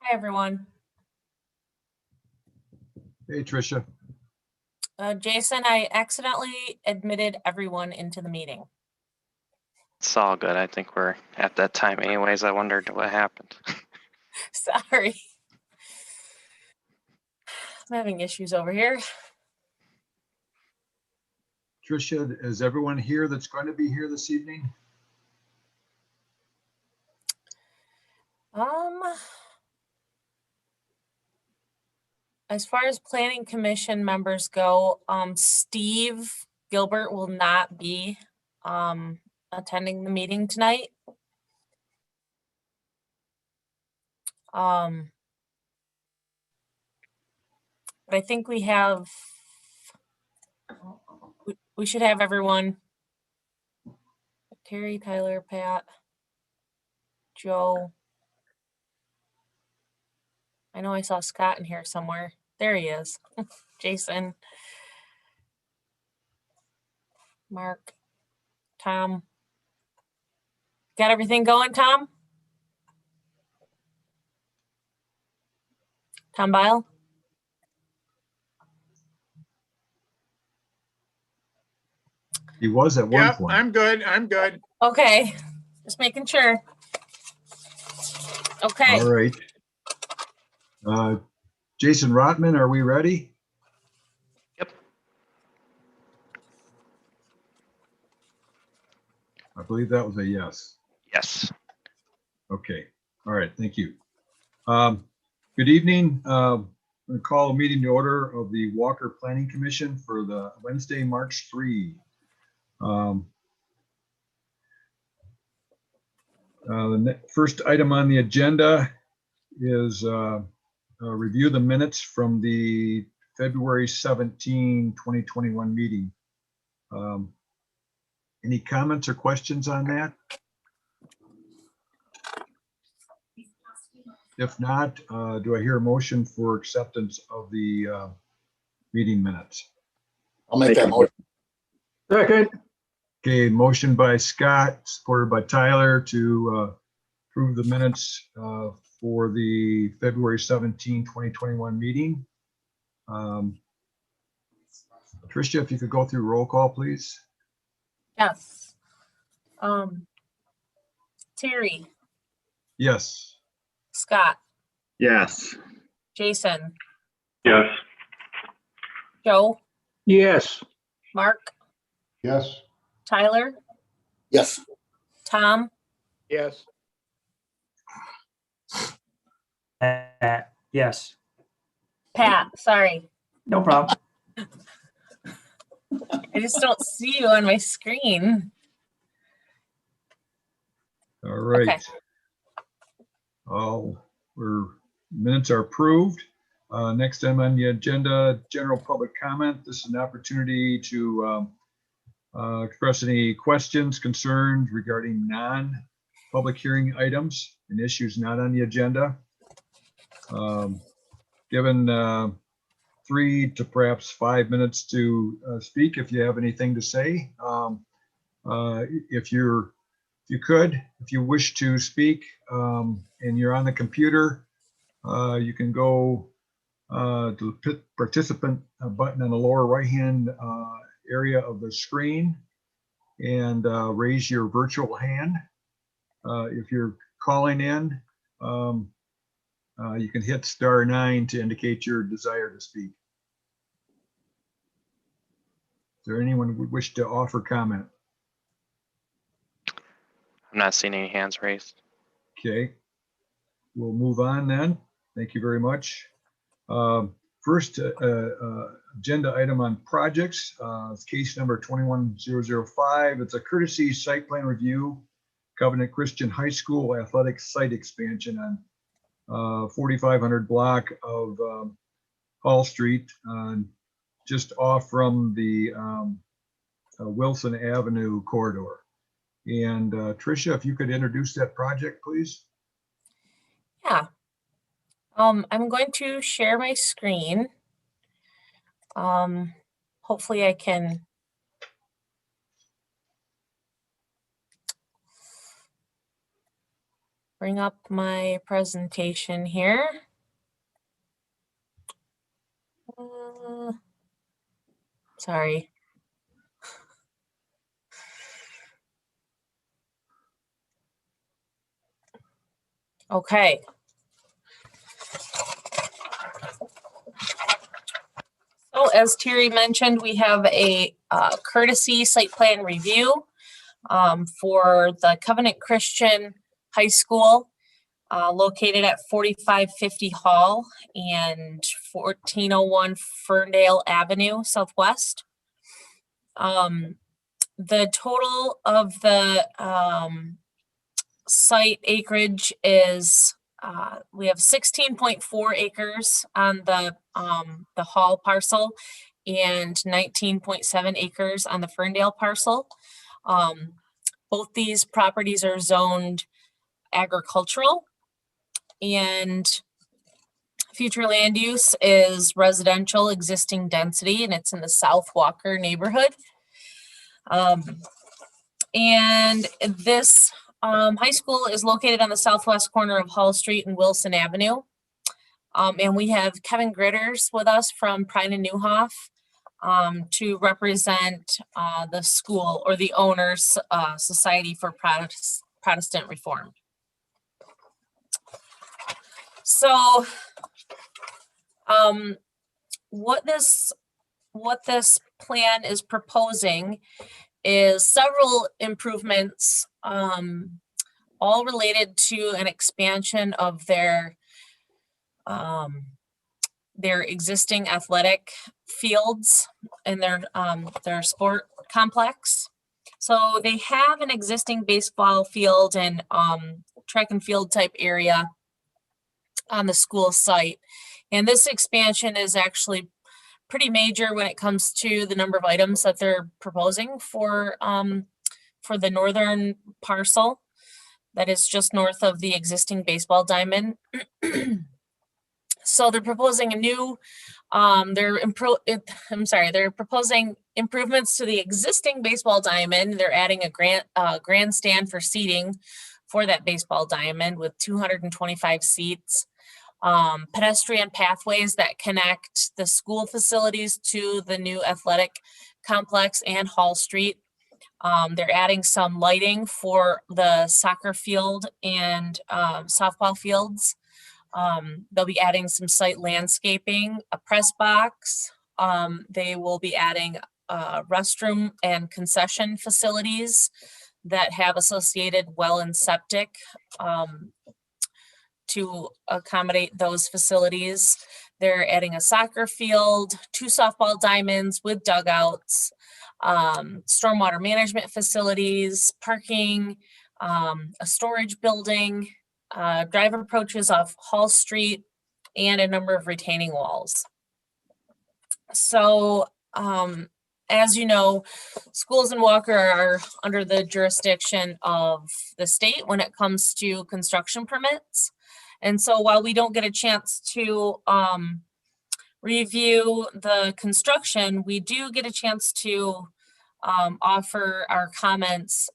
Hi, everyone. Hey, Tricia. Jason, I accidentally admitted everyone into the meeting. It's all good. I think we're at that time anyways. I wondered what happened. Sorry. I'm having issues over here. Tricia, is everyone here that's going to be here this evening? As far as planning commission members go, Steve Gilbert will not be attending the meeting tonight. But I think we should have everyone. Terry, Tyler, Pat, Joe. I know I saw Scott in here somewhere. There he is. Jason. Mark. Tom. Got everything going, Tom? Tom Bile? He was at one Yep, point. I'm good. I'm good. Okay, just making sure. Okay. All right. Jason Rotman, are we ready? Yep. I believe that was a yes. Yes. Okay. All right. Thank you. Good evening. I'm going to call a meeting to order of the Walker Planning Commission for the Wednesday, March 3. The first item on the agenda is review the minutes from the February 17, 2021 meeting. Any comments or questions on that? If not, do I hear a motion for acceptance of the meeting minutes? I'll make that motion. Second. Okay, motion by Scott, supported by Tyler to approve the minutes for the February 17, 2021 meeting. Tricia, if you could go through roll call, please. Yes. Terry, Yes. Scott, Yes. Jason, Yes. Joe, Yes. Mark, Yes. Tyler, Yes. Tom, Yes. Yes, Pat, sorry. no problem. I just don't see you on my screen. All right. Okay. Minutes are approved. Next item on the agenda, general public comment. This is an opportunity to express any questions, concerns regarding non-public hearing items and issues not on the agenda. Given 3 to perhaps 5 minutes to speak if you have anything to say. If you wish to speak and you're on the computer, you can go to the participant button on the lower right-hand area of the screen and raise your virtual hand. If you're calling in, you can hit *9 to indicate your desire to speak. Is there anyone who would wish to offer comment? I'm not seeing any hands raised. Okay, we'll move on then. Thank you very much. First agenda item on projects, it's case number 21005. It's a courtesy site plan review, Covenant Christian High School athletic site expansion on 4500 block of Hall Street, just off from the Wilson Avenue corridor. And Tricia, if you could introduce that project, please. Yeah. I'm going to share my screen. Hopefully I can. bring up my presentation here. Sorry. Okay. So as Terry mentioned, we have a courtesy site plan review for the Covenant Christian High School located at 4550 Hall and 1401 Ferndale Avenue Southwest. The total of the site acreage is we have 16.4 acres on the Hall parcel and 19.7 acres on the Ferndale parcel. Both these properties are zoned agricultural, and future land use is residential existing density, and it's in the South Walker neighborhood. And this high school is located on the southwest corner of Hall Street and Wilson Avenue. And we have Kevin Gritters with us from Prein and Newhof to represent the school, or the owners, Society for Protestant Reform. So what this plan is proposing is several improvements, all related to an expansion of their existing athletic fields in their sport complex. So they have an existing baseball field and track and field type area on the school site. And this expansion is actually pretty major when it comes to the number of items that they're proposing for the northern parcel that is just north of the existing baseball diamond. So they're proposing a new, they're proposing improvements to the existing baseball diamond. They're adding a grandstand for seating for that baseball diamond with 225 seats. Pedestrian pathways that connect the school facilities to the new athletic complex and Hall Street. They're adding some lighting for the soccer field and softball fields. They'll be adding some site landscaping, a press box. They will be adding restroom and concession facilities that have associated well and septic to accommodate those facilities. They're adding a soccer field, 2 softball diamonds with dugouts, stormwater management facilities, parking, a storage building, drive approaches off Hall Street, and a number of retaining walls. So, as you know, schools in Walker are under the jurisdiction of the state when it comes to construction permits. And so while we don't get a chance to review the construction, we do get a chance to offer our comments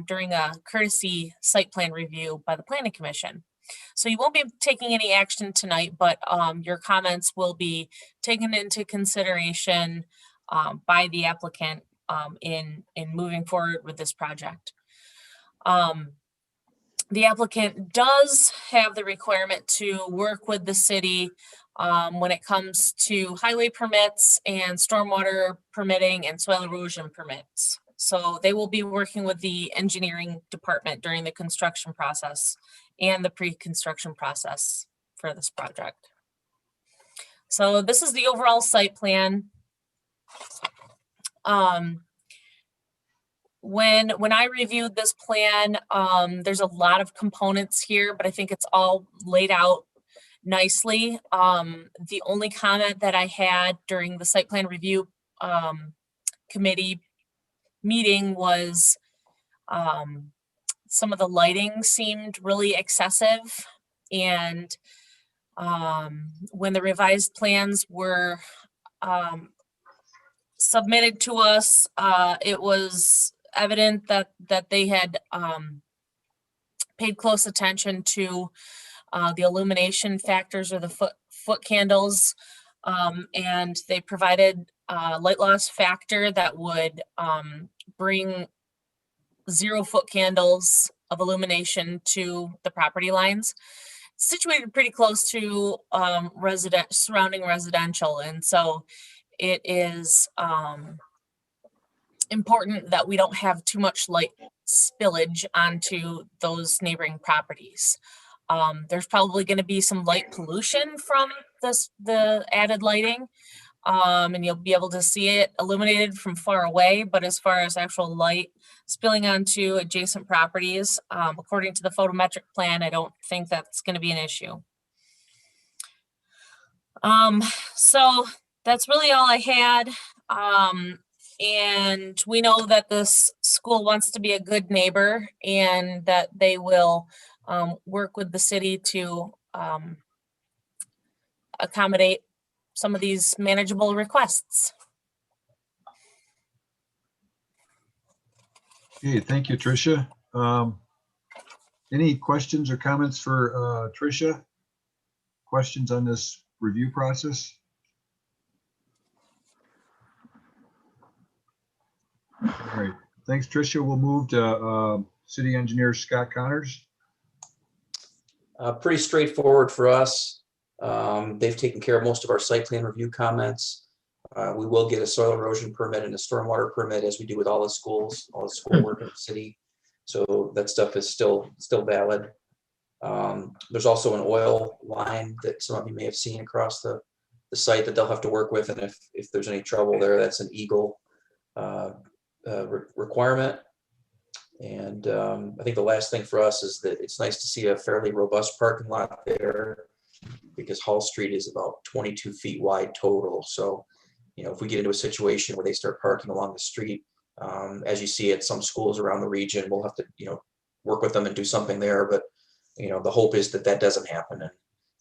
during a courtesy site plan review by the Planning Commission. So you won't be taking any action tonight, but your comments will be taken into consideration by the applicant in moving forward with this project. The applicant does have the requirement to work with the city when it comes to highway permits and stormwater permitting and soil erosion permits. So they will be working with the engineering department during the construction process and the pre-construction process for this project. So this is the overall site plan. When I reviewed this plan, there's a lot of components here, but I think it's all laid out nicely. The only comment that I had during the site plan review committee meeting was some of the lighting seemed really excessive. And when the revised plans were submitted to us, it was evident that they had paid close attention to the illumination factors or the foot candles. And they provided a light loss factor that would bring 0 foot candles of illumination to the property lines. Situated pretty close to surrounding residential, and so it is important that we don't have too much light spillage onto those neighboring properties. There's probably going to be some light pollution from the added lighting, and you'll be able to see it illuminated from far away. But as far as actual light spilling onto adjacent properties, according to the photometric plan, I don't think that's going to be an issue. So that's really all I had. And we know that this school wants to be a good neighbor and that they will work with the city to accommodate some of these manageable requests. Okay, thank you, Tricia. Any questions or comments for Tricia? Questions on this review process? All right, thanks, Tricia. We'll move to City Engineer Scott Connors. Pretty straightforward for us. They've taken care of most of our site plan review comments. We will get a soil erosion permit and a stormwater permit, as we do with all the schools, all the school work in the city. So that stuff is still valid. There's also an oil line that some of you may have seen across the site that they'll have to work with, and if there's any trouble there, that's an Eagle requirement. And I think the last thing for us is that it's nice to see a fairly robust parking lot there, because Hall Street is about 22 feet wide total. So, you know, if we get into a situation where they start parking along the street, as you see at some schools around the region, we'll have to, you know, work with them and do something there. But, you know, the hope is that that doesn't happen,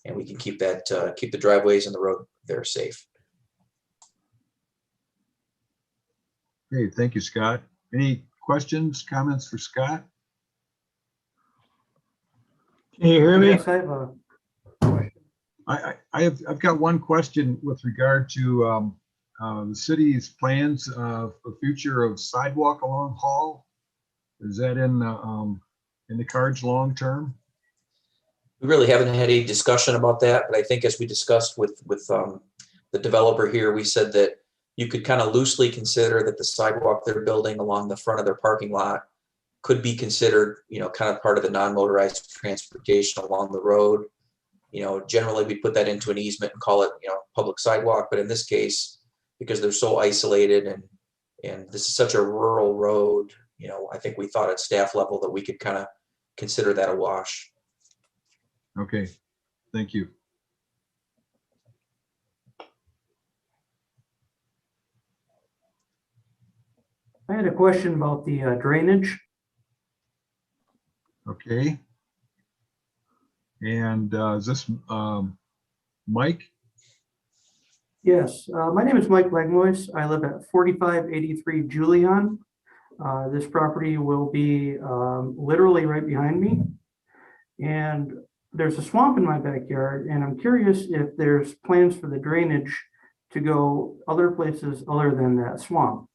and we can keep that, keep the driveways and the road there safe. Okay, thank you, Scott. Any questions, comments for Scott? Can you hear me? Yes, I have a question. I've got one question with regard to the city's plans for future of sidewalk along Hall. Is that in the cards long term? We really haven't had any discussion about that, but I think as we discussed with the developer here, we said that you could kind of loosely consider that the sidewalk they're building along the front of their parking lot could be considered, you know, kind of part of the non-motorized transportation along the road. You know, generally we put that into an easement and call it, you know, public sidewalk. But in this case, because they're so isolated and this is such a rural road, you know, I think we thought at staff level that we could kind of consider that a wash. Okay, thank you. I had a question about the drainage. Okay. And is this Mike? Yes, my name is Mike Legmois. I live at 4583 Julian. This property will be literally right behind me. And there's a swamp in my backyard, and I'm curious if there's plans for the drainage to go other places other than that swamp.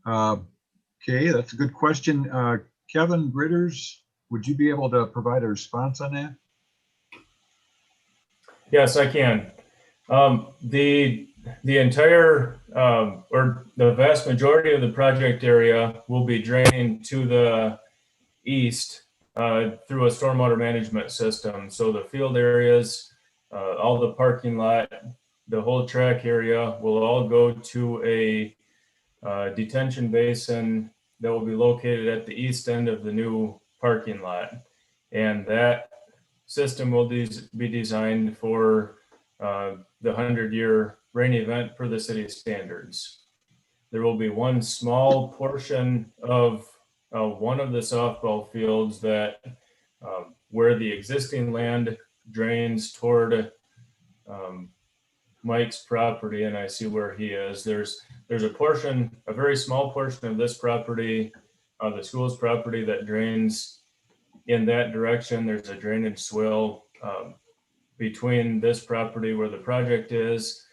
Okay, that's a good question. Kevin Britters, would you be able to provide a response on that? Yes, I can. The entire or the vast majority of the project area will be drained to the east through a stormwater management system. So the field areas, all the parking lot, the whole track area will all go to a detention basin that will be located at the east end of the new parking lot. And that system will be designed for the 100-year rain event per the city standards. There will be one small portion of one of the softball fields that where the existing land drains toward Mike's property and I see where he is, there's a portion, a very small portion of this property, the school's property that drains in that direction. There's a drainage swale between this property where the project is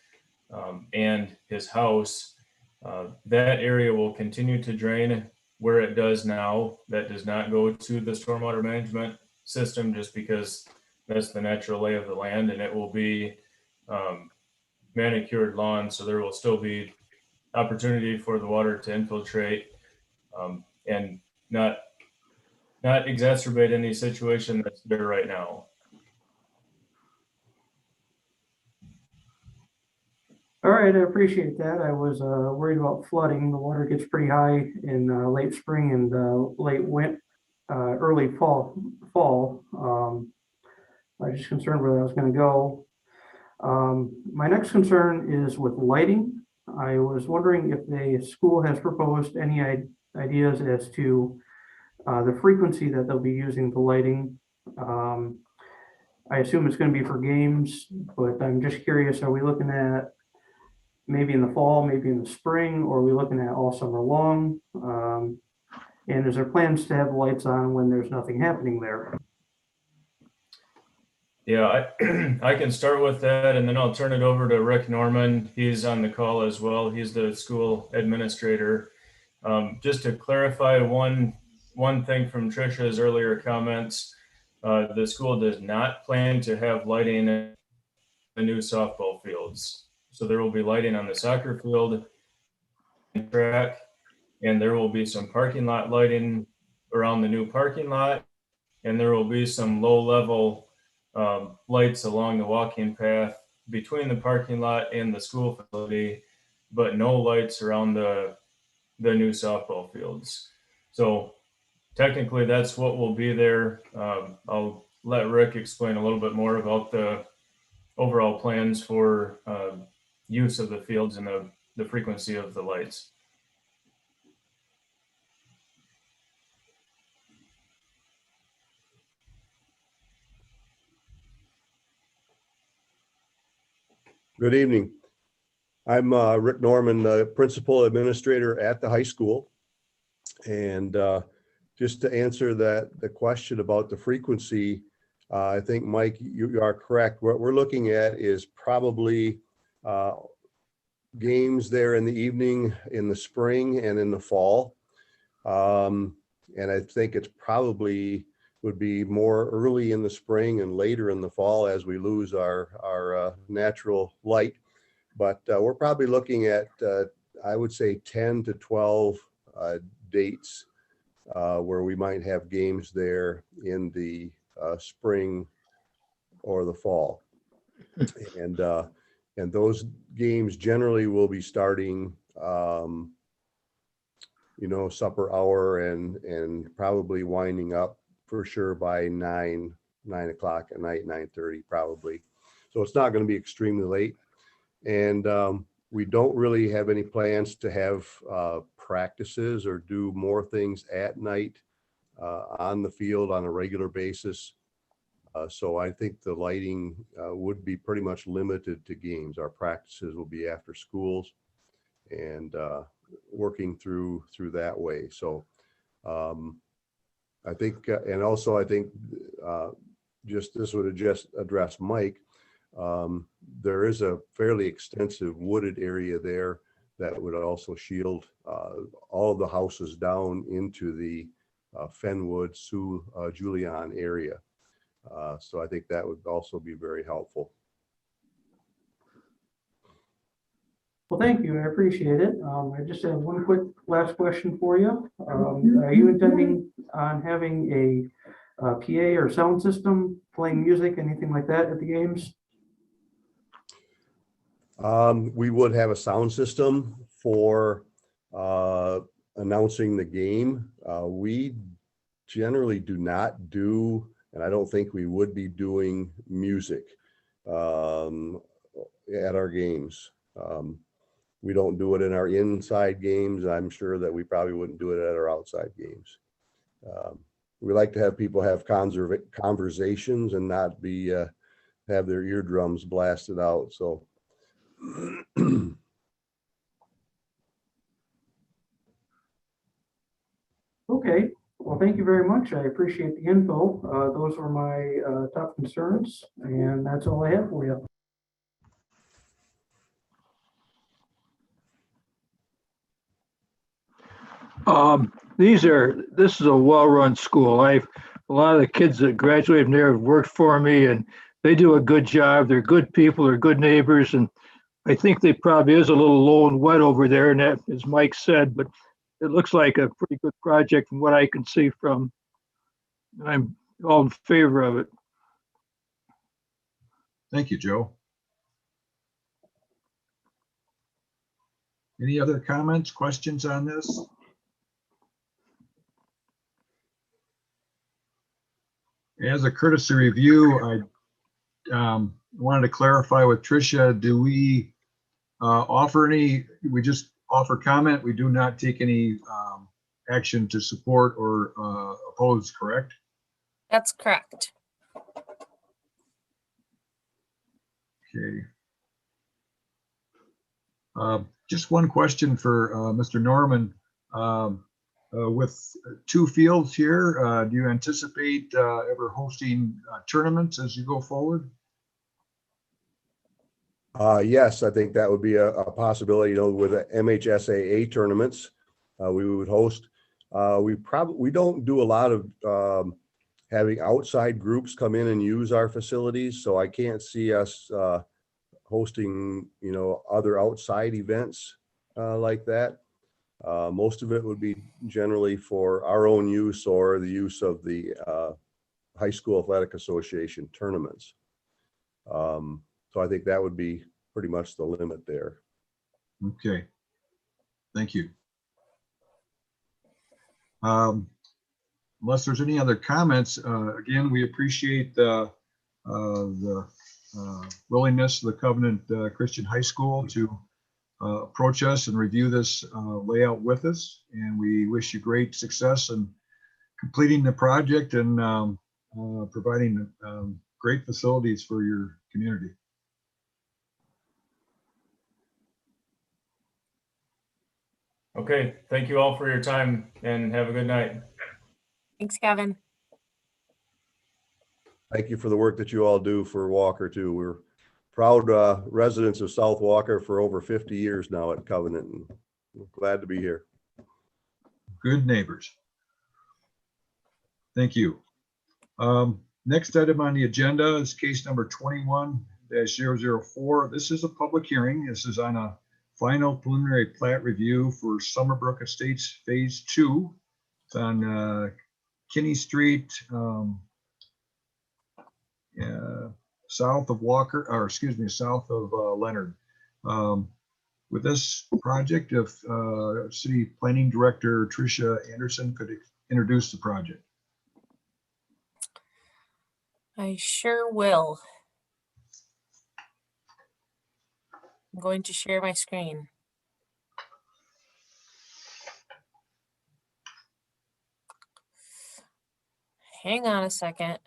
and his house. That area will continue to drain where it does now. That does not go to the stormwater management system just because that's the natural lay of the land, and it will be manicured lawn, so there will still be opportunity for the water to infiltrate and not exacerbate any situation that's there right now. All right, I appreciate that. I was worried about flooding. The water gets pretty high in late spring and early fall. I was just concerned where that was going to go. My next concern is with lighting. I was wondering if the school has proposed any ideas as to the frequency that they'll be using the lighting. I assume it's going to be for games, but I'm just curious, are we looking at maybe in the fall, maybe in the spring, or are we looking at all summer long? And is there plans to have lights on when there's nothing happening there? Yeah, I can start with that, and then I'll turn it over to Rick Norman. He's on the call as well. He's the school administrator. Just to clarify one thing from Tricia's earlier comments, the school does not plan to have lighting in the new softball fields. So there will be lighting on the soccer field and track, and there will be some parking lot lighting around the new parking lot, and there will be some low-level lights along the walking path between the parking lot and the school facility, but no lights around the new softball fields. So technically that's what will be there. I'll let Rick explain a little bit more about the overall plans for use of the fields and the frequency of the lights. Good evening. I'm Rick Norman, the principal administrator at the high school. And just to answer the question about the frequency, I think, Mike, you are correct. What we're looking at is probably games there in the evening, in the spring and in the fall. And I think it's probably would be more early in the spring and later in the fall as we lose our natural light. But we're probably looking at, I would say 10 to 12 dates where we might have games there in the spring or the fall. And those games generally will be starting, supper hour and probably winding up for sure by 9 o'clock at night, 9:30 probably. So it's not going to be extremely late. And we don't really have any plans to have practices or do more things at night on the field on a regular basis. So I think the lighting would be pretty much limited to games. Our practices will be after schools and working through that way. So I think, and also I think just this would just address Mike. There is a fairly extensive wooded area there that would also shield all of the houses down into the Fenwood, Sioux, Julian area. So I think that would also be very helpful. Well, thank you. I appreciate it. I just have one quick last question for you. Are you intending on having a PA or sound system, playing music, anything like that at the games? We would have a sound system for announcing the game. We generally do not do, and I don't think we would be doing music at our games. We don't do it in our inside games. I'm sure that we probably wouldn't do it at our outside games. We like to have people have conversations and not be have their eardrums blasted out. So Okay, well, thank you very much. I appreciate the info. Those were my top concerns, and that's all I have for you. This is a well-run school. A lot of the kids that graduated from there have worked for me, and they do a good job. They're good people, they're good neighbors, and I think they probably is a little low and wet over there, and that, as Mike said, but it looks like a pretty good project from what I can see from. I'm all in favor of it. Thank you, Joe. Any other comments, questions on this? As a courtesy review, I wanted to clarify with Tricia, do we offer any, we just offer comment? We do not take any action to support or oppose, correct? That's correct. Okay. Just one question for Mr. Norman. With two fields here, do you anticipate ever hosting tournaments as you go forward? Yes, I think that would be a possibility, with the MHSAA tournaments, we would host. We don't do a lot of having outside groups come in and use our facilities, so I can't see us hosting, other outside events like that. Most of it would be generally for our own use or the use of the High School Athletic Association tournaments. So I think that would be pretty much the limit there. Okay, thank you. Unless there's any other comments, again, we appreciate the willingness of the Covenant Christian High School to approach us and review this layout with us. And we wish you great success in completing the project and providing great facilities for your community. Okay, thank you all for your time and have a good night. Thanks, Kevin. Thank you for the work that you all do for Walker too. We're proud residents of South Walker for over 50 years now at Covenant, and we're glad to be here. Good neighbors. Thank you. Next item on the agenda is case number 21-004. This is a public hearing. This is on a final preliminary plat review for Summerbrooke Estates Phase 2. It's on Kinney Street, south of Walker, or excuse me, south of Leonard. With this project, if City Planning Director Tricia Anderson could introduce the project. I sure will. I'm going to share my screen. Hang on a second.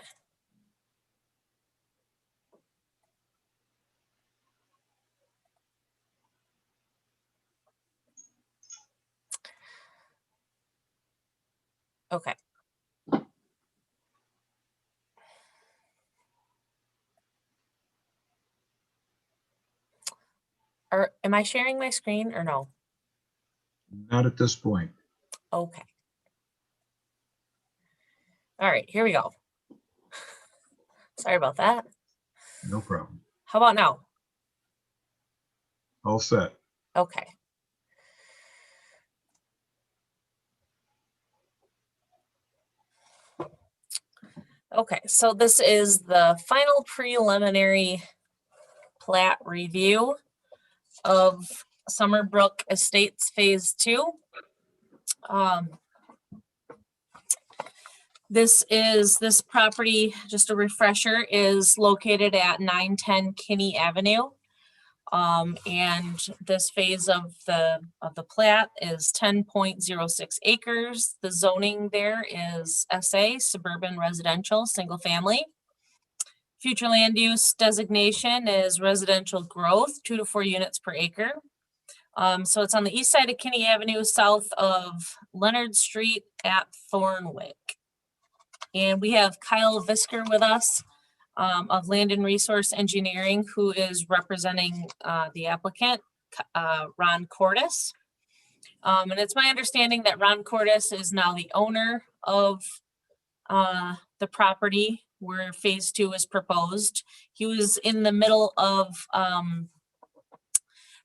Okay. Am I sharing my screen or no? Not at this point. Okay. All right, here we go. Sorry about that. No problem. How about now? All set. Okay. Okay, so this is the final preliminary plat review of Summerbrooke Estates Phase 2. This property, just a refresher, is located at 910 Kinney Avenue. And this phase of the plat is 10.06 acres. The zoning there is SA, suburban residential, single family. Future land use designation is residential growth, 2 to 4 units per acre. So it's on the east side of Kinney Avenue, south of Leonard Street at Thornwick. And we have Kyle Visker with us of Land and Resource Engineering, who is representing the applicant, Ron Cordes. And it's my understanding that Ron Cordes is now the owner of the property where phase 2 is proposed. He was in the middle of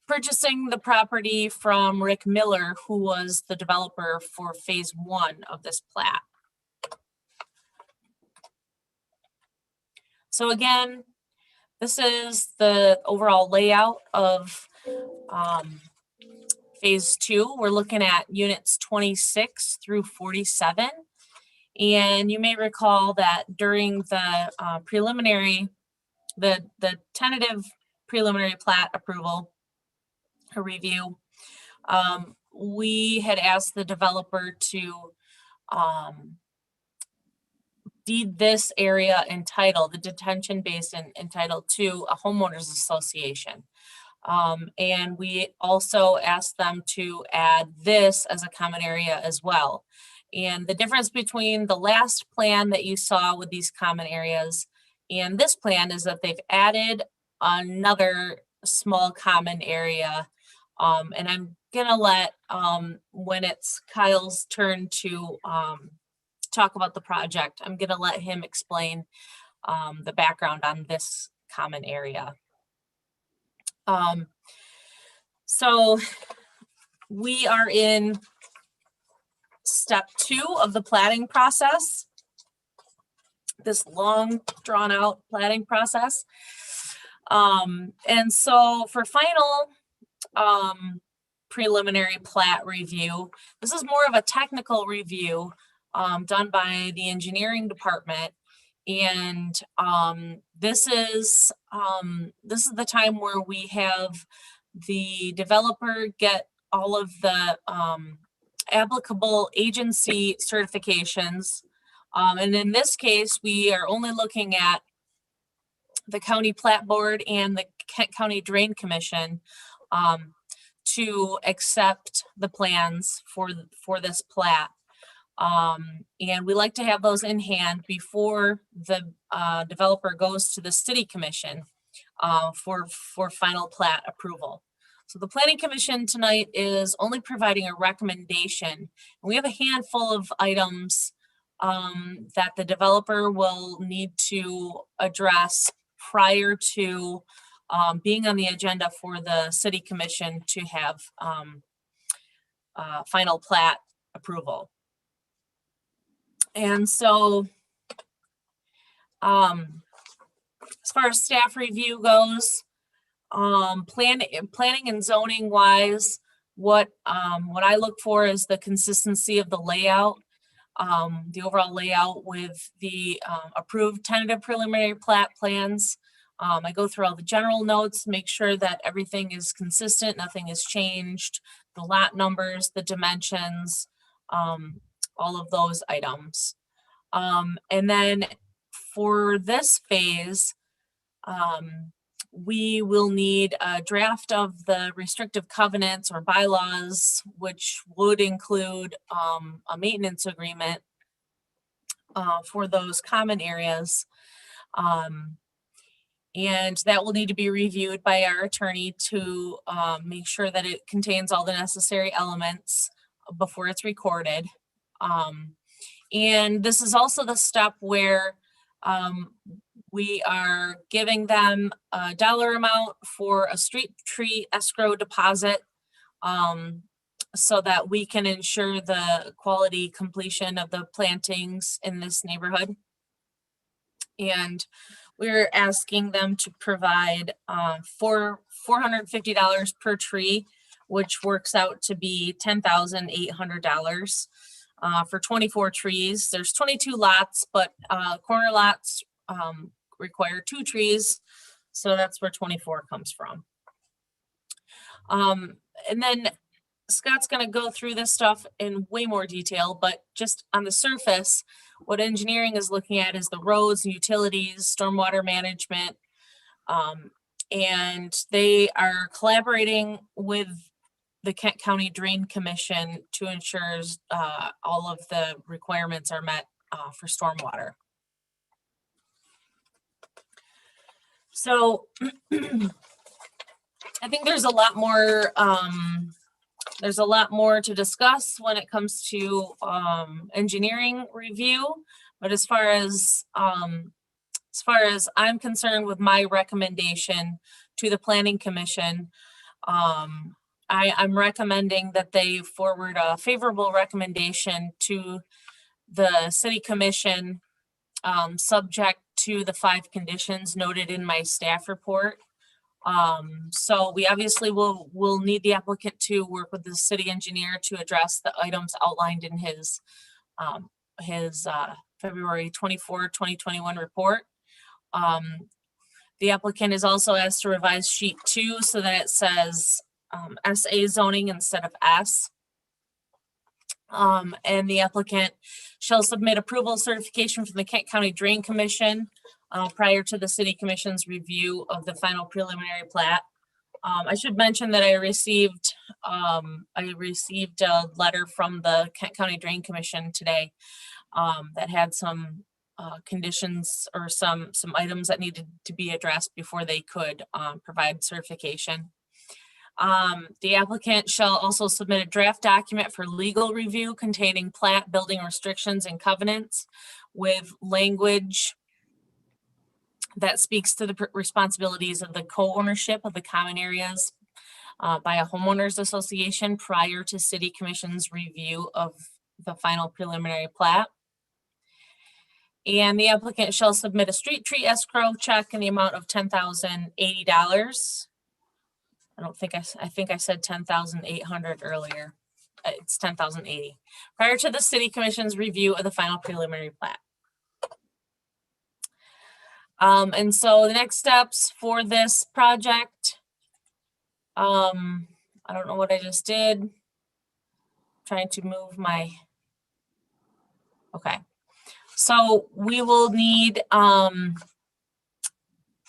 purchasing the property from Rick Miller, who was the developer for phase 1 of this plat. So again, this is the overall layout of phase 2. We're looking at units 26 through 47. And you may recall that during the tentative preliminary plat approval or review, we had asked the developer to deed this area entitled, the detention basin entitled, to a homeowners association. And we also asked them to add this as a common area as well. And the difference between the last plan that you saw with these common areas and this plan is that they've added another small common area. And I'm gonna let, when it's Kyle's turn to talk about the project, I'm gonna let him explain the background on this common area. So we are in step 2 of the platting process, this long drawn out platting process. And so for final preliminary plat review, this is more of a technical review done by the engineering department. And this is the time where we have the developer get all of the applicable agency certifications. And in this case, we are only looking at the county plat board and the Kent County Drain Commission to accept the plans for this plat. And we like to have those in hand before the developer goes to the city commission for final plat approval. So the planning commission tonight is only providing a recommendation. We have a handful of items that the developer will need to address prior to being on the agenda for the city commission to have final plat approval. And so as far as staff review goes, planning and zoning wise, what I look for is the consistency of the layout, the overall layout with the approved tentative preliminary plat plans. I go through all the general notes, make sure that everything is consistent, nothing has changed, the lot numbers, the dimensions, all of those items. And then for this phase, we will need a draft of the restrictive covenants or bylaws, which would include a maintenance agreement for those common areas. And that will need to be reviewed by our attorney to make sure that it contains all the necessary elements before it's recorded. And this is also the step where we are giving them a dollar amount for a street tree escrow deposit so that we can ensure the quality completion of the plantings in this neighborhood. And we're asking them to provide for $450 per tree, which works out to be $10,800 for 24 trees. There's 22 lots, but corner lots require 2 trees. So that's where 24 comes from. And then Scott's gonna go through this stuff in way more detail, but just on the surface, what engineering is looking at is the roads, utilities, stormwater management. And they are collaborating with the Kent County Drain Commission to ensure all of the requirements are met for stormwater. So I think there's a lot more to discuss when it comes to engineering review, but as far as I'm concerned with my recommendation to the Planning Commission, I'm recommending that they forward a favorable recommendation to the City Commission, subject to the 5 conditions noted in my staff report. So we obviously will need the applicant to work with the city engineer to address the items outlined in his February 24, 2021 report. The applicant is also asked to revise sheet 2 so that it says SA zoning instead of S. And the applicant shall submit approval certification from the Kent County Drain Commission prior to the City Commission's review of the final preliminary plat. I should mention that I received a letter from the Kent County Drain Commission today that had some conditions or some items that needed to be addressed before they could provide certification. The applicant shall also submit a draft document for legal review containing plat, building restrictions, and covenants with language that speaks to the responsibilities of the co-ownership of the common areas by a homeowners association prior to City Commission's review of the final preliminary plat. And the applicant shall submit a street tree escrow check in the amount of $10,080. I think I said 10,800 earlier. It's 10,080 prior to the City Commission's review of the final preliminary plat. And so the next steps for this project, I don't know what I just did. Trying to move my, okay. So we will need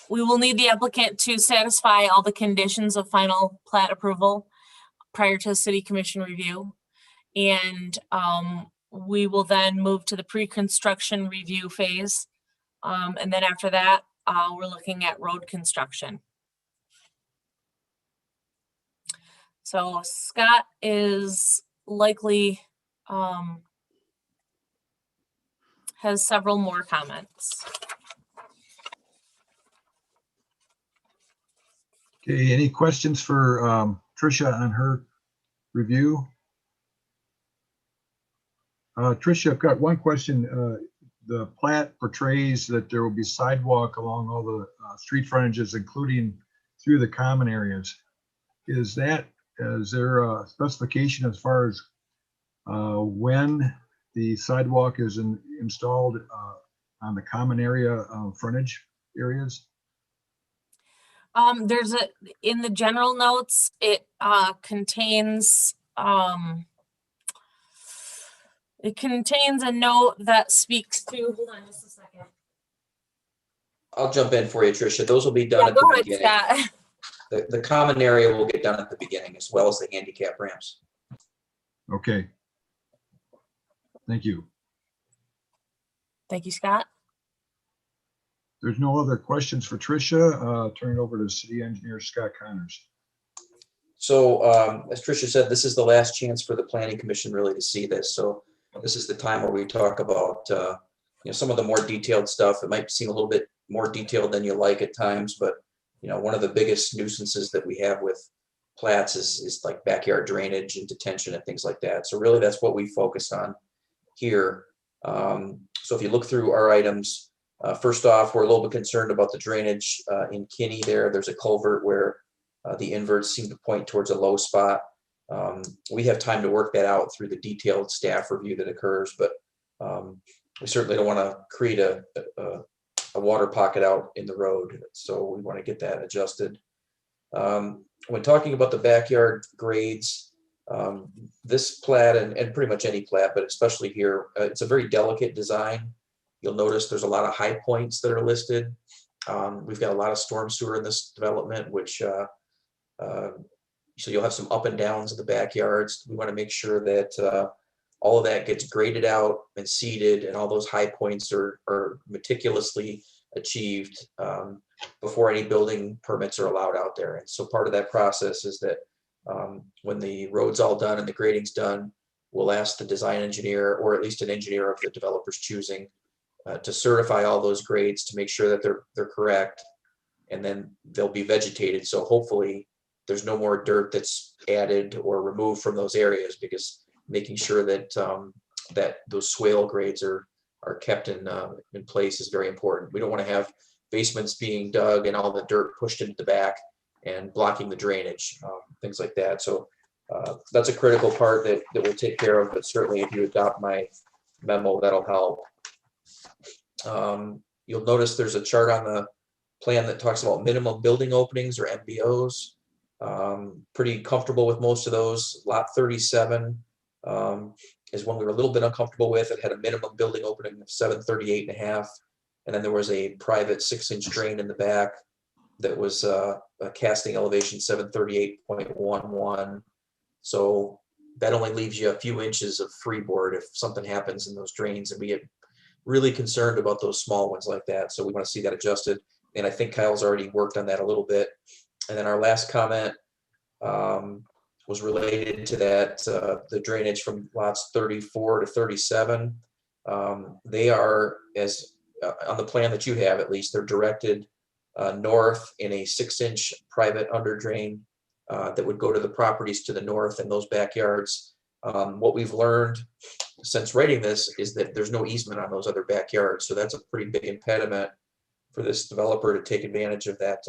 the applicant to satisfy all the conditions of final plat approval prior to City Commission review. And we will then move to the pre-construction review phase. And then after that, we're looking at road construction. So Scott is likely has several more comments. Okay, any questions for Tricia on her review? Tricia, I've got one question. The plat portrays that there will be sidewalk along all the street frontages, including through the common areas. Is there a specification as far as when the sidewalk is installed on the common area frontage areas? There's in the general notes, it contains a note that speaks to, hold on just a second. I'll jump in for you, Tricia. Those will be done at the beginning. Scott. The common area will get done at the beginning as well as the handicap ramps. Okay. Thank you. Thank you, Scott. There's no other questions for Tricia. Turn it over to City Engineer Scott Connors. So as Tricia said, this is the last chance for the Planning Commission really to see this. So this is the time where we talk about some of the more detailed stuff. It might seem a little bit more detailed than you like at times, but one of the biggest nuisances that we have with plats is like backyard drainage and detention and things like that. So really that's what we focus on here. So if you look through our items, first off, we're a little bit concerned about the drainage in Kinney there. There's a culvert where the inverts seem to point towards a low spot. We have time to work that out through the detailed staff review that occurs, but we certainly don't want to create a water pocket out in the road. So we want to get that adjusted. When talking about the backyard grades, This plat and pretty much any plat, but especially here, it's a very delicate design. You'll notice there's a lot of high points that are listed. We've got a lot of storm sewer in this development, which so you'll have some up and downs in the backyards. We want to make sure that all of that gets graded out and seeded, and all those high points are meticulously achieved before any building permits are allowed out there. And so part of that process is that when the road's all done and the grading's done, we'll ask the design engineer, or at least an engineer of the developer's choosing, to certify all those grades to make sure that they're correct, and then they'll be vegetated. So hopefully there's no more dirt that's added or removed from those areas, because making sure that that those swale grades are kept in place is very important. We don't want to have basements being dug and all the dirt pushed into the back and blocking the drainage, things like that. So that's a critical part that we'll take care of, but certainly if you adopt my memo, that'll help. You'll notice there's a chart on the plan that talks about minimum building openings, or MBOs. Pretty comfortable with most of those. Lot 37 is one we were a little bit uncomfortable with. It had a minimum building opening of 738.5, and then there was a private 6-inch drain in the back that was a casting elevation 738.11. So that only leaves you a few inches of freeboard if something happens in those drains, and we get really concerned about those small ones like that. So we want to see that adjusted, and I think Kyle's already worked on that a little bit. And then our last comment was related to that, the drainage from lots 34 to 37. They are, as on the plan that you have at least, they're directed north in a 6-inch private under drain that would go to the properties to the north and those backyards. What we've learned since writing this is that there's no easement on those other backyards. So that's a pretty big impediment for this developer to take advantage of that,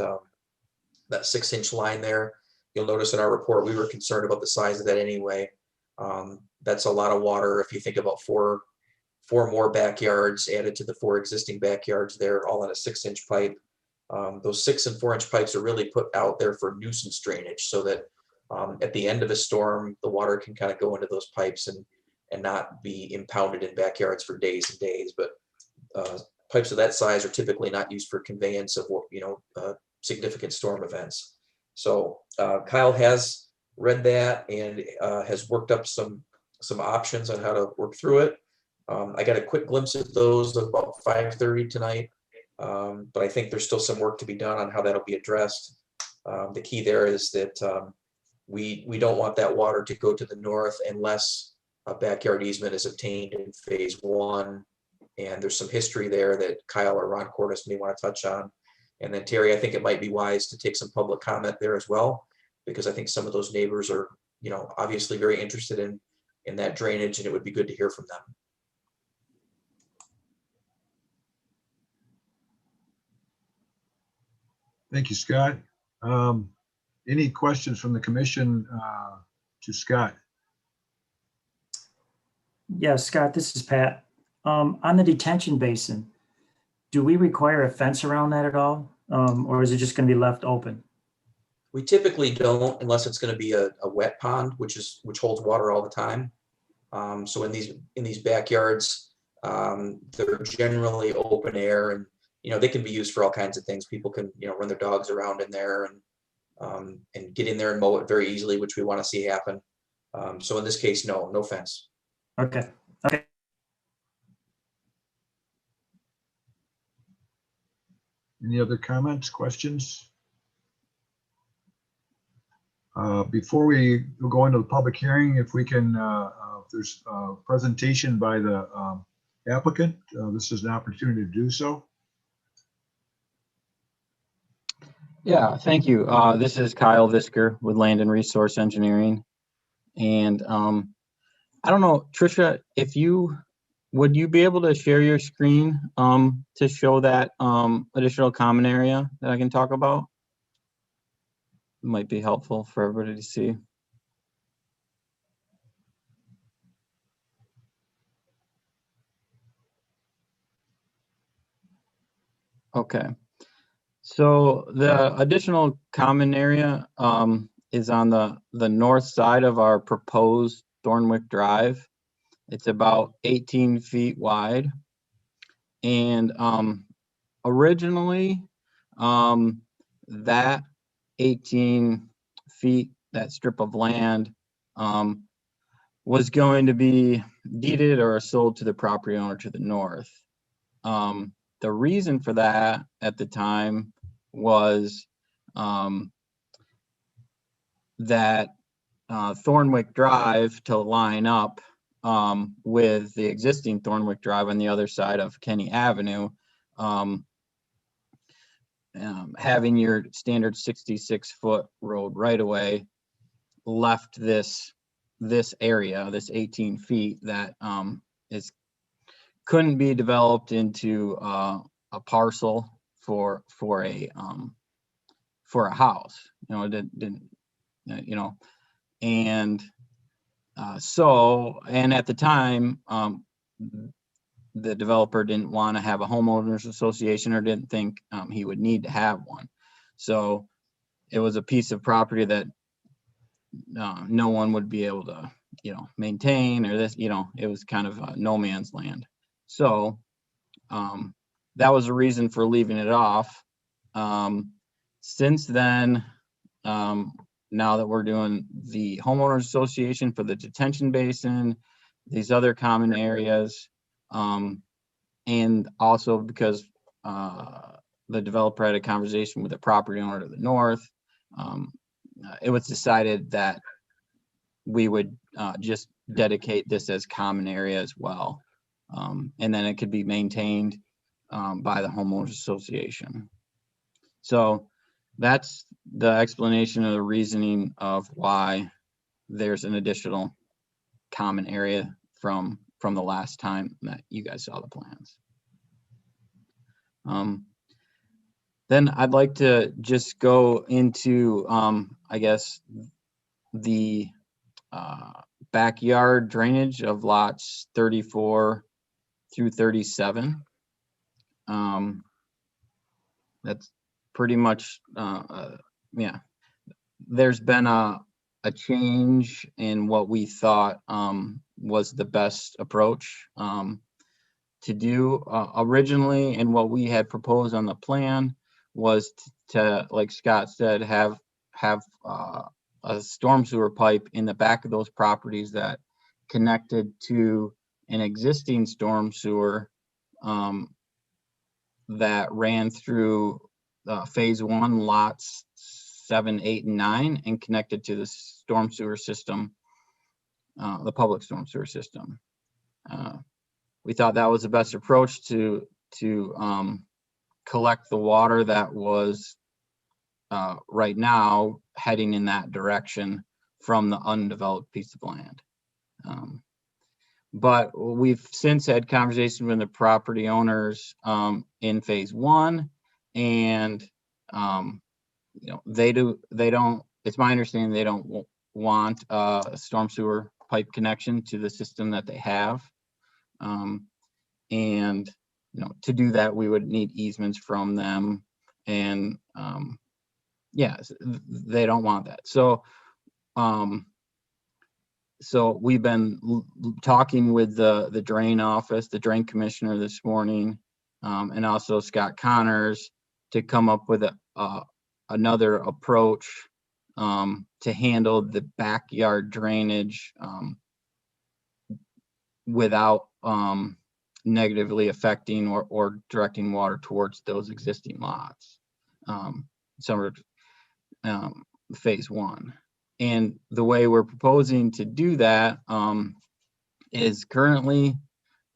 that 6-inch line there. You'll notice in our report, we were concerned about the size of that anyway. That's a lot of water. If you think about four more backyards added to the 4 existing backyards there, all in a 6-inch pipe. Those 6 and 4-inch pipes are really put out there for nuisance drainage, so that at the end of a storm, the water can kind of go into those pipes and not be impounded in backyards for days and days. But pipes of that size are typically not used for conveyance of, significant storm events. So Kyle has read that and has worked up some options on how to work through it. I got a quick glimpse of those at about 5:30 tonight, but I think there's still some work to be done on how that'll be addressed. The key there is that we don't want that water to go to the north unless a backyard easement is obtained in phase 1. And there's some history there that Kyle or Ron Cordes may want to touch on. And then Terry, I think it might be wise to take some public comment there as well, because I think some of those neighbors are, obviously very interested in that drainage, and it would be good to hear from them. Thank you, Scott. Any questions from the commission to Scott? Yeah, Scott, this is Pat. On the detention basin, do we require a fence around that at all? Or is it just going to be left open? We typically don't, unless it's going to be a wet pond, which holds water all the time. So in these backyards, they're generally open air, and they can be used for all kinds of things. People can run their dogs around in there and get in there and mow it very easily, which we want to see happen. So in this case, no fence. Okay. Any other comments, questions? Before we go into the public hearing, if we can, if there's a presentation by the applicant, this is an opportunity to do so. Yeah, thank you. This is Kyle Visker with Land and Resource Engineering. And I don't know, Tricia, would you be able to share your screen to show that additional common area that I can talk about? It might be helpful for everybody to see. Okay. So the additional common area is on the north side of our proposed Thornwick Drive. It's about 18 feet wide. And originally, that 18 feet, that strip of land, was going to be deeded or sold to the property owner to the north. The reason for that at the time was that Thornwick Drive to line up with the existing Thornwick Drive on the other side of Kinney Avenue, having your standard 66-foot road right away left this area, this 18 feet that couldn't be developed into a parcel for a house. It didn't and at the time, the developer didn't want to have a homeowners association or didn't think he would need to have one. So it was a piece of property that no one would be able to, maintain, or this, it was kind of no man's land. So that was a reason for leaving it off. Since then, now that we're doing the homeowners association for the detention basin, these other common areas, and also because the developer had a conversation with the property owner to the north, it was decided that we would just dedicate this as common area as well. And then it could be maintained by the homeowners association. So that's the explanation of the reasoning of why there's an additional common area from the last time that you guys saw the plans. Then I'd like to just go into, I guess, the backyard drainage of lots 34 through 37. That's pretty much, yeah. There's been a change in what we thought was the best approach to do originally, and what we had proposed on the plan was to, like Scott said, have a storm sewer pipe in the back of those properties that connected to an existing storm sewer that ran through phase 1 lots 7, 8, and 9 and connected to the storm sewer system, the public storm sewer system. We thought that was the best approach to collect the water that was right now heading in that direction from the undeveloped piece of land. But we've since had conversations with the property owners in phase 1, and they don't, it's my understanding they don't want a storm sewer pipe connection to the system that they have. And to do that, we would need easements from them, and yeah, they don't want that. So so we've been talking with the drain office, the drain commissioner this morning, and also Scott Connors, to come up with another approach to handle the backyard drainage without negatively affecting or directing water towards those existing lots. Some are phase 1. And the way we're proposing to do that is currently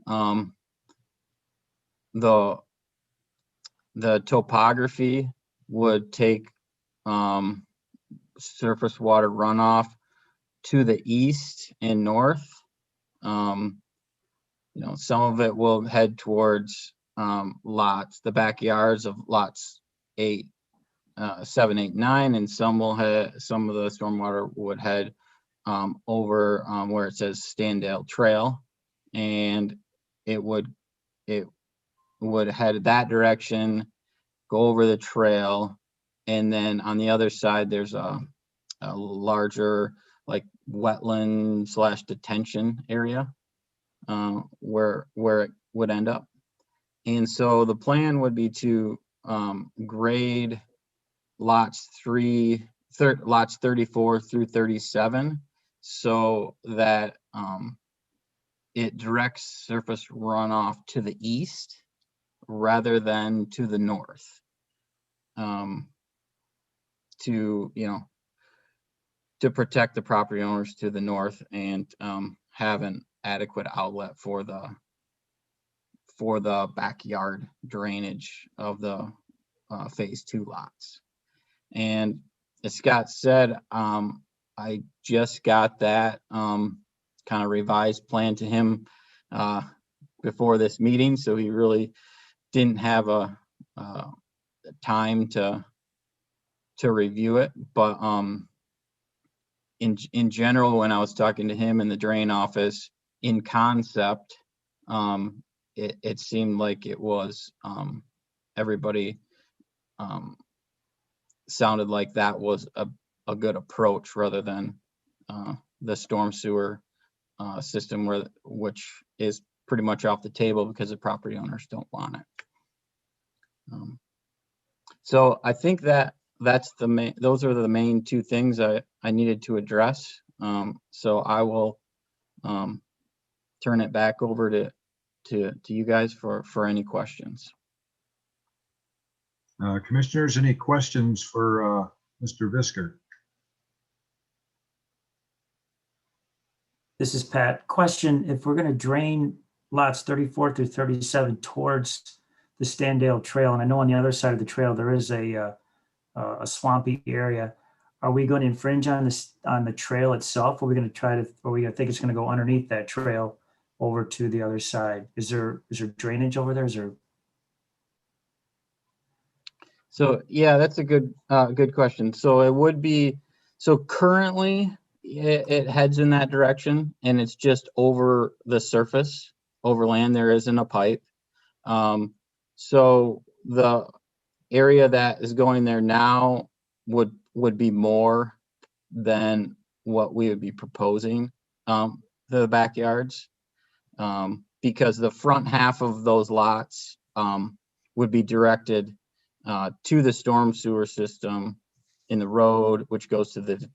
the topography would take surface water runoff to the east and north. Some of it will head towards lots, the backyards of lots 8, 7, 8, 9, and some will have, some of the stormwater would head over where it says Standale Trail, and it would head that direction, go over the trail, and then on the other side there's a a larger like wetland / detention area where it would end up. And so the plan would be to grade lots 34 through 37 so that it directs surface runoff to the east rather than to the north. To protect the property owners to the north and have an adequate outlet for the backyard drainage of the phase 2 lots. And as Scott said, I just got that kind of revised plan to him before this meeting, so he really didn't have a time to review it. But in general, when I was talking to him in the drain office, in concept, it seemed like it was everybody sounded like that was a good approach rather than the storm sewer system which is pretty much off the table because the property owners don't want it. So I think those are the main two things I needed to address. So I will turn it back over to you guys for any questions. Commissioners, any questions for Mr. Visker? This is Pat. Question, if we're going to drain lots 34 through 37 towards the Standale Trail, and I know on the other side of the trail there is a swampy area, are we going to infringe on the trail itself? Or are we going to think it's going to go underneath that trail over to the other side? Is there drainage over there? So yeah, that's a good question. So it would be, so currently it heads in that direction and it's just over the surface, over land. There isn't a pipe. So the area that is going there now would be more than what we would be proposing the backyards, because the front half of those lots would be directed to the storm sewer system in the road, which goes to the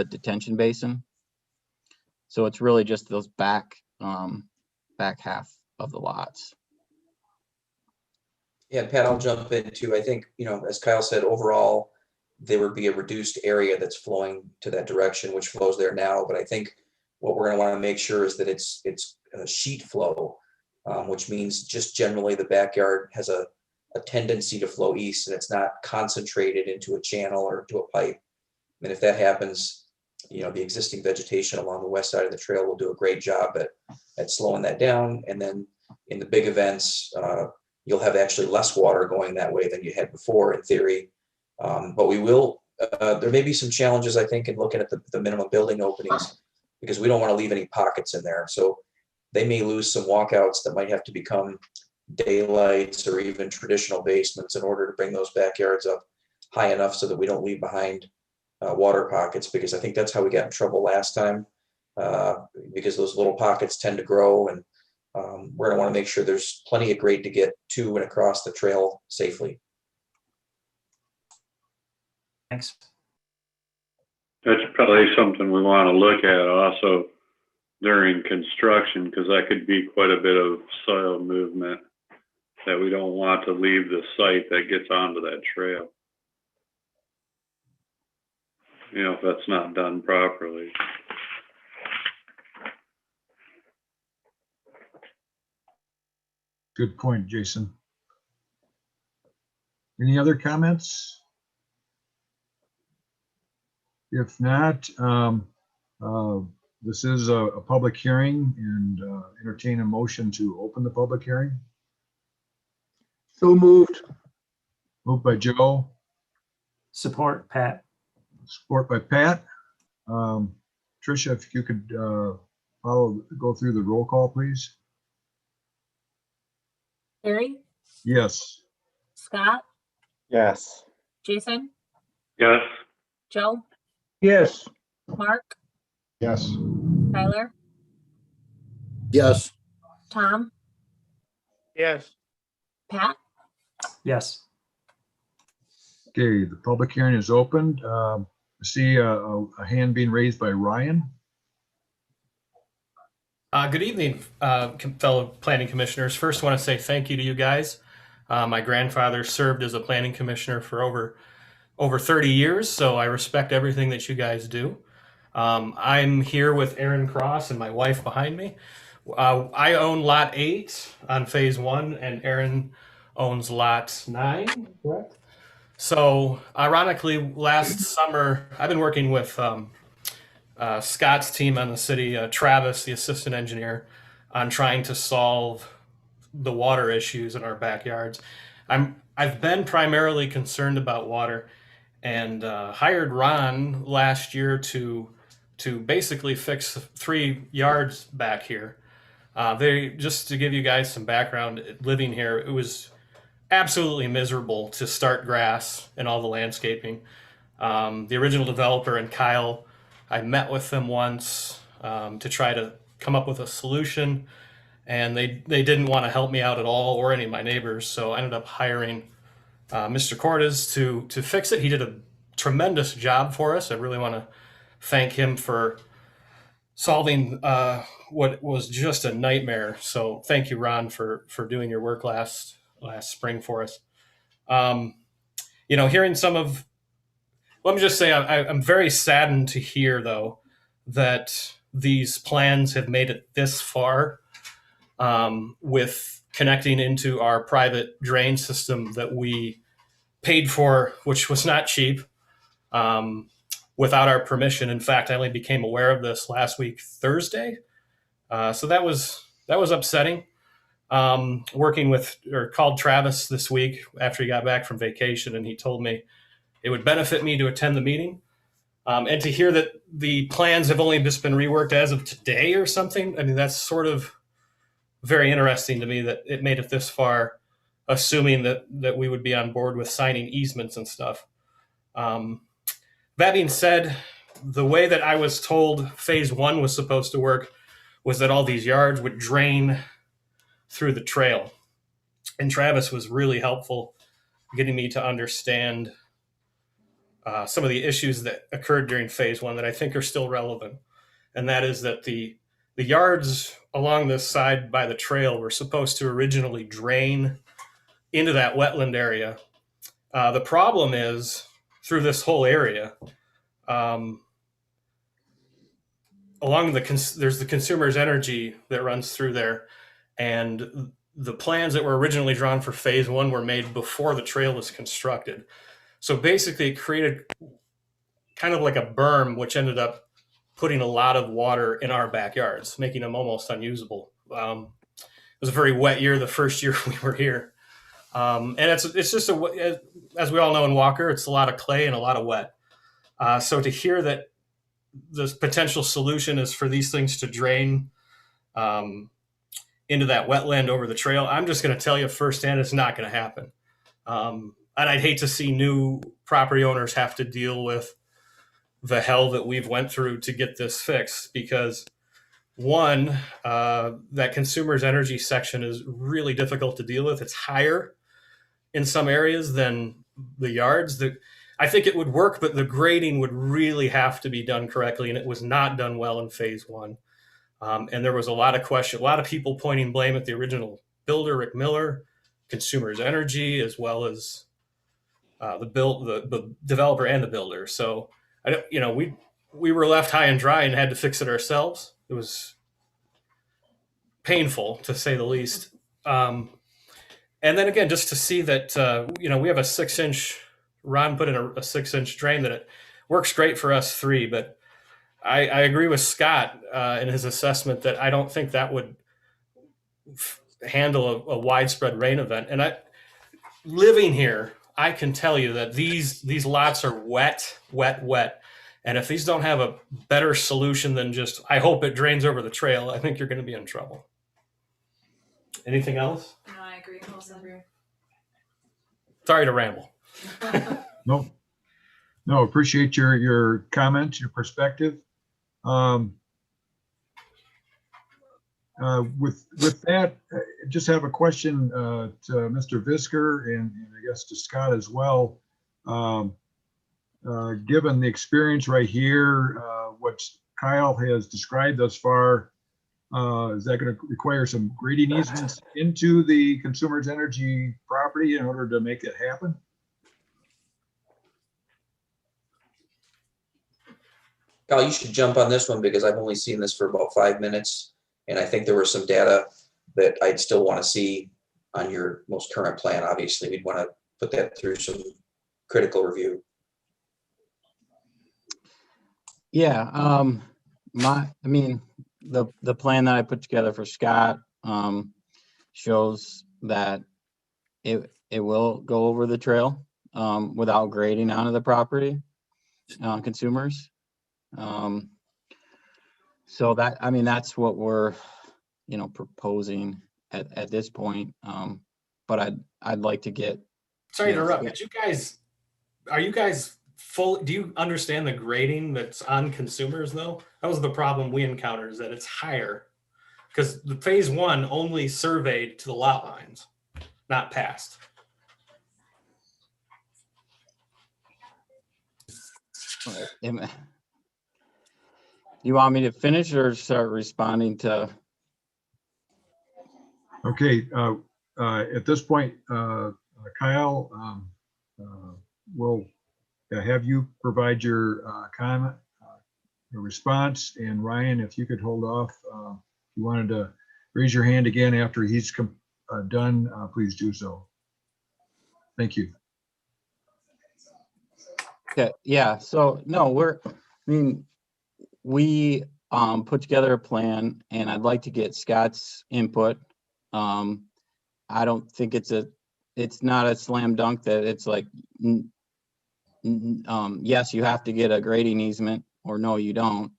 detention basin. So it's really just those back half of the lots. Yeah, Pat, I'll jump in too. I think, as Kyle said, overall, there would be a reduced area that's flowing to that direction, which flows there now. But I think what we're going to want to make sure is that it's a sheet flow, which means just generally the backyard has a tendency to flow east and it's not concentrated into a channel or into a pipe. And if that happens, the existing vegetation along the west side of the trail will do a great job at slowing that down. And then in the big events, you'll have actually less water going that way than you had before in theory. But we will, there may be some challenges, I think, in looking at the minimum building openings, because we don't want to leave any pockets in there. So they may lose some walkouts that might have to become daylights or even traditional basements in order to bring those backyards up high enough so that we don't leave behind water pockets, because I think that's how we got in trouble last time, because those little pockets tend to grow, and we're going to want to make sure there's plenty of grade to get to and across the trail safely. Thanks. That's probably something we want to look at also during construction, because that could be quite a bit of soil movement that we don't want to leave the site that gets onto that trail. If that's not done properly. Good point, Jason. Any other comments? If not, this is a public hearing, and entertain a motion to open the public hearing. So moved. Moved by Joe, Support, Pat. support by Pat. Tricia, if you could go through the roll call, please. Harry, Yes. Scott, Yes. Jason, Yes. Joe, Yes. Mark, Yes. Tyler, Yes. Tom, Yes. Pat, Yes. Okay, the public hearing is opened. I see a hand being raised by Ryan. Good evening, fellow planning commissioners. First, want to say thank you to you guys. My grandfather served as a planning commissioner for over 30 years, so I respect everything that you guys do. I'm here with Aaron Cross and my wife behind me. I own Lot 8 on Phase 1, and Aaron owns Lot 9, correct? So, ironically, last summer, I've been working with Scott's team on the city, Travis, the assistant engineer, on trying to solve the water issues in our backyards. I've been primarily concerned about water, and hired Ron last year to basically fix 3 yards back here. Just to give you guys some background, living here, it was absolutely miserable to start grass and all the landscaping. The original developer and Kyle, I met with them once to try to come up with a solution, and they didn't want to help me out at all, or any of my neighbors. So I ended up hiring Mr. Cordes to fix it. He did a tremendous job for us. I really want to thank him for solving what was just a nightmare. So thank you, Ron, for doing your work last spring for us. Hearing some of, let me just say, I'm very saddened to hear, though, that these plans have made it this far with connecting into our private drain system that we paid for, which was not cheap, without our permission. In fact, I only became aware of this last week, Thursday. So that was upsetting. Called Travis this week after he got back from vacation, and he told me it would benefit me to attend the meeting. And to hear that the plans have only just been reworked as of today or something, I mean, that's sort of very interesting to me that it made it this far, assuming that we would be on board with signing easements and stuff. That being said, the way that I was told Phase 1 was supposed to work was that all these yards would drain through the trail. And Travis was really helpful getting me to understand some of the issues that occurred during Phase 1 that I think are still relevant. And that is that the yards along this side by the trail were supposed to originally drain into that wetland area. The problem is, through this whole area, there's the consumer's energy that runs through there, and the plans that were originally drawn for Phase 1 were made before the trail was constructed. So basically it created kind of like a berm, which ended up putting a lot of water in our backyards, making them almost unusable. It was a very wet year, the first year we were here. And it's just, as we all know in Walker, it's a lot of clay and a lot of wet. So to hear that the potential solution is for these things to drain into that wetland over the trail, I'm just going to tell you firsthand, it's not going to happen. And I'd hate to see new property owners have to deal with the hell that we've went through to get this fixed, because one, that consumer's energy section is really difficult to deal with. It's higher in some areas than the yards. I think it would work, but the grading would really have to be done correctly, and it was not done well in Phase 1. And there was a lot of people pointing blame at the original builder, Rick Miller, Consumers Energy, as well as the developer and the builder. So we were left high and dry and had to fix it ourselves. It was painful, to say the least. And then again, just to see that we have a 6-inch. Ron put in a 6-inch drain that it works great for us 3, but I agree with Scott in his assessment that I don't think that would handle a widespread rain event. And living here, I can tell you that these lots are wet. And if these don't have a better solution than just, I hope it drains over the trail, I think you're going to be in trouble. Anything else? No, I agree. Also agree. Sorry to ramble. No. No, appreciate your comments, your perspective. With that, just have a question to Mr. Visker and I guess to Scott as well. Given the experience right here, what Kyle has described thus far, is that going to require some grading easements into the consumer's energy property in order to make it happen? Kyle, you should jump on this one because I've only seen this for about 5 minutes. And I think there was some data that I'd still want to see on your most current plan. Obviously, we'd want to put that through some critical review. Yeah, the plan that I put together for Scott shows that it will go over the trail without grading onto the property consumers. So that, that's what we're, proposing at this point. But I'd like to get. Sorry to interrupt. Are you guys full? Do you understand the grading that's on consumers though? That was the problem we encountered, is that it's higher because the phase one only surveyed to the lot lines, not past. You want me to finish or start responding to? Okay, at this point, Kyle, we'll have you provide your comment, your response, and Ryan, if you could hold off, you wanted to raise your hand again after he's done, please do so. Thank you. Okay, yeah, so no, we put together a plan and I'd like to get Scott's input. I don't think it's not a slam dunk that it's like, yes, you have to get a grading easement or no, you don't.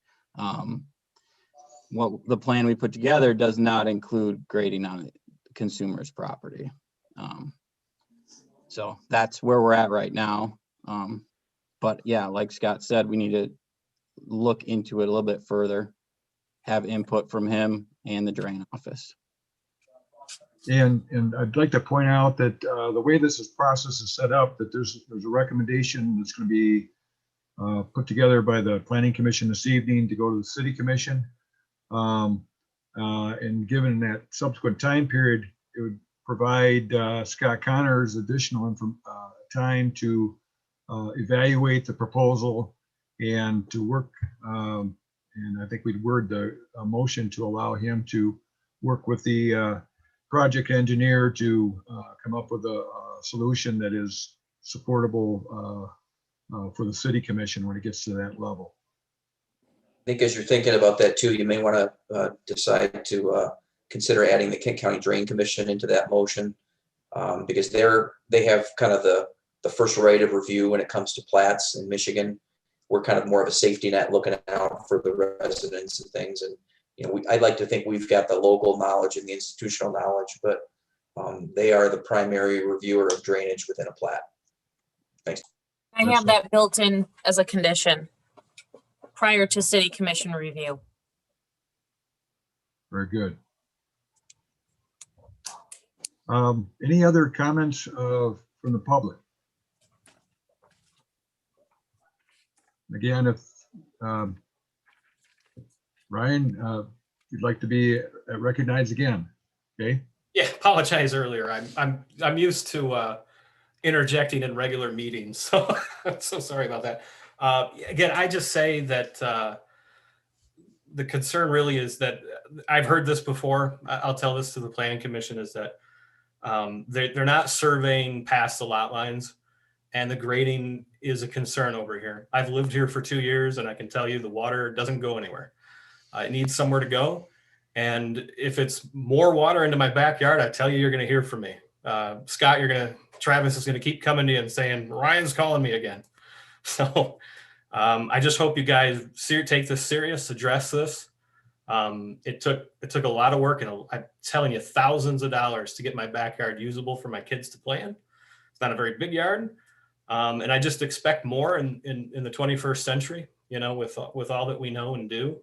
What the plan we put together does not include grading on the consumer's property. So that's where we're at right now. But yeah, like Scott said, we need to look into it a little bit further, have input from him and the drain office. And I'd like to point out that the way this process is set up, that there's a recommendation that's going to be put together by the Planning Commission this evening to go to the City Commission. And given that subsequent time period, it would provide Scott Connors additional time to evaluate the proposal and to work. And I think we'd word the motion to allow him to work with the project engineer to come up with a solution that is supportable for the City Commission when it gets to that level. I think as you're thinking about that too, you may want to decide to consider adding the Kent County Drain Commission into that motion because they have kind of the first right of review when it comes to plats in Michigan. We're kind of more of a safety net looking out for the residents and things. And I'd like to think we've got the local knowledge and the institutional knowledge, but they are the primary reviewer of drainage within a plat. Thanks. I have that built in as a condition prior to City Commission review. Very good. Any other comments from the public? Again, if Ryan, you'd like to be recognized again, okay? Yeah, apologize earlier. I'm used to interjecting in regular meetings, so I'm so sorry about that. Again, I just say that the concern really is that I've heard this before. I'll tell this to the Planning Commission is that they're not surveying past the lot lines, and the grading is a concern over here. I've lived here for 2 years, and I can tell you the water doesn't go anywhere. It needs somewhere to go. And if it's more water into my backyard, I tell you, you're going to hear from me. Scott, Travis is going to keep coming to you and saying, Ryan's calling me again. So I just hope you guys take this serious, address this. It took a lot of work, and I'm telling you, thousands of dollars to get my backyard usable for my kids to play in. It's not a very big yard. And I just expect more in the 21st century, you know, with all that we know and do.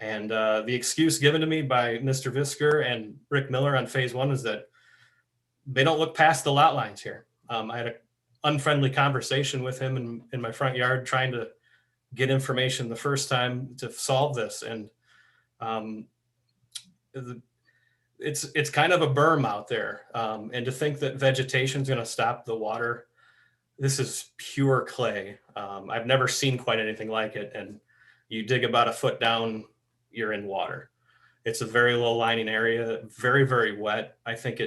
And the excuse given to me by Mr. Visker and Rick Miller on phase 1 is that they don't look past the lot lines here. I had an unfriendly conversation with him in my front yard trying to get information the first time to solve this. And it's kind of a berm out there. And to think that vegetation is going to stop the water, this is pure clay. I've never seen quite anything like it. And you dig about a foot down, you're in water. It's a very low lining area, very, very wet. I think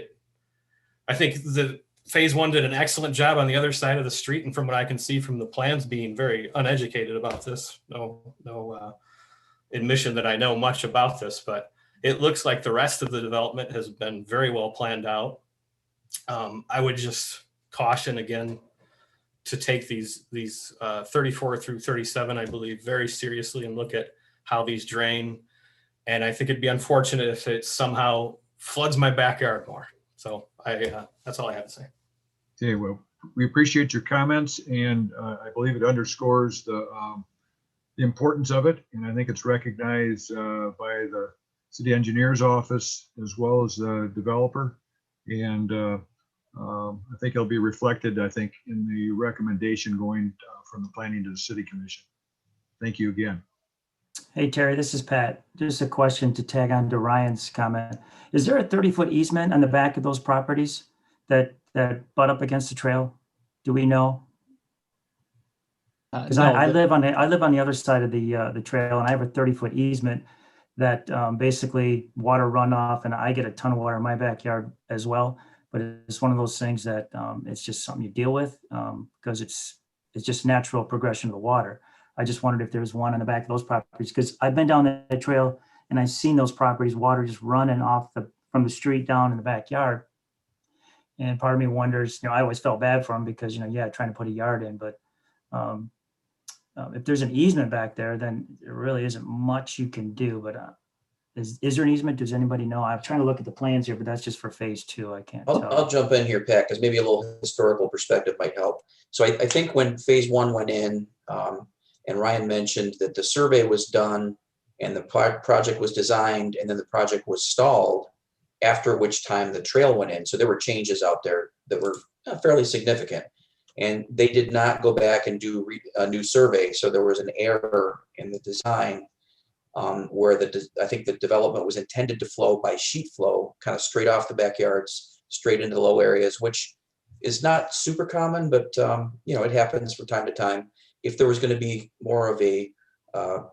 the phase 1 did an excellent job on the other side of the street. And from what I can see from the plans, being very uneducated about this, no admission that I know much about this, but it looks like the rest of the development has been very well planned out. I would just caution again to take these 34 through 37, I believe, very seriously and look at how these drain. And I think it'd be unfortunate if it somehow floods my backyard more. So that's all I have to say. Okay, well, we appreciate your comments, and I believe it underscores the importance of it. And I think it's recognized by the city engineer's office as well as the developer. And I think it'll be reflected, I think, in the recommendation going from the planning to the city commission. Thank you again. Hey, Terry, this is Pat. Just a question to tag on to Ryan's comment. Is there a 30-foot easement on the back of those properties that butt up against the trail? Do we know? Because I live on the other side of the trail, and I have a 30-foot easement that basically water runoff, and I get a ton of water in my backyard as well. But it's one of those things that it's just something you deal with because it's just natural progression of the water. I just wondered if there was one on the back of those properties, because I've been down that trail and I've seen those properties, water just running off from the street down in the backyard. And part of me wonders, I always felt bad for them because, trying to put a yard in, but if there's an easement back there, then there really isn't much you can do. But is there an easement? Does anybody know? I'm trying to look at the plans here, but that's just for phase 2. I can't tell. I'll jump in here, Pat, because maybe a little historical perspective might help. So I think when phase 1 went in, and Ryan mentioned that the survey was done and the project was designed, and then the project was stalled, after which time the trail went in. So there were changes out there that were fairly significant. And they did not go back and do a new survey. So there was an error in the design where I think the development was intended to flow by sheet flow, kind of straight off the backyards, straight into the low areas, which is not super common, but it happens from time to time. If there was going to be more of a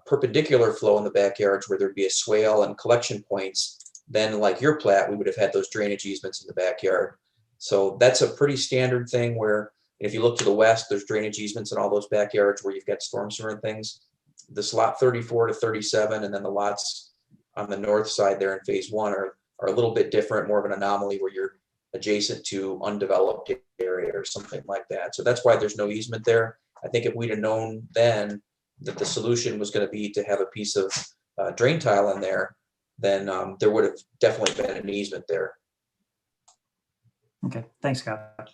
perpendicular flow in the backyards where there'd be a swale and collection points, then like your plat, we would have had those drainage easements in the backyard. So that's a pretty standard thing where if you look to the west, there's drainage easements in all those backyards where you've got storm sewer and things. This lot 34 to 37, and then the lots on the north side there in phase 1 are a little bit different, more of an anomaly where you're adjacent to undeveloped area or something like that. So that's why there's no easement there. I think if we'd have known then that the solution was going to be to have a piece of drain tile in there, then there would have definitely been an easement there. Okay, thanks, Scott.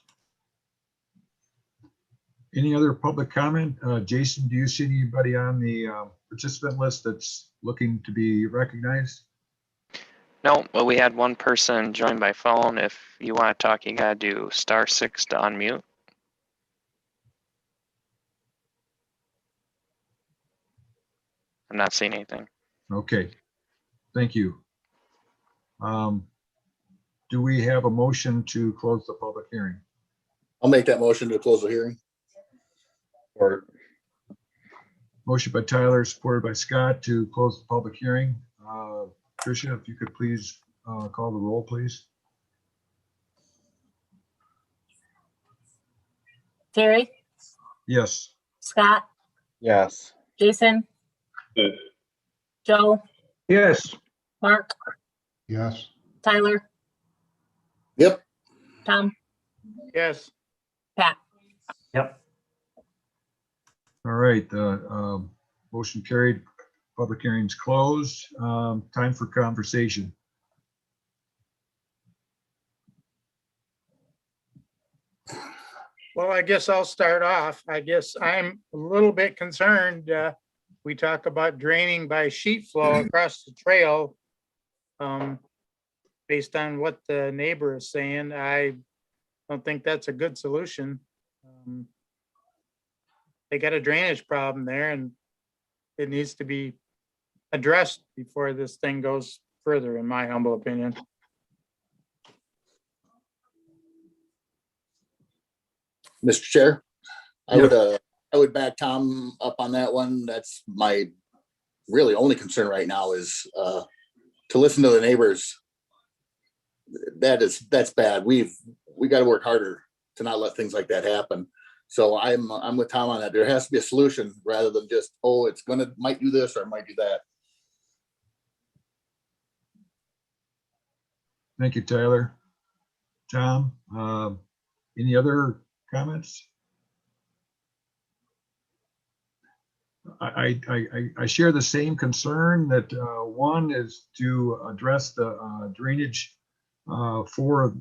Any other public comment? Jason, do you see anybody on the participant list that's looking to be recognized? No, well, we had one person join by phone. If you want to talk, you gotta do *6 to unmute. I'm not seeing anything. Okay, thank you. Do we have a motion to close the public hearing? I'll make that motion to close the hearing. Or Motion by Tyler, supported by Scott, to close the public hearing. Tricia, if you could please call the roll, please. Terry, Yes. Scott, yes. Jason, Yes. Joe, Yes. Mark, Yes. Tyler, Yep. Tom, Yes. Pat. Yep. All right, motion carried. Public hearing's closed. Time for conversation. Well, I guess I'll start off. I guess I'm a little bit concerned. We talk about draining by sheet flow across the trail. Based on what the neighbor is saying, I don't think that's a good solution. They got a drainage problem there and it needs to be addressed before this thing goes further, in my humble opinion. Mr. Chair, I would back Tom up on that one. That's my really only concern right now is to listen to the neighbors. That's bad. We got to work harder to not let things like that happen. So I'm with Tom on that. There has to be a solution rather than just, oh, might do this or might do that. Thank you, Tyler. Tom, any other comments? I share the same concern that one is to address the drainage for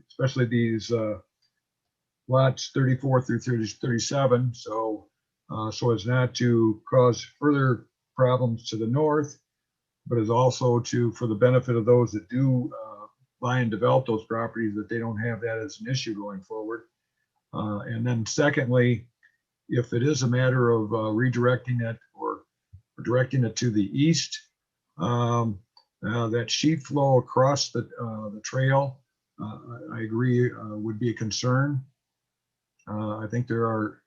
especially these lots 34 through 37, so as not to cause further problems to the north, but is also for the benefit of those that do buy and develop those properties, that they don't have that as an issue going forward. And then secondly, if it is a matter of redirecting it or directing it to the east, that sheet flow across the trail, I agree, would be a concern. I think there are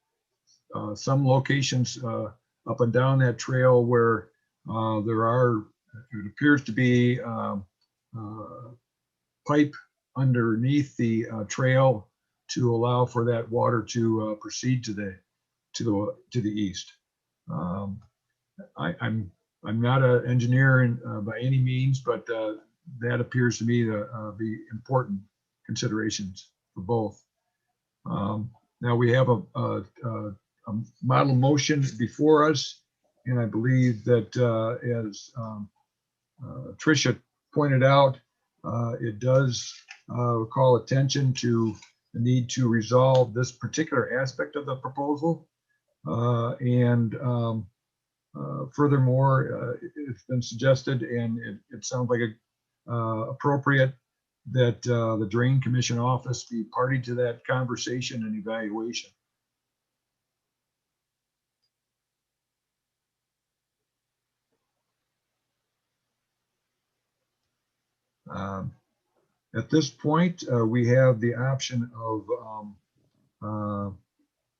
some locations up and down that trail where it appears to be pipe underneath the trail to allow for that water to proceed to the east. I'm not an engineer by any means, but that appears to me to be important considerations for both. Now we have a model motion before us, and I believe that as Tricia pointed out, it does call attention to the need to resolve this particular aspect of the proposal. Furthermore, it's been suggested, and it sounds like appropriate, that the Drain Commission office be party to that conversation and evaluation. At this point, we have the option of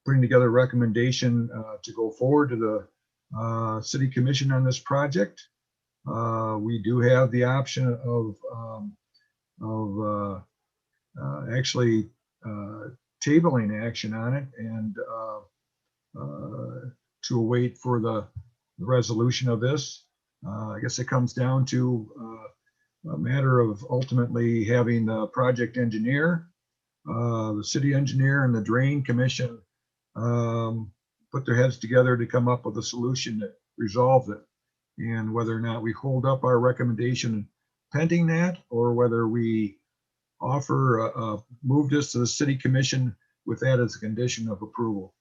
putting together a recommendation to go forward to the City Commission on this project. We do have the option of actually tabling action on it and to await for the resolution of this. I guess it comes down to a matter of ultimately having the project engineer, the city engineer, and the Drain Commission put their heads together to come up with a solution that resolves it. And whether or not we hold up our recommendation pending that, or whether we offer move this to the City Commission with that as a condition of approval.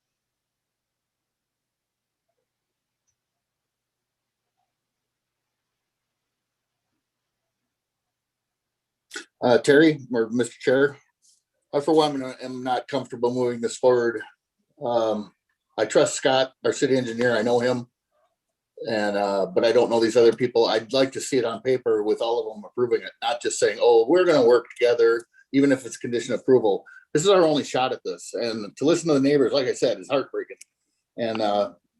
Terry or Mr. Chair, I for one am not comfortable moving this forward. I trust Scott, our city engineer. I know him, and but I don't know these other people. I'd like to see it on paper with all of them approving it, not just saying, "Oh, we're going to work together," even if it's condition approval. This is our only shot at this, and to listen to the neighbors, like I said, is heartbreaking, and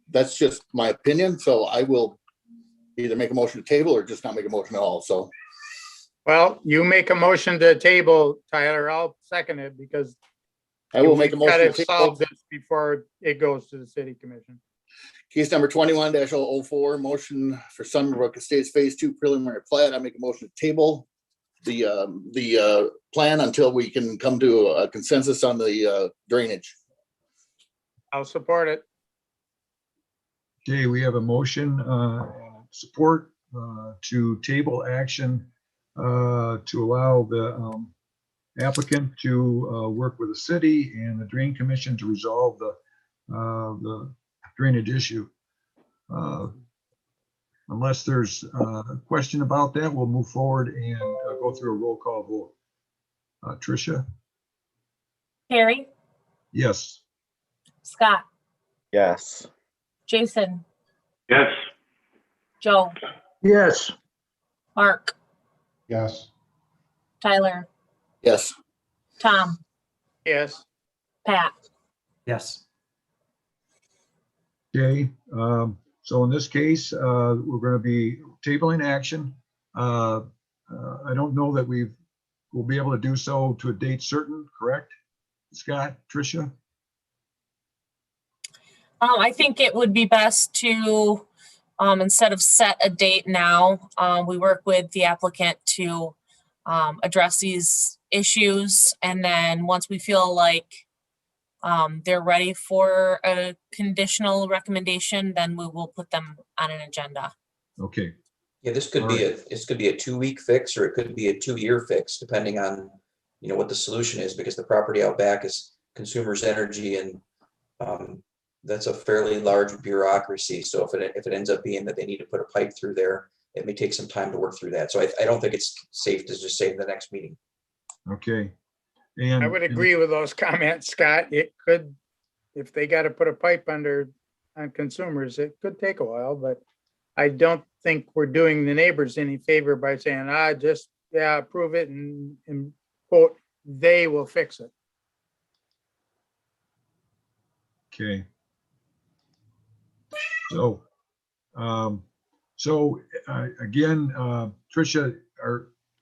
that's just my opinion. So I will either make a motion to table or just not make a motion at all. So. Well, you make a motion to table, Tyler. I'll second it because I will make a motion to to solve this before it goes to the City Commission. Case number 21-004, motion for Summerbrooke Estates Phase 2 preliminary plat. I make a motion to table the plan until we can come to a consensus on the drainage. I'll support it. Okay, we have a motion support to table action to allow the applicant to work with the city and the Drain Commission to resolve the drainage issue. Unless there's a question about that, we'll move forward and go through a roll call vote. Tricia? Harry, Yes. Scott, Yes. Jason, Yes. Joe, Yes. Mark, Yes. Tyler, Yes. Tom, Yes. Pat. Yes. Okay, so in this case, we're going to be tabling action. I don't know that we'll be able to do so to a date certain, correct? Scott, Tricia? I think it would be best to, instead of set a date now, we work with the applicant to address these issues. And then once we feel like they're ready for a conditional recommendation, then we will put them on an agenda. Okay. Yeah, this could be a 2-week fix, or it could be a 2-year fix, depending on, what the solution is, because the property out back is Consumers Energy, and that's a fairly large bureaucracy. So if it ends up being that they need to put a pipe through there, it may take some time to work through that. So I don't think it's safe to just say the next meeting. Okay. And I would agree with those comments, Scott. It could, if they got to put a pipe under on Consumers, it could take a while, but I don't think we're doing the neighbors any favor by saying, just, approve it and quote, they will fix it. Okay. So, again, Tricia,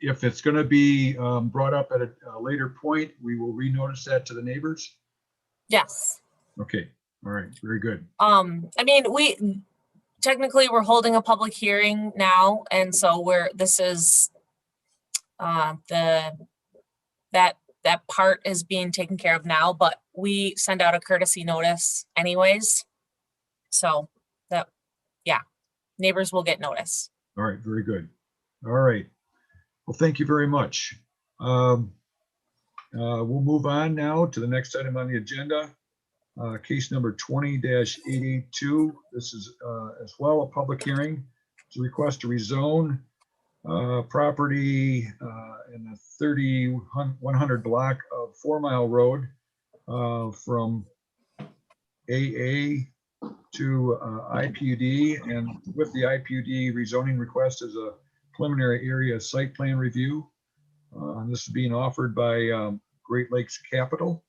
if it's going to be brought up at a later point, we will renotice that to the neighbors. Yes. Okay. All right. Very good. I mean, we're holding a public hearing now, and so this is that part is being taken care of now, but we send out a courtesy notice anyways. So neighbors will get notice. All right. Very good. All right. Well, thank you very much. We'll move on now to the next item on the agenda. Case number 20-882. This is as well a public hearing. It's a request to rezone property in the 3100 block of 4 Mile Road from AA to IPUD, and with the IPUD rezoning request is a preliminary area site plan review. And this is being offered by Great Lakes Capital.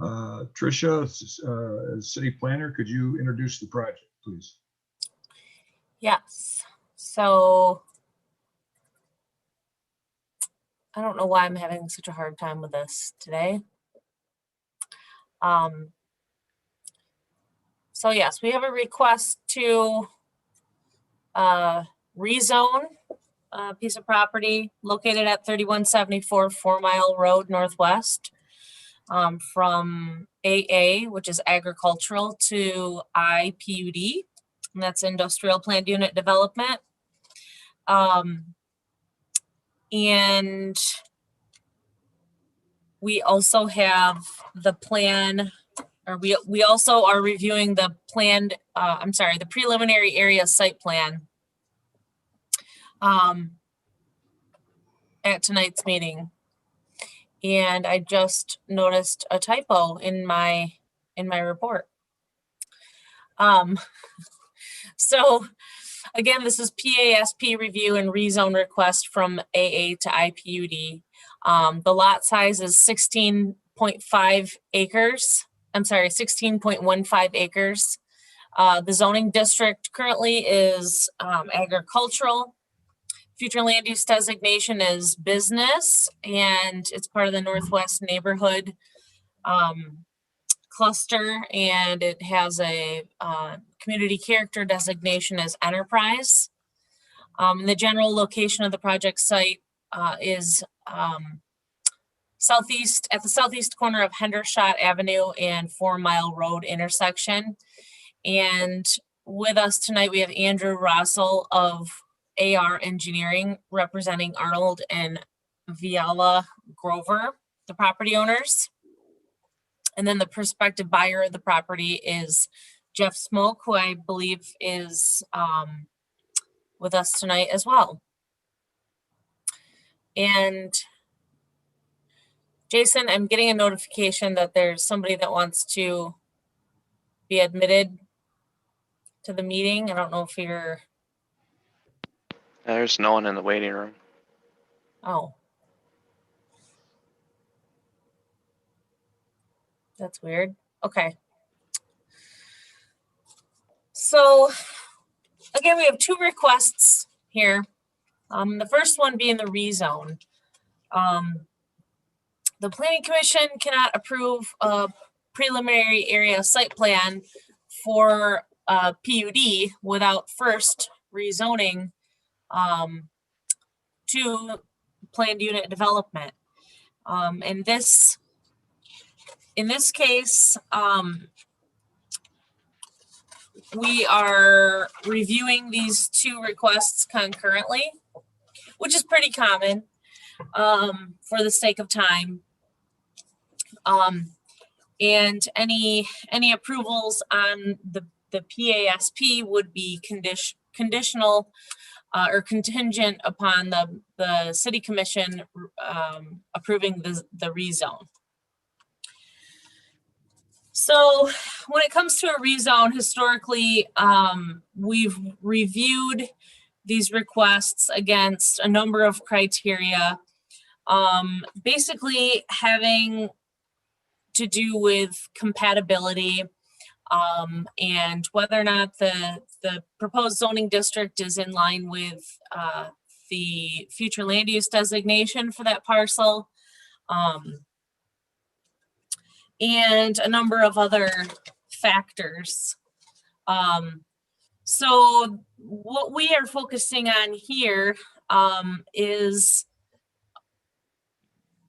Tricia, as city planner, could you introduce the project, please? Yes. So I don't know why I'm having such a hard time with this today. So yes, we have a request to rezone a piece of property located at 3174 4 Mile Road Northwest from AA, which is agricultural, to IPUD, and that's industrial planned unit development. And we also have the plan, or we also are reviewing the planned, the preliminary area site plan at tonight's meeting. And I just noticed a typo in my report. So again, this is PASP review and rezone request from AA to IPUD. The lot size is 16.5 acres. 16.15 acres. The zoning district currently is agricultural. Future land use designation is business, and it's part of the Northwest neighborhood cluster, and it has a community character designation as enterprise. The general location of the project site is southeast, at the southeast corner of Hendershot Avenue and 4 Mile Road intersection. And with us tonight, we have Andrew Rossell of AR Engineering representing Arnold and Viala Grover, the property owners. And then the prospective buyer of the property is Jeff Smoke, who I believe is with us tonight as well. And Jason, I'm getting a notification that there's somebody that wants to be admitted to the meeting. I don't know if you're, There's no one in the waiting room. oh. That's weird. Okay. So again, we have two requests here. The first one being the rezone. The Planning Commission cannot approve a preliminary area site plan for PUD without first rezoning to planned unit development. In this case, we are reviewing these two requests concurrently, which is pretty common for the sake of time. And any approvals on the PASP would be conditional or contingent upon the city commission approving the rezone. So when it comes to a rezone, historically, we've reviewed these requests against a number of criteria, basically having to do with compatibility and whether or not the proposed zoning district is in line with the future land use designation for that parcel. And a number of other factors. So what we are focusing on here is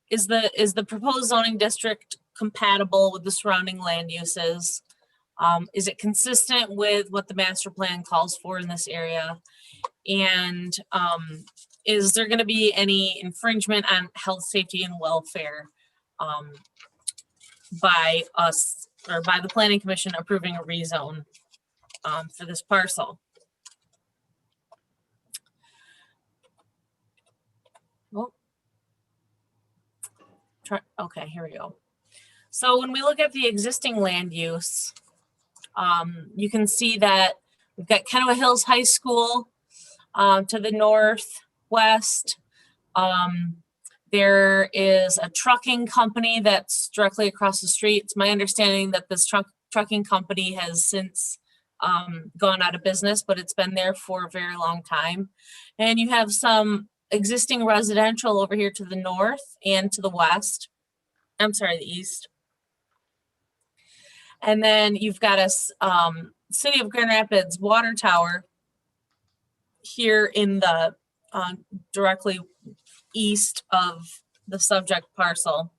the proposed zoning district compatible with the surrounding land uses? Is it consistent with what the master plan calls for in this area? And is there going to be any infringement on health, safety, and welfare by us or by the Planning Commission approving a rezone for this parcel? Oh. Okay, here we go. So when we look at the existing land use, you can see that we've got Kennewick Hills High School to the northwest. There is a trucking company that's directly across the street. It's my understanding that this trucking company has since gone out of business, but it's been there for a very long time. And you have some existing residential over here to the north and to the west. I'm sorry, the east. And then you've got a City of Grand Rapids water tower here in the directly east of the subject parcel.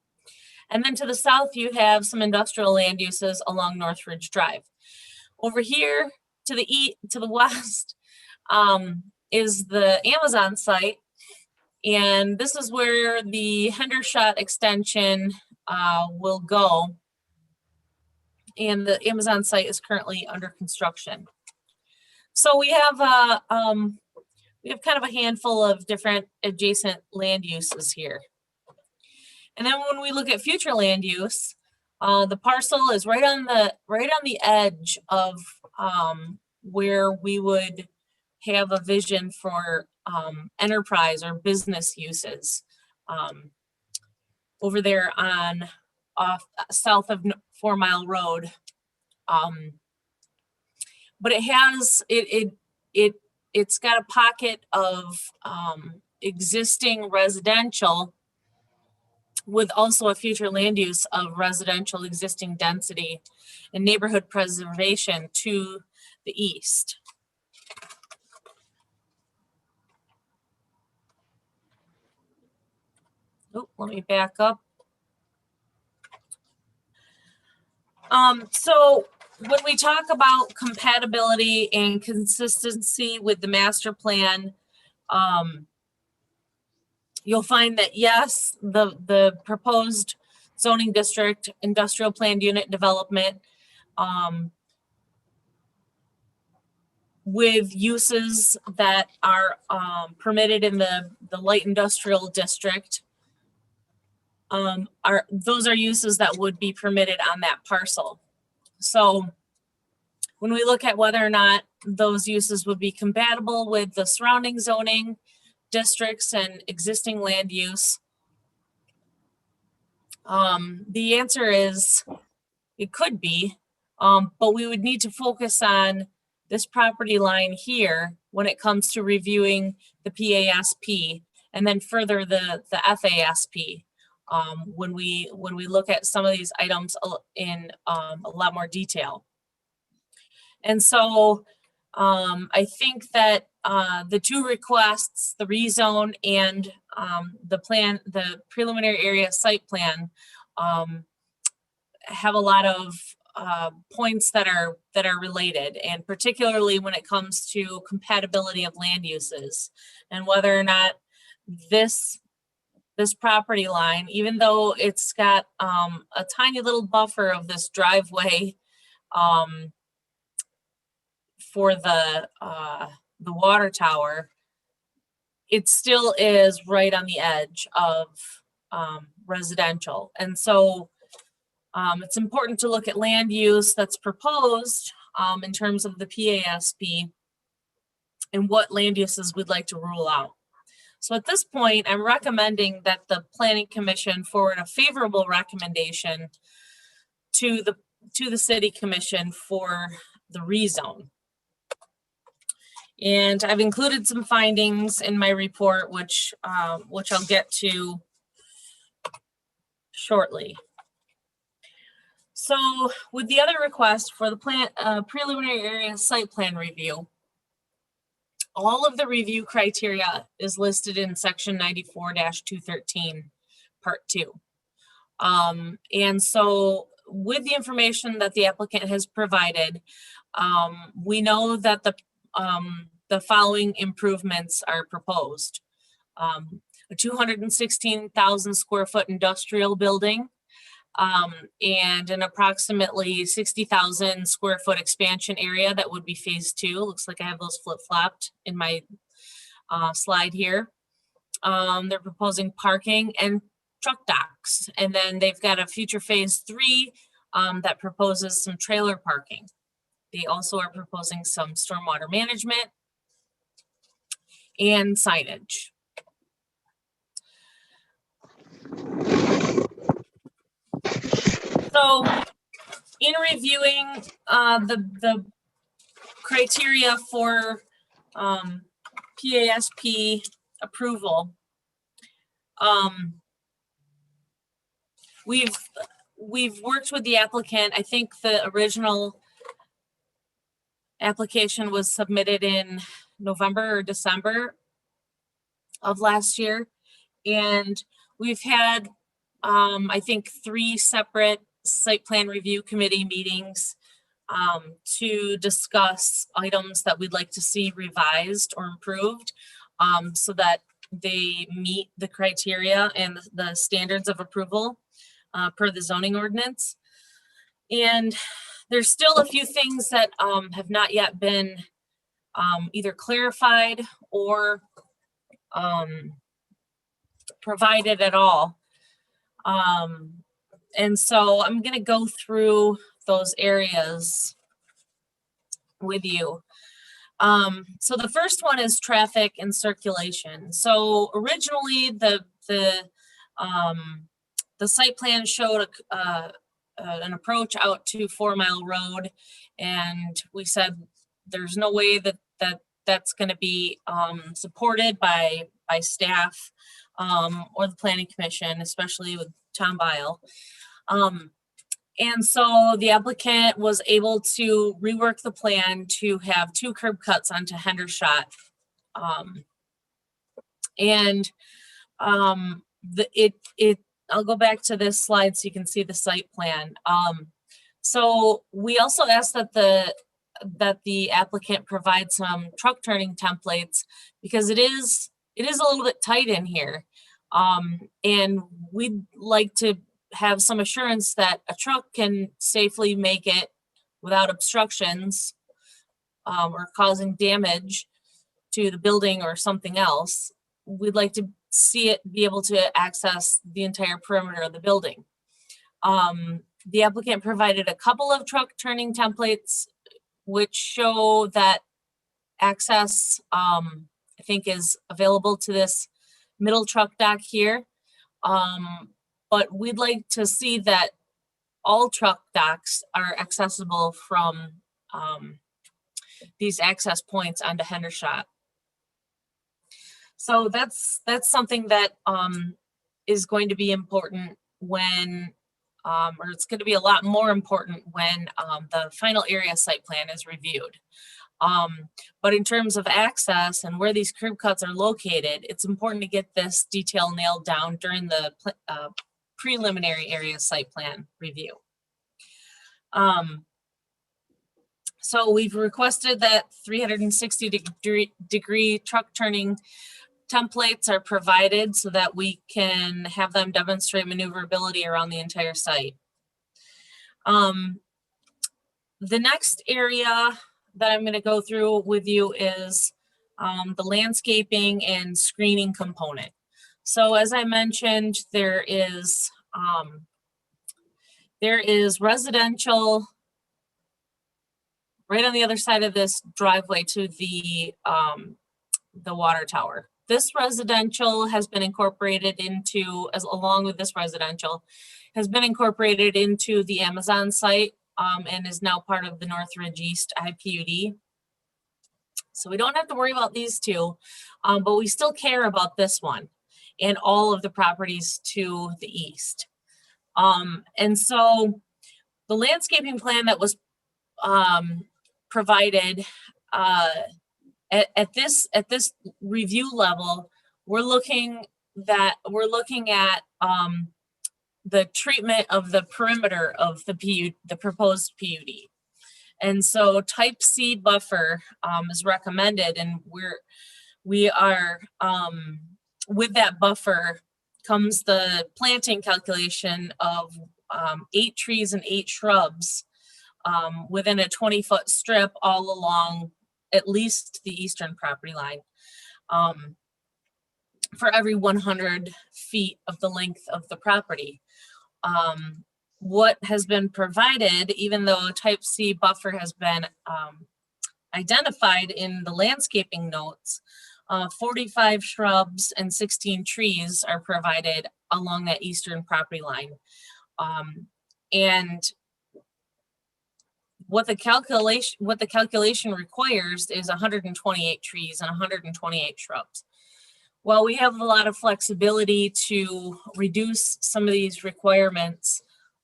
And then to the south, you have some industrial land uses along Northridge Drive. Over here to the west is the Amazon site. And this is where the Hendershot extension will go. And the Amazon site is currently under construction. So we have kind of a handful of different adjacent land uses here. And then when we look at future land use, the parcel is right on the edge of where we would have a vision for enterprise or business uses over there on south of 4 Mile Road. But it's got a pocket of existing residential with also a future land use of residential existing density and neighborhood preservation to the east. Oh, let me back up. So when we talk about compatibility and consistency with the master plan, you'll find that yes, the proposed zoning district, industrial planned unit development, with uses that are permitted in the light industrial district, those are uses that would be permitted on that parcel. So when we look at whether or not those uses would be compatible with the surrounding zoning districts and existing land use, the answer is it could be, but we would need to focus on this property line here when it comes to reviewing the PASP, and then further the FASP when we look at some of these items in a lot more detail. And so I think that the two requests, the rezone and the preliminary area site plan, have a lot of points that are related, and particularly when it comes to compatibility of land uses and whether or not this property line, even though it's got a tiny little buffer of this driveway for the water tower, it still is right on the edge of residential. And so it's important to look at land use that's proposed in terms of the PASP and what land uses we'd like to rule out. So at this point, I'm recommending that the Planning Commission forward a favorable recommendation to the City Commission for the rezone. And I've included some findings in my report, which I'll get to shortly. So with the other request for the preliminary area site plan review, all of the review criteria is listed in section 94-213, part 2. And so with the information that the applicant has provided, we know that the following improvements are proposed. A 216,000 square foot industrial building, and an approximately 60,000 square foot expansion area that would be phase 2. Looks like I have those flip-flopped in my slide here. They're proposing parking and truck docks, and then they've got a future phase 3 that proposes some trailer parking. They also are proposing some stormwater management and signage. So in reviewing the criteria for PASP approval, we've worked with the applicant. I think the original application was submitted in November or December of last year, and we've had I think 3 separate site plan review committee meetings to discuss items that we'd like to see revised or improved so that they meet the criteria and the standards of approval per the zoning ordinance. And there's still a few things that have not yet been either clarified or provided at all. And so I'm going to go through those areas with you. So the first one is traffic and circulation. So originally the site plan showed an approach out to 4 Mile Road, and we said there's no way that's going to be supported by staff or the Planning Commission, especially with Tom Bile. And so the applicant was able to rework the plan to have 2 curb cuts onto Hendershot. I'll go back to this slide so you can see the site plan. So we also asked that the applicant provide some truck turning templates, because it is a little bit tight in here. And we'd like to have some assurance that a truck can safely make it without obstructions or causing damage to the building or something else. We'd like to see it be able to access the entire perimeter of the building. The applicant provided a couple of truck turning templates which show that access, I think, is available to this middle truck dock here. But we'd like to see that all truck docks are accessible from these access points onto Hendershot. So that's something that is going to be important when, or it's going to be a lot more important when the final area site plan is reviewed. But in terms of access and where these curb cuts are located, it's important to get this detail nailed down during the preliminary area site plan review. So we've requested that 360-degree truck turning templates are provided so that we can have them demonstrate maneuverability around the entire site. The next area that I'm going to go through with you is the landscaping and screening component. So as I mentioned, there is residential right on the other side of this driveway to the water tower. This residential has been incorporated into, along with this residential, has been incorporated into the Amazon site and is now part of the Northridge East IPUD. So we don't have to worry about these two, but we still care about this one and all of the properties to the east. And so the landscaping plan that was provided at this review level, we're looking at the treatment of the perimeter of the proposed PUD. And so type C buffer is recommended, and we are with that buffer comes the planting calculation of 8 trees and 8 shrubs within a 20-foot strip all along at least the eastern property line for every 100 feet of the length of the property. What has been provided, even though a type C buffer has been identified in the landscaping notes, 45 shrubs and 16 trees are provided along that eastern property line. And what the calculation requires is 128 trees and 128 shrubs. While we have a lot of flexibility to reduce some of these requirements,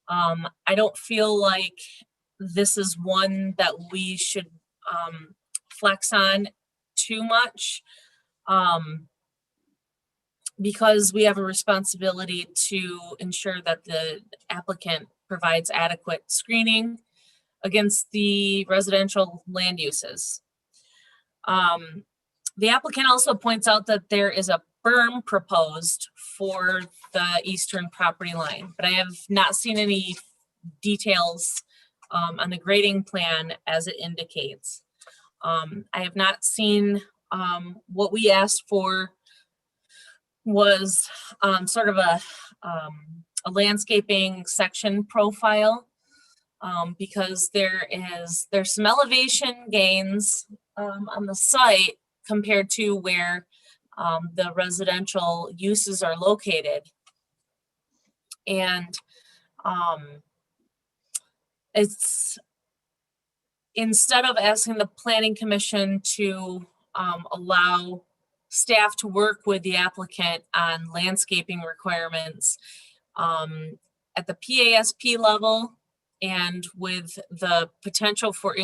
I don't feel like this is one that we should flex on too much, because we have a responsibility to ensure that the applicant provides adequate screening against the residential land uses. The applicant also points out that there is a berm proposed for the eastern property line, but I have not seen any details on the grading plan as it indicates. I have not seen what we asked for was sort of a landscaping section profile, because there's some elevation gains on the site compared to where the residential uses are located. And it's, instead of asking the Planning Commission to allow staff to work with the applicant on landscaping requirements at the PASP level, and with the potential for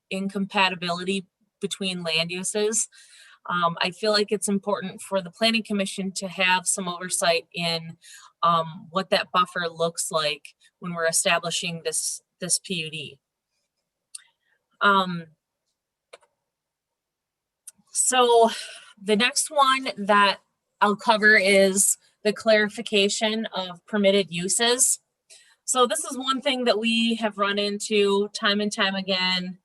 incompatibility between land uses, I feel like it's important for the Planning Commission to have some oversight in what that buffer looks like when we're establishing this PUD. So the next one that I'll cover is the clarification of permitted uses. So this is one thing that we have run into time and time again.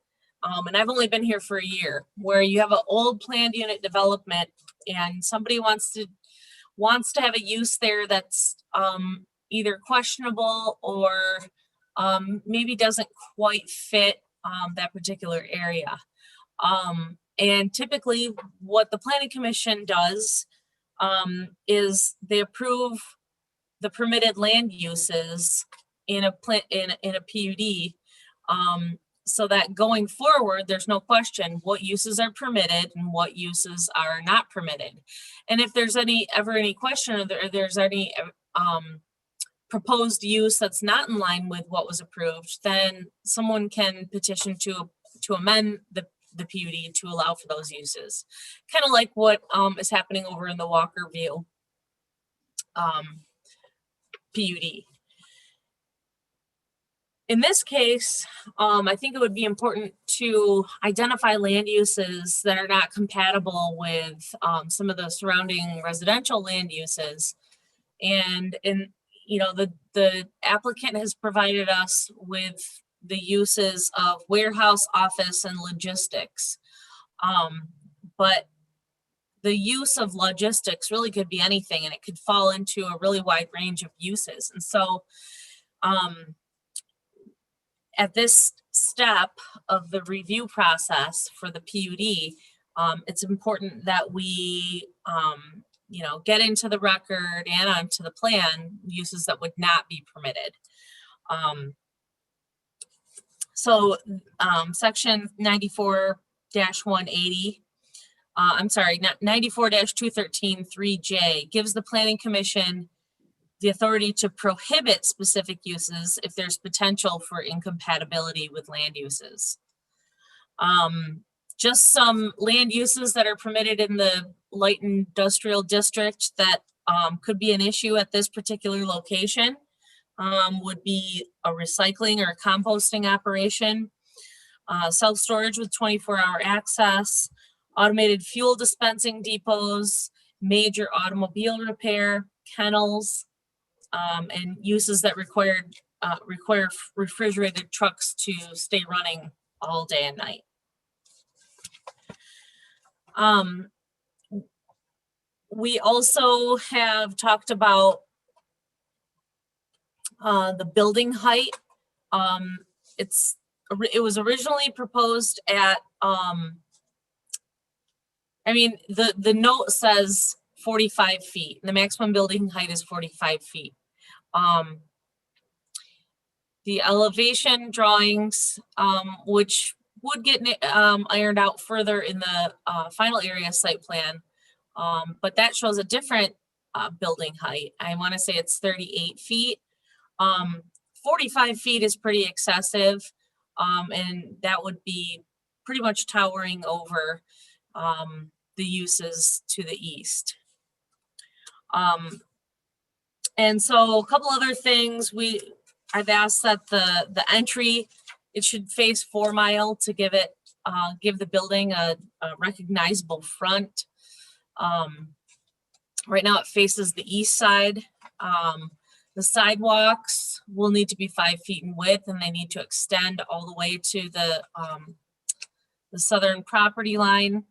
And I've only been here for a year, where you have an old planned unit development and somebody wants to have a use there that's either questionable or maybe doesn't quite fit that particular area. And typically what the planning commission does is they approve the permitted land uses in a PUD, so that going forward, there's no question what uses are permitted and what uses are not permitted. And if there's ever any question, or there's any proposed use that's not in line with what was approved, then someone can petition to amend the PUD to allow for those uses. Kind of like what is happening over in the Walker View PUD. In this case, I think it would be important to identify land uses that are not compatible with some of the surrounding residential land uses. And you know, the applicant has provided us with the uses of warehouse, office, and logistics. But the use of logistics really could be anything, and it could fall into a really wide range of uses. And so at this step of the review process for the PUD, it's important that we you know, get into the record and onto the plan uses that would not be permitted. Section 94-180, I'm sorry, 94-213 3J gives the Planning Commission the authority to prohibit specific uses if there's potential for incompatibility with land uses. Just some land uses that are permitted in the light industrial district that could be an issue at this particular location would be a recycling or a composting operation, self-storage with 24-hour access, automated fuel dispensing depots, major automobile repair, kennels, and uses that require refrigerated trucks to stay running all day and night. We also have talked about the building height. It was originally proposed at, I mean, the note says 45 feet. The maximum building height is 45 feet. The elevation drawings, which would get ironed out further in the final area site plan, but that shows a different building height. I want to say it's 38 feet. 45 feet is pretty excessive, and that would be pretty much towering over the uses to the east. And so a couple other things, I've asked that the entry, it should face 4 Mile to give it give the building a recognizable front. Right now it faces the east side. The sidewalks will need to be 5 feet in width, and they need to extend all the way to the southern property line.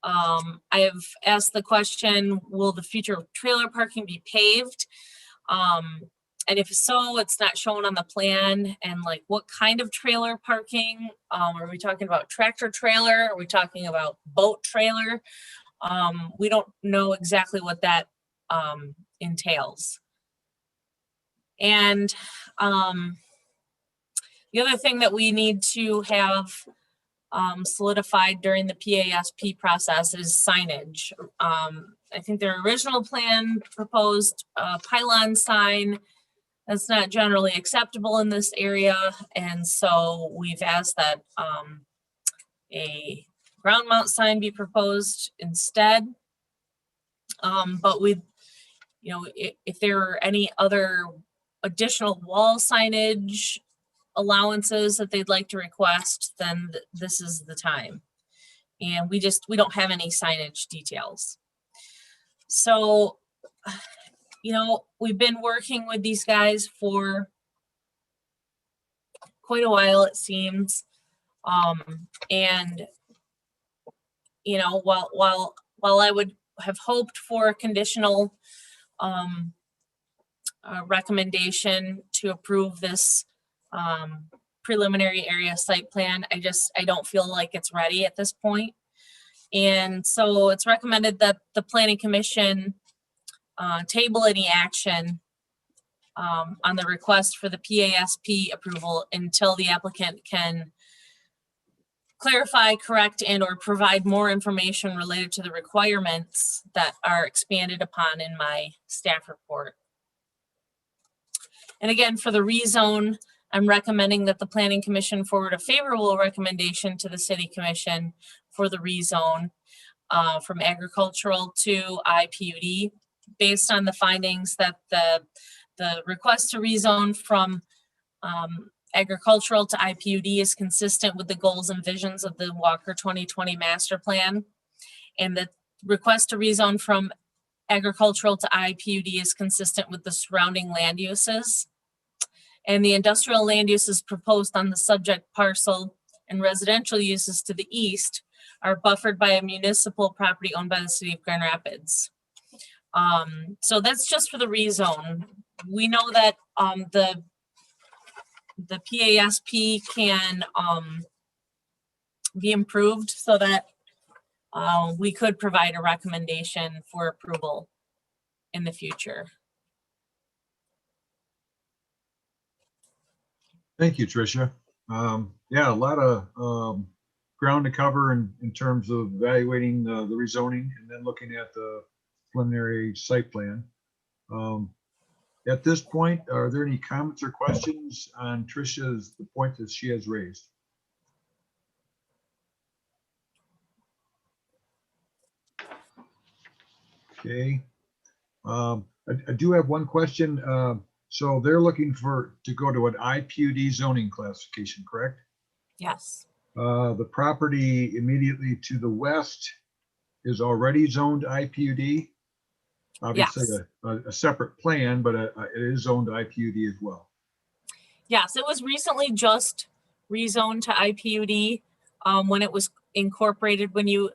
I have asked the question, will the future trailer parking be paved? And if so, it's not shown on the plan. And like, what kind of trailer parking? Are we talking about tractor trailer? Are we talking about boat trailer? We don't know exactly what that entails. And the other thing that we need to have solidified during the PASP process is signage. I think their original plan proposed a pylon sign. That's not generally acceptable in this area, and so we've asked that a ground mount sign be proposed instead. But we, you know, if there are any other additional wall signage allowances that they'd like to request, then this is the time. And we don't have any signage details. So you know, we've been working with these guys for quite a while, it seems. And, you know, while I would have hoped for a conditional recommendation to approve this preliminary area site plan, I don't feel like it's ready at this point. And so it's recommended that the Planning Commission table any action on the request for the PASP approval until the applicant can clarify, correct, and or provide more information related to the requirements that are expanded upon in my staff report. And again, for the rezone, I'm recommending that the Planning Commission forward a favorable recommendation to the City Commission for the rezone from agricultural to IPUD, based on the findings that the request to rezone from agricultural to IPUD is consistent with the goals and visions of the Walker 2020 master plan. And the request to rezone from agricultural to IPUD is consistent with the surrounding land uses. And the industrial land uses proposed on the subject parcel and residential uses to the east are buffered by a municipal property owned by the city of Grand Rapids. So that's just for the rezone. We know that the PASP can be improved so that we could provide a recommendation for approval in the future. Thank you, Tricia. Yeah, a lot of ground to cover in terms of evaluating the rezoning and then looking at the preliminary site plan. At this point, are there any comments or questions on the point that she has raised? Okay. I do have one question. So they're looking to go to an IPUD zoning classification, correct? Yes. The property immediately to the west is already zoned IPUD. Obviously, yes. A separate plan, but it is zoned IPUD as well. Yes, it was recently just rezoned to IPUD when it was incorporated, when you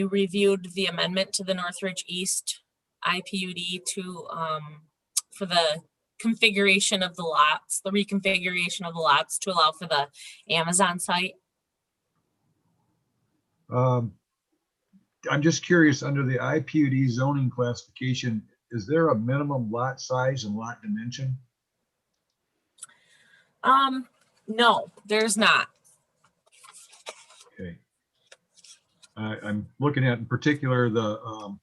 reviewed the amendment to the Northridge East IPUD to for the configuration of the lots, the reconfiguration of the lots to allow for the Amazon site. I'm just curious, under the IPUD zoning classification, is there a minimum lot size and lot dimension? No, there's not. Okay. I'm looking at in particular the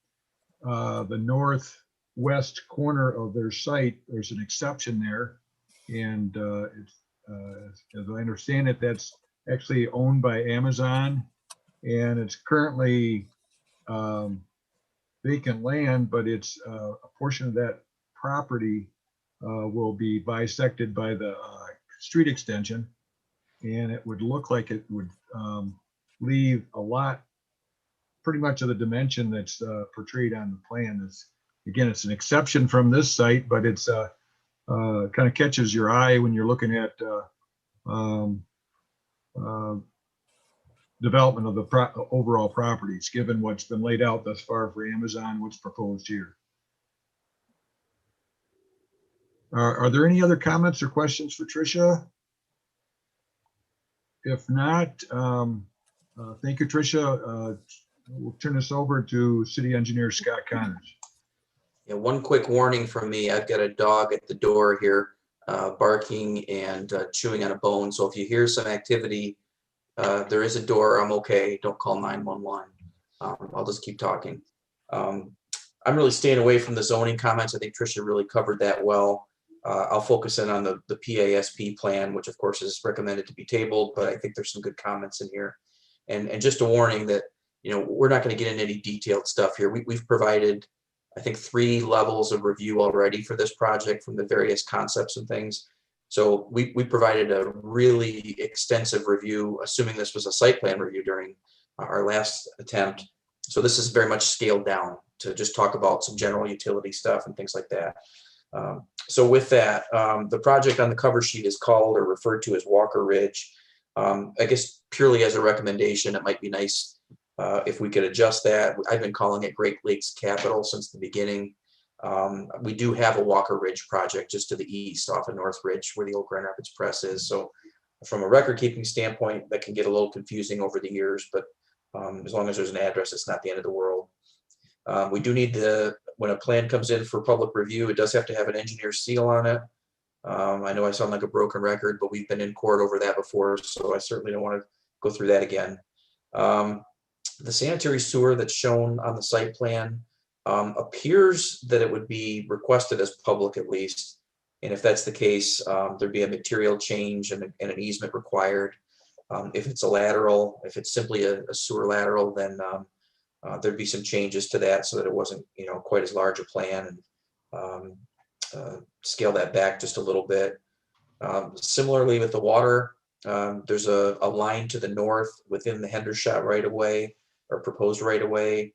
northwest corner of their site. There's an exception there, and as I understand it, that's actually owned by Amazon, and it's currently vacant land, but it's a portion of that property will be bisected by the street extension, and it would look like it would leave a lot, pretty much of the dimension that's portrayed on the plan. Again, it's an exception from this site, but it's kind of catches your eye when you're looking at development of the overall properties, given what's been laid out thus far for Amazon, what's proposed here. Are there any other comments or questions for Tricia? If not, thank you, Tricia. We'll turn this over to City Engineer Scott Connors. Yeah, one quick warning from me. I've got a dog at the door here barking and chewing on a bone. So if you hear some activity, there is a door. I'm okay. Don't call 911. I'll just keep talking. I'm really staying away from the zoning comments. I think Tricia really covered that well. I'll focus in on the PASP plan, which of course is recommended to be tabled, but I think there's some good comments in here. And just a warning that, we're not going to get into any detailed stuff here. We've provided, I think, 3 levels of review already for this project from the various concepts and things. So we provided a really extensive review, assuming this was a site plan review during our last attempt. So this is very much scaled down to just talk about some general utility stuff and things like that. So with that, the project on the cover sheet is called or referred to as Walker Ridge. I guess purely as a recommendation, it might be nice if we could adjust that. I've been calling it Great Lakes Capital since the beginning. We do have a Walker Ridge project just to the east off of North Ridge where the old Grand Rapids Press is. So from a record keeping standpoint, that can get a little confusing over the years, but as long as there's an address, it's not the end of the world. We do need when a plan comes in for public review, it does have to have an engineer's seal on it. I know I sound like a broken record, but we've been in court over that before, so I certainly don't want to go through that again. The sanitary sewer that's shown on the site plan appears that it would be requested as public at least. And if that's the case, there'd be a material change and an easement required. If it's a lateral, if it's simply a sewer lateral, then there'd be some changes to that so that it wasn't, quite as large a plan, and scale that back just a little bit. Similarly with the water, there's a line to the north within the Hendershot right of way or proposed right of way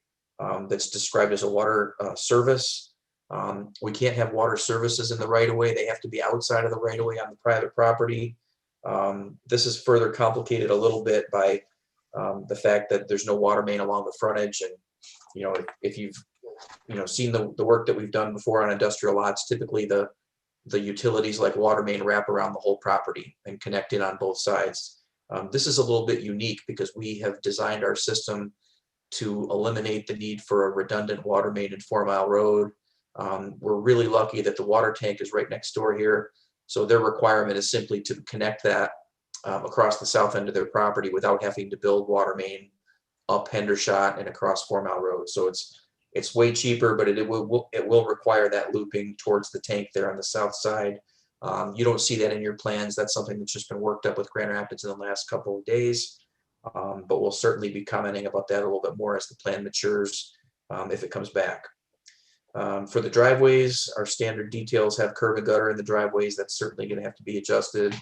that's described as a water service. We can't have water services in the right of way. They have to be outside of the right of way on the private property. This is further complicated a little bit by the fact that there's no water main along the frontage. And, if you've, seen the work that we've done before on industrial lots, typically the utilities like water main wrap around the whole property and connect in on both sides. This is a little bit unique because we have designed our system to eliminate the need for a redundant water main in 4 Mile Road. We're really lucky that the water tank is right next door here. So their requirement is simply to connect that across the south end of their property without having to build water main up Hendershot and across 4 Mile Road. So it's way cheaper, but it will require that looping towards the tank there on the south side. You don't see that in your plans. That's something that's just been worked up with Grand Rapids in the last couple of days. But we'll certainly be commenting about that a little bit more as the plan matures, if it comes back. For the driveways, our standard details have curb and gutter in the driveways. That's certainly going to have to be adjusted.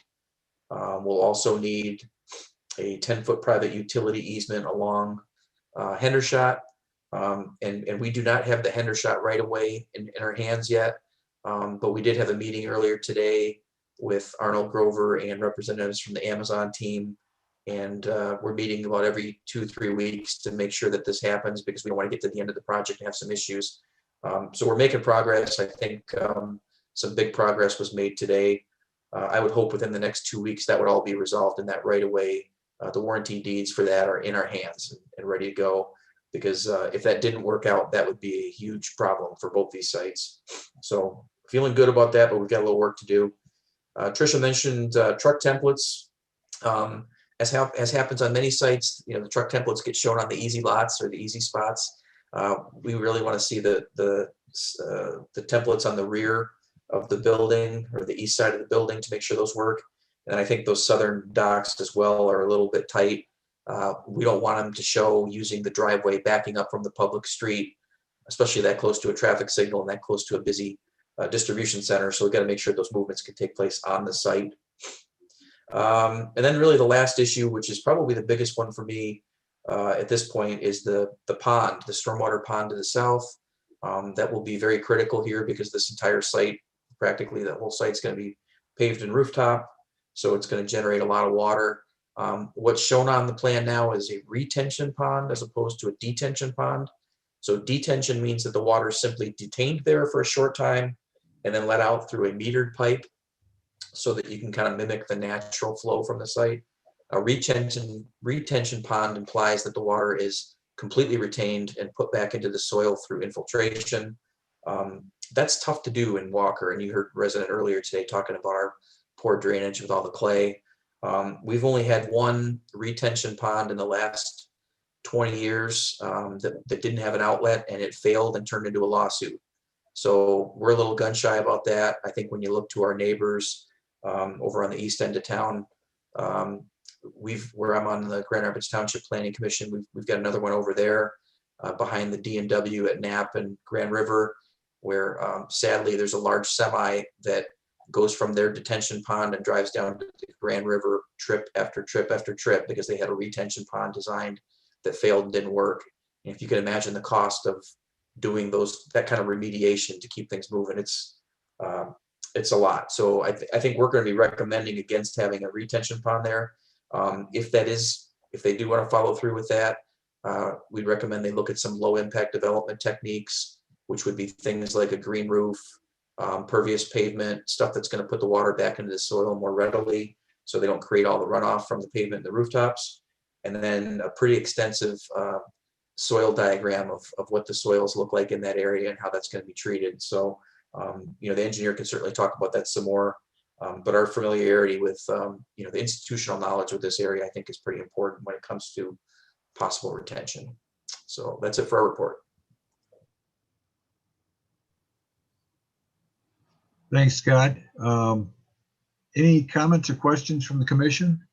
We'll also need a 10-foot private utility easement along Hendershot. And we do not have the Hendershot right away in our hands yet. But we did have a meeting earlier today with Arnold Grover and representatives from the Amazon team. And we're meeting about every 2-3 weeks to make sure that this happens because we don't want to get to the end of the project and have some issues. So we're making progress. I think some big progress was made today. I would hope within the next 2 weeks that would all be resolved in that right away. The warranty deeds for that are in our hands and ready to go. Because if that didn't work out, that would be a huge problem for both these sites. So feeling good about that, but we've got a little work to do. Tricia mentioned truck templates. As happens on many sites, the truck templates get shown on the easy lots or the easy spots. We really want to see the templates on the rear of the building or the east side of the building to make sure those work. And I think those southern docks as well are a little bit tight. We don't want them to show using the driveway backing up from the public street, especially that close to a traffic signal and that close to a busy distribution center. So we've got to make sure those movements can take place on the site. And then really the last issue, which is probably the biggest one for me at this point, is the pond, the stormwater pond to the south. That will be very critical here because this entire site, practically the whole site's going to be paved and rooftop. So it's going to generate a lot of water. What's shown on the plan now is a retention pond as opposed to a detention pond. So detention means that the water is simply detained there for a short time and then let out through a metered pipe so that you can kind of mimic the natural flow from the site. A retention pond implies that the water is completely retained and put back into the soil through infiltration. That's tough to do in Walker, and you heard a resident earlier today talking about our poor drainage with all the clay. We've only had one retention pond in the last 20 years that didn't have an outlet, and it failed and turned into a lawsuit. So we're a little gun shy about that. I think when you look to our neighbors over on the east end of town, where I'm on the Grand Rapids Township Planning Commission, we've got another one over there behind the D&W at Knapp and Grand River, where sadly there's a large semi that goes from their detention pond and drives down to the Grand River trip after trip after trip because they had a retention pond designed that failed and didn't work. And if you can imagine the cost of doing that kind of remediation to keep things moving. It's a lot. So I think we're going to be recommending against having a retention pond there. If they do want to follow through with that, we'd recommend they look at some low impact development techniques, which would be things like a green roof, pervious pavement, stuff that's going to put the water back into the soil more readily so they don't create all the runoff from the pavement and the rooftops. And then a pretty extensive soil diagram of what the soils look like in that area and how that's going to be treated. So, the engineer can certainly talk about that some more, but our familiarity with, the institutional knowledge of this area, I think, is pretty important when it comes to possible retention. So that's it for our report. Thanks, Scott. Any comments or questions from the commission?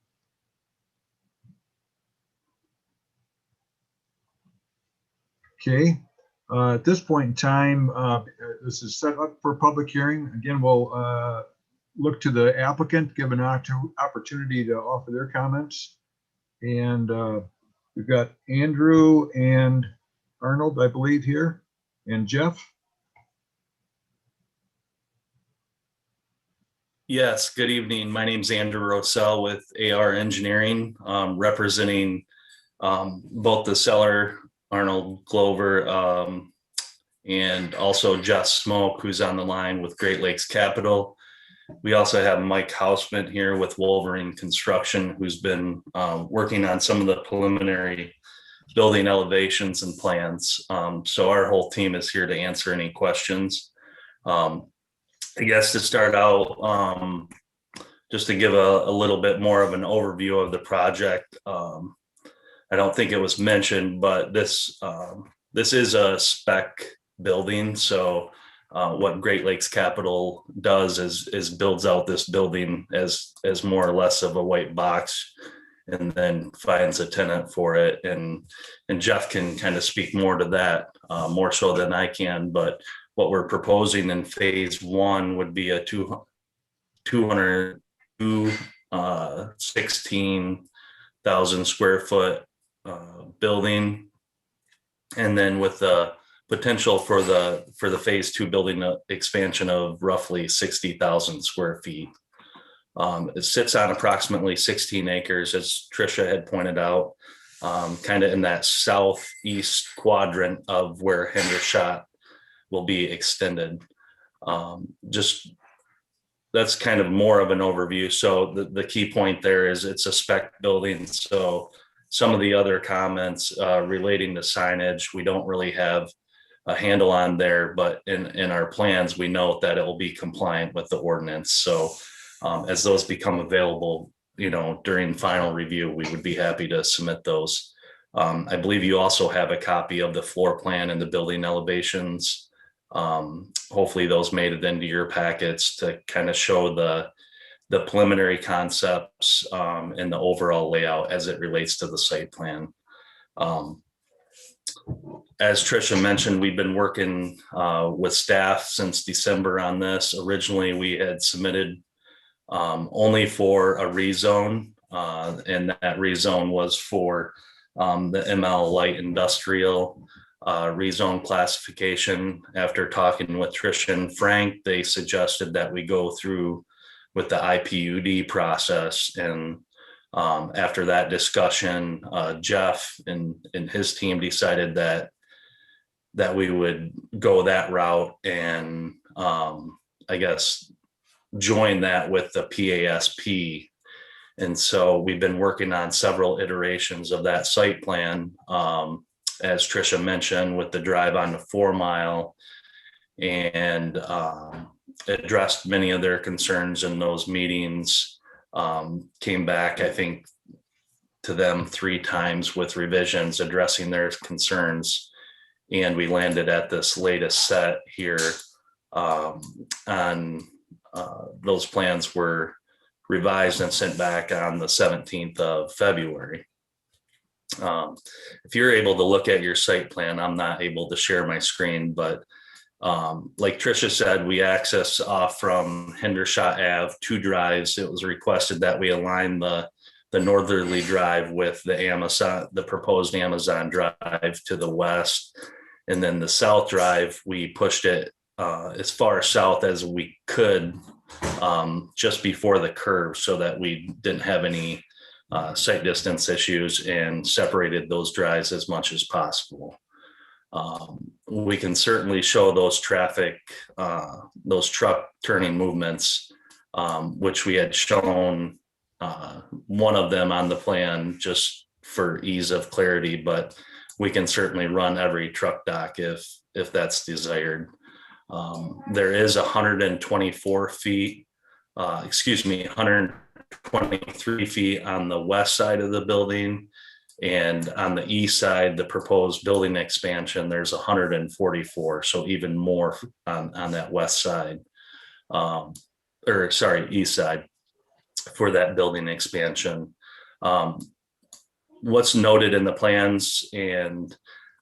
Okay. At this point in time, this is set up for public hearing. Again, we'll look to the applicant, give an opportunity to offer their comments. And we've got Andrew and Arnold, I believe, here, and Jeff. Yes, good evening. My name's Andrew Rossell with AR Engineering, representing both the seller, Arnold Glover, and also Jeff Smoke, who's on the line with Great Lakes Capital. We also have Mike Hausman here with Wolverine Construction, who's been working on some of the preliminary building elevations and plans. So our whole team is here to answer any questions. I guess to start out, just to give a little bit more of an overview of the project. I don't think it was mentioned, but this is a spec building. So what Great Lakes Capital does is builds out this building as more or less of a white box, and then finds a tenant for it. And Jeff can kind of speak more to that, more so than I can. But what we're proposing in phase one would be a 16,000 square foot building, and then with the potential for the phase two building expansion of roughly 60,000 square feet. It sits on approximately 16 acres, as Tricia had pointed out, kind of in that southeast quadrant of where Hendershot will be extended. Just that's kind of more of an overview. So the key point there is it's a spec building. So some of the other comments relating to signage, we don't really have a handle on there, but in our plans, we note that it will be compliant with the ordinance. So as those become available, during final review, we would be happy to submit those. I believe you also have a copy of the floor plan and the building elevations. Hopefully those made it into your packets to kind of show the preliminary concepts and the overall layout as it relates to the site plan. As Tricia mentioned, we've been working with staff since December on this. Originally, we had submitted only for a rezone, and that rezone was for the ML light industrial rezone classification. After talking with Tricia and Frank, they suggested that we go through with the IPUD process. And after that discussion, Jeff and his team decided that we would go that route and I guess join that with the PASP. And so we've been working on several iterations of that site plan, as Tricia mentioned, with the drive on the 4 mile, and addressed many of their concerns in those meetings. Came back, I think, to them 3 times with revisions addressing their concerns. And we landed at this latest set here on those plans were revised and sent back on the 17th of February. If you're able to look at your site plan, I'm not able to share my screen, but like Tricia said, we access off from Hendershot Ave 2 drives. It was requested that we align the northerly drive with the proposed Amazon drive to the west. And then the south drive, we pushed it as far south as we could, just before the curve, so that we didn't have any sight distance issues, and separated those drives as much as possible. We can certainly show those those truck turning movements, which we had shown one of them on the plan just for ease of clarity, but we can certainly run every truck dock if that's desired. There is 124 feet, 123 feet on the west side of the building. And on the east side, the proposed building expansion, there's 144, so even more on that west side, east side for that building expansion. What's noted in the plans, and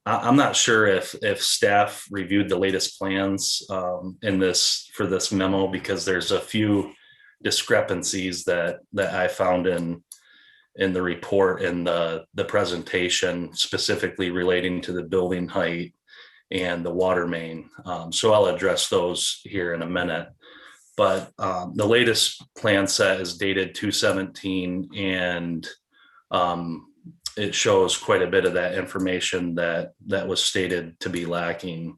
I'm not sure if staff reviewed the latest plans for this memo, because there's a few discrepancies that I found in the report and the presentation, specifically relating to the building height and the water main. So I'll address those here in a minute. But the latest plan set is dated 2/17, and it shows quite a bit of that information that was stated to be lacking.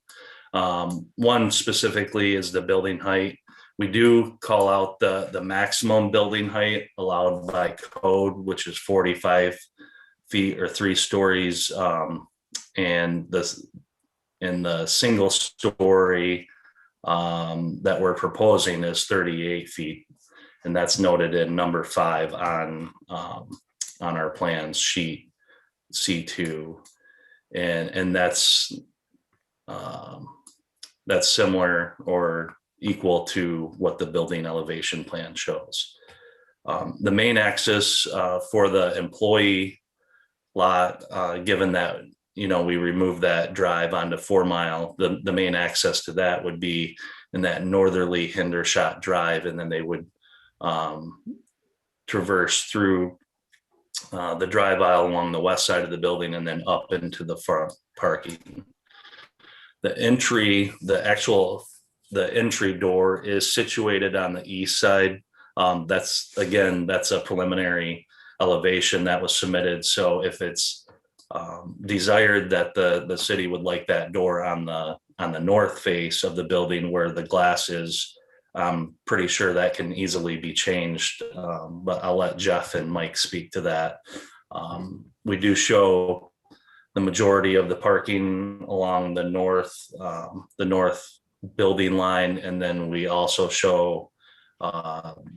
One specifically is the building height. We do call out the maximum building height allowed by code, which is 45 feet or 3 stories. And the single story that we're proposing is 38 feet. And that's noted in number 5 on our plans sheet C2. And that's similar or equal to what the building elevation plan shows. The main access for the employee lot, given that, we remove that drive onto 4 Mile, the main access to that would be in that northerly Hendershot Drive, and then they would traverse through the drive aisle along the west side of the building and then up into the front parking. The entry door is situated on the east side. That's a preliminary elevation that was submitted. So if it's desired that the city would like that door on the north face of the building where the glass is, I'm pretty sure that can easily be changed. But I'll let Jeff and Mike speak to that. We do show the majority of the parking along the north building line, and then we also show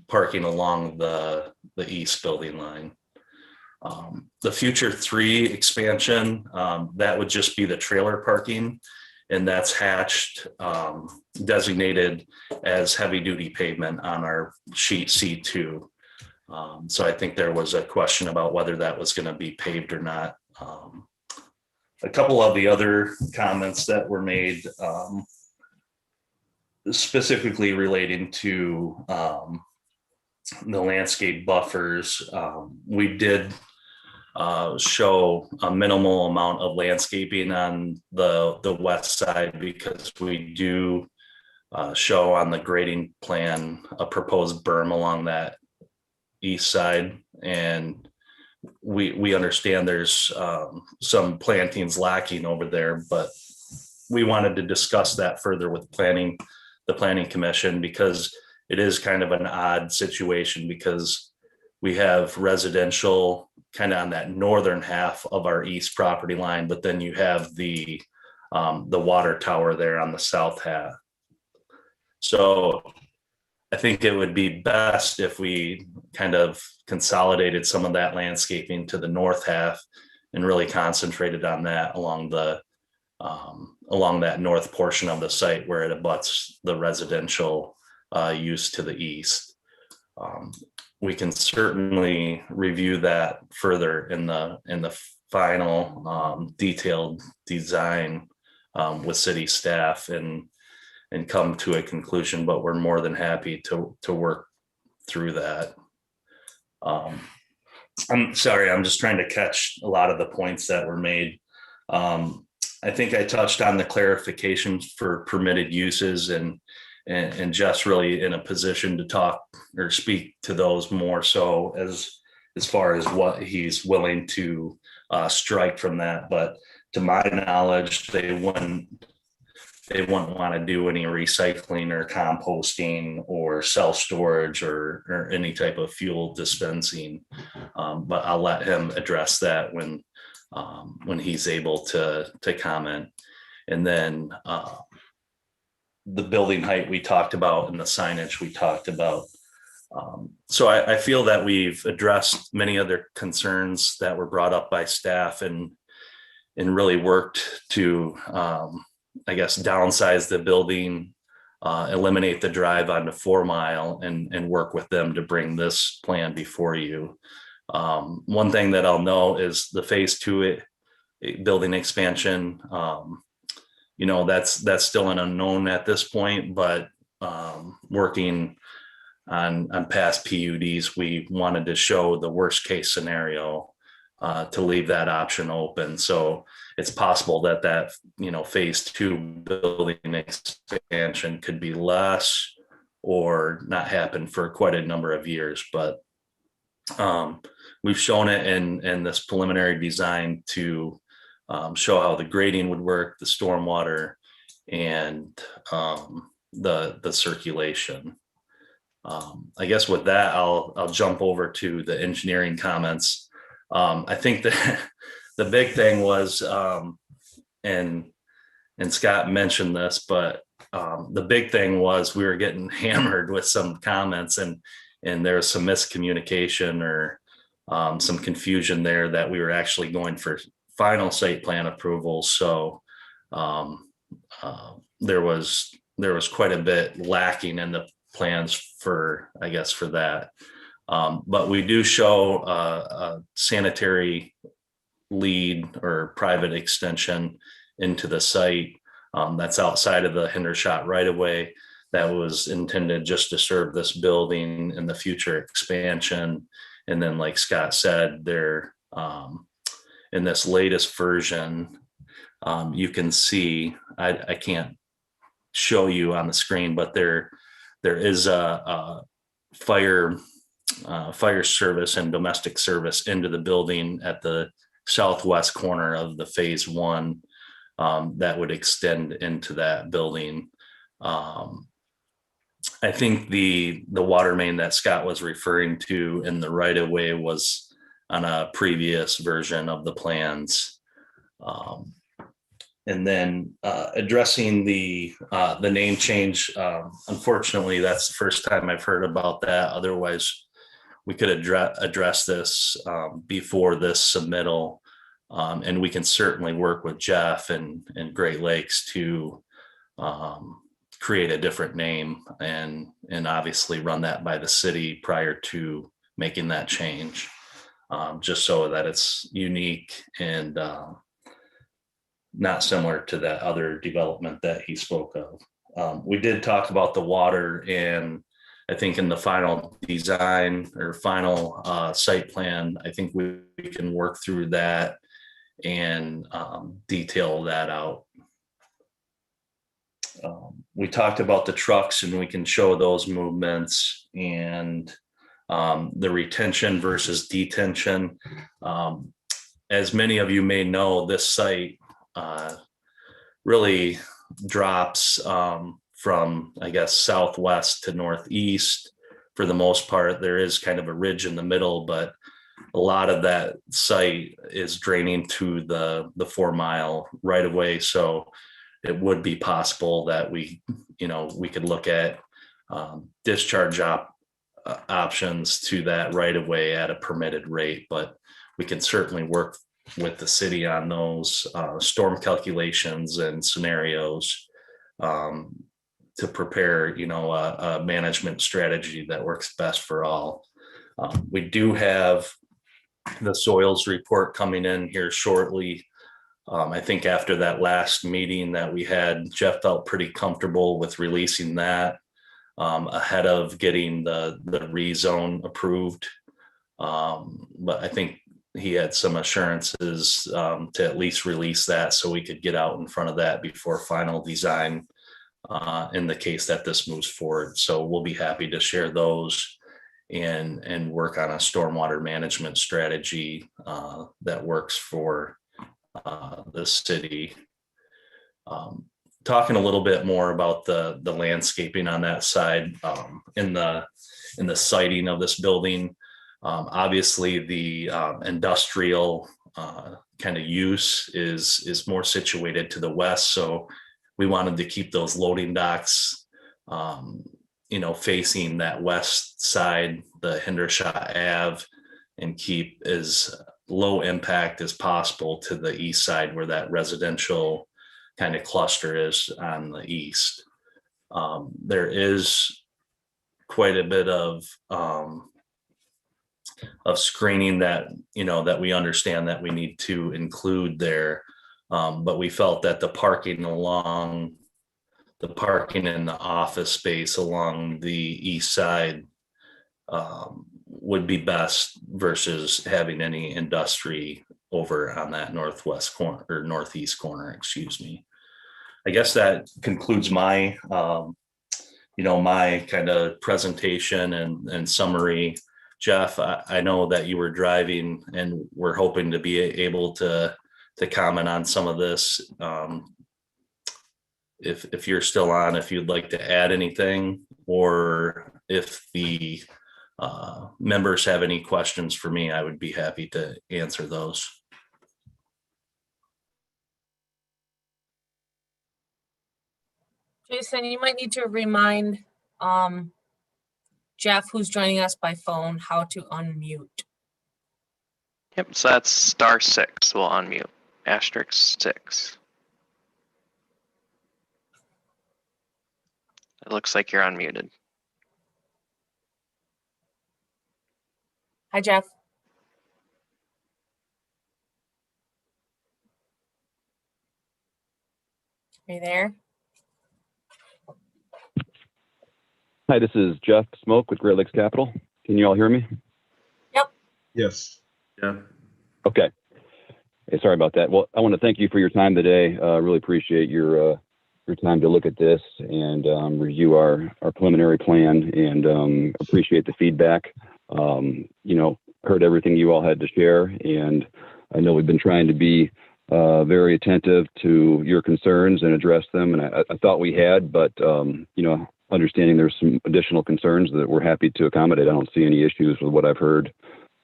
parking along the east building line. The future 3 expansion, that would just be the trailer parking, and that's hatched, designated as heavy duty pavement on our sheet C2. So I think there was a question about whether that was going to be paved or not. A couple of the other comments that were made, specifically relating to the landscape buffers, we did show a minimal amount of landscaping on the west side, because we do show on the grading plan a proposed berm along that east side, and we understand there's some plantings lacking over there, but we wanted to discuss that further with the planning commission, because it is kind of an odd situation, because we have residential kind of on that northern half of our east property line, but then you have the water tower there on the south half. So I think it would be best if we kind of consolidated some of that landscaping to the north half and really concentrated on that along that north portion of the site where it abuts the residential use to the east. We can certainly review that further in the final detailed design with city staff and come to a conclusion, but we're more than happy to work through that. I'm sorry, I'm just trying to catch a lot of the points that were made. I think I touched on the clarifications for permitted uses, and Jeff's really in a position to talk or speak to those more so as far as what he's willing to strike from that. But to my knowledge, they wouldn't want to do any recycling or composting or self-storage or any type of fuel dispensing. But I'll let him address that when he's able to comment. And then the building height we talked about and the signage we talked about. So I feel that we've addressed many other concerns that were brought up by staff and really worked to, I guess, downsize the building, eliminate the drive onto 4 Mile and work with them to bring this plan before you. One thing that I'll know is the phase 2 building expansion. That's still an unknown at this point, but working on past PUDs, we wanted to show the worst case scenario to leave that option open. So it's possible that phase 2 building expansion could be less or not happen for quite a number of years, but we've shown it in this preliminary design to show how the grading would work, the stormwater, and the circulation. I guess with that, I'll jump over to the engineering comments. I think that the big thing was, and Scott mentioned this, but the big thing was we were getting hammered with some comments, and there was some miscommunication or some confusion there that we were actually going for final site plan approval. So there was quite a bit lacking in the plans for that. But we do show a sanitary lead or private extension into the site that's outside of the Hendershot right of way that was intended just to serve this building and the future expansion. And then, like Scott said, there in this latest version, you can see, I can't show you on the screen, but there is a fire service and domestic service into the building at the southwest corner of the phase 1 that would extend into that building. I think the water main that Scott was referring to in the right of way was on a previous version of the plans. And then addressing the name change, unfortunately, that's the first time I've heard about that. Otherwise, we could address this before this submittal, and we can certainly work with Jeff and Great Lakes to create a different name and obviously run that by the city prior to making that change, just so that it's unique and not similar to that other development that he spoke of. We did talk about the water, and I think in the final design or final site plan, I think we can work through that and detail that out. We talked about the trucks, and we can show those movements and the retention versus detention. As many of you may know, this site really drops from, I guess, southwest to northeast. For the most part, there is kind of a ridge in the middle, but a lot of that site is draining to the 4 Mile right of way. So it would be possible that we could look at discharge options to that right of way at a permitted rate, but we can certainly work with the city on those storm calculations and scenarios to prepare, a management strategy that works best for all. We do have the soils report coming in here shortly. I think after that last meeting that we had, Jeff felt pretty comfortable with releasing that ahead of getting the rezone approved. But I think he had some assurances to at least release that so we could get out in front of that before final design in the case that this moves forward. So we'll be happy to share those and work on a stormwater management strategy that works for the city. Talking a little bit more about the landscaping on that side in the siting of this building. Obviously, the industrial kind of use is more situated to the west, so we wanted to keep those loading docks, facing that west side, the Hendershot Ave, and keep as low impact as possible to the east side where that residential kind of cluster is on the east. There is quite a bit of screening that we understand that we need to include there, but we felt that the parking in the office space along the east side would be best versus having any industry over on that northwest corner or northeast corner, excuse me. I guess that concludes my my kind of presentation and summary. Jeff, I know that you were driving and we're hoping to be able to comment on some of this. If you're still on, if you'd like to add anything, or if the members have any questions for me, I would be happy to answer those. Jason, you might need to remind Jeff, who's joining us by phone, how to unmute. Yep, so that's *6 will unmute, *6. It looks like you're unmuted. Hi, Jeff. Are you there? Hi, this is Jeff Smoke with Great Lakes Capital. Can you all hear me? Yep. Yes. Yeah. Okay. Hey, sorry about that. Well, I want to thank you for your time today. Really appreciate your time to look at this and review our preliminary plan, and appreciate the feedback. Heard everything you all had to share, and I know we've been trying to be very attentive to your concerns and address them, and I thought we had, but understanding there's some additional concerns that we're happy to accommodate. I don't see any issues with what I've heard.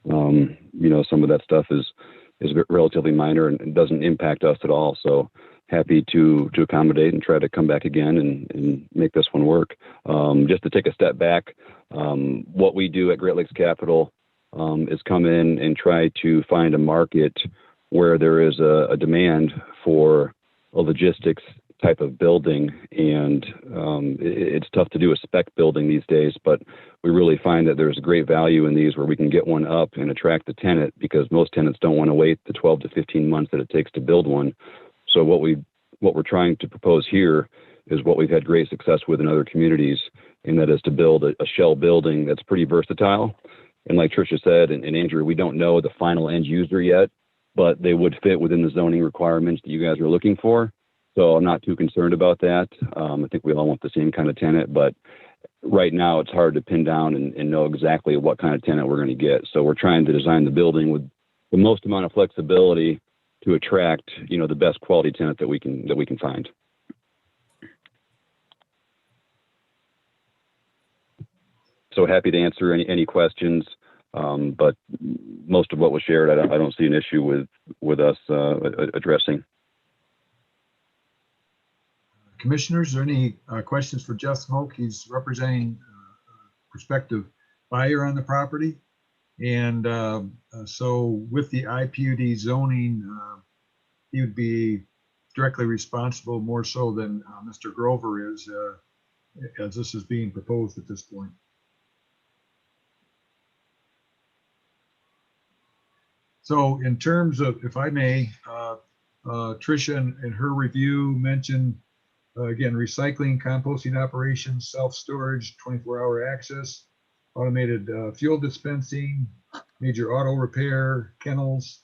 Some of that stuff is relatively minor and doesn't impact us at all. So happy to accommodate and try to come back again and make this one work. Just to take a step back, what we do at Great Lakes Capital is come in and try to find a market where there is a demand for a logistics type of building, and it's tough to do a spec building these days, but we really find that there's great value in these where we can get one up and attract the tenant, because most tenants don't want to wait the 12 to 15 months that it takes to build one. So what we're trying to propose here is what we've had great success with in other communities, and that is to build a shell building that's pretty versatile. And like Tricia said, and Andrew, we don't know the final end user yet, but they would fit within the zoning requirements that you guys are looking for. So I'm not too concerned about that. I think we all want the same kind of tenant, but right now it's hard to pin down and know exactly what kind of tenant we're going to get. So we're trying to design the building with the most amount of flexibility to attract, the best quality tenant that we can find. So happy to answer any questions, but most of what was shared, I don't see an issue with us addressing. Commissioners, are there any questions for Jeff Smoke? He's representing a prospective buyer on the property. And so with the IPUD zoning, he would be directly responsible more so than Mr. Grover is, as this is being proposed at this point. So in terms of, if I may, Tricia in her review mentioned, again, recycling, composting operations, self-storage, 24-hour access, automated fuel dispensing, major auto repair, kennels,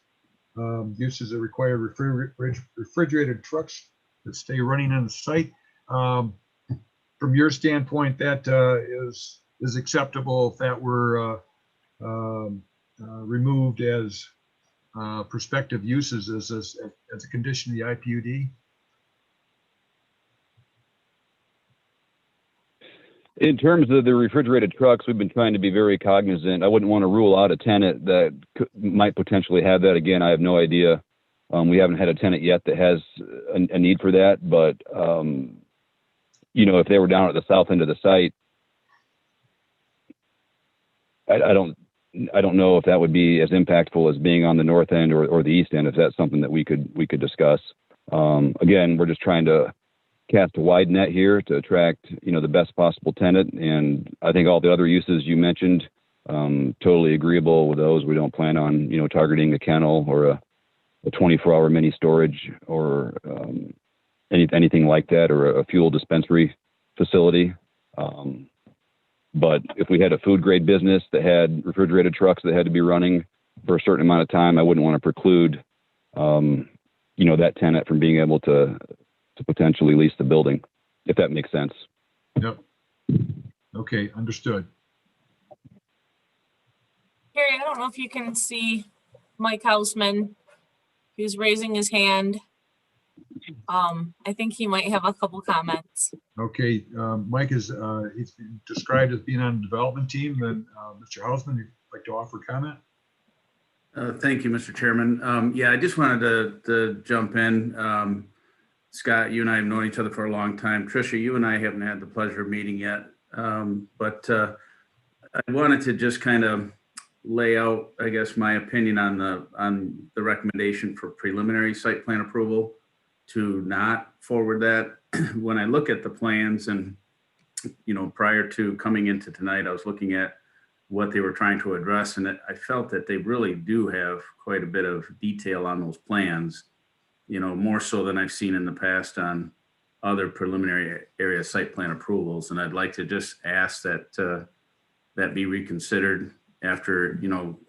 uses that require refrigerated trucks that stay running on the site. From your standpoint, that is acceptable if that were removed as prospective uses as a condition of the IPUD? In terms of the refrigerated trucks, we've been trying to be very cognizant. I wouldn't want to rule out a tenant that might potentially have that. Again, I have no idea. We haven't had a tenant yet that has a need for that, but you know, if they were down at the south end of the site, I don't know if that would be as impactful as being on the north end or the east end, if that's something that we could discuss. Again, we're just trying to cast a wide net here to attract, you know, the best possible tenant. And I think all the other uses you mentioned, totally agreeable with those. We don't plan on, you know, targeting a kennel or a 24-hour mini storage or anything like that, or a fuel dispensary facility. But if we had a food grade business that had refrigerated trucks that had to be running for a certain amount of time, I wouldn't want to preclude, you know, that tenant from being able to potentially lease the building, if that makes sense. Yep. Okay, understood. Harry, I don't know if you can see Mike Hausman, who's raising his hand. I think he might have a couple comments. Okay, Mike is he's been described as being on the development team. And Mr. Hausman, you'd like to offer comment? Thank you, Mr. Chairman. Yeah, I just wanted to jump in. Scott, you and I have known each other for a long time. Tricia, you and I haven't had the pleasure of meeting yet. But I wanted to just kind of lay out, I guess, my opinion on the recommendation for preliminary site plan approval to not forward that. When I look at the plans and, you know, prior to coming into tonight, I was looking at what they were trying to address, and I felt that they really do have quite a bit of detail on those plans, you know, more so than I've seen in the past on other preliminary area site plan approvals. And I'd like to just ask that that be reconsidered after, you know,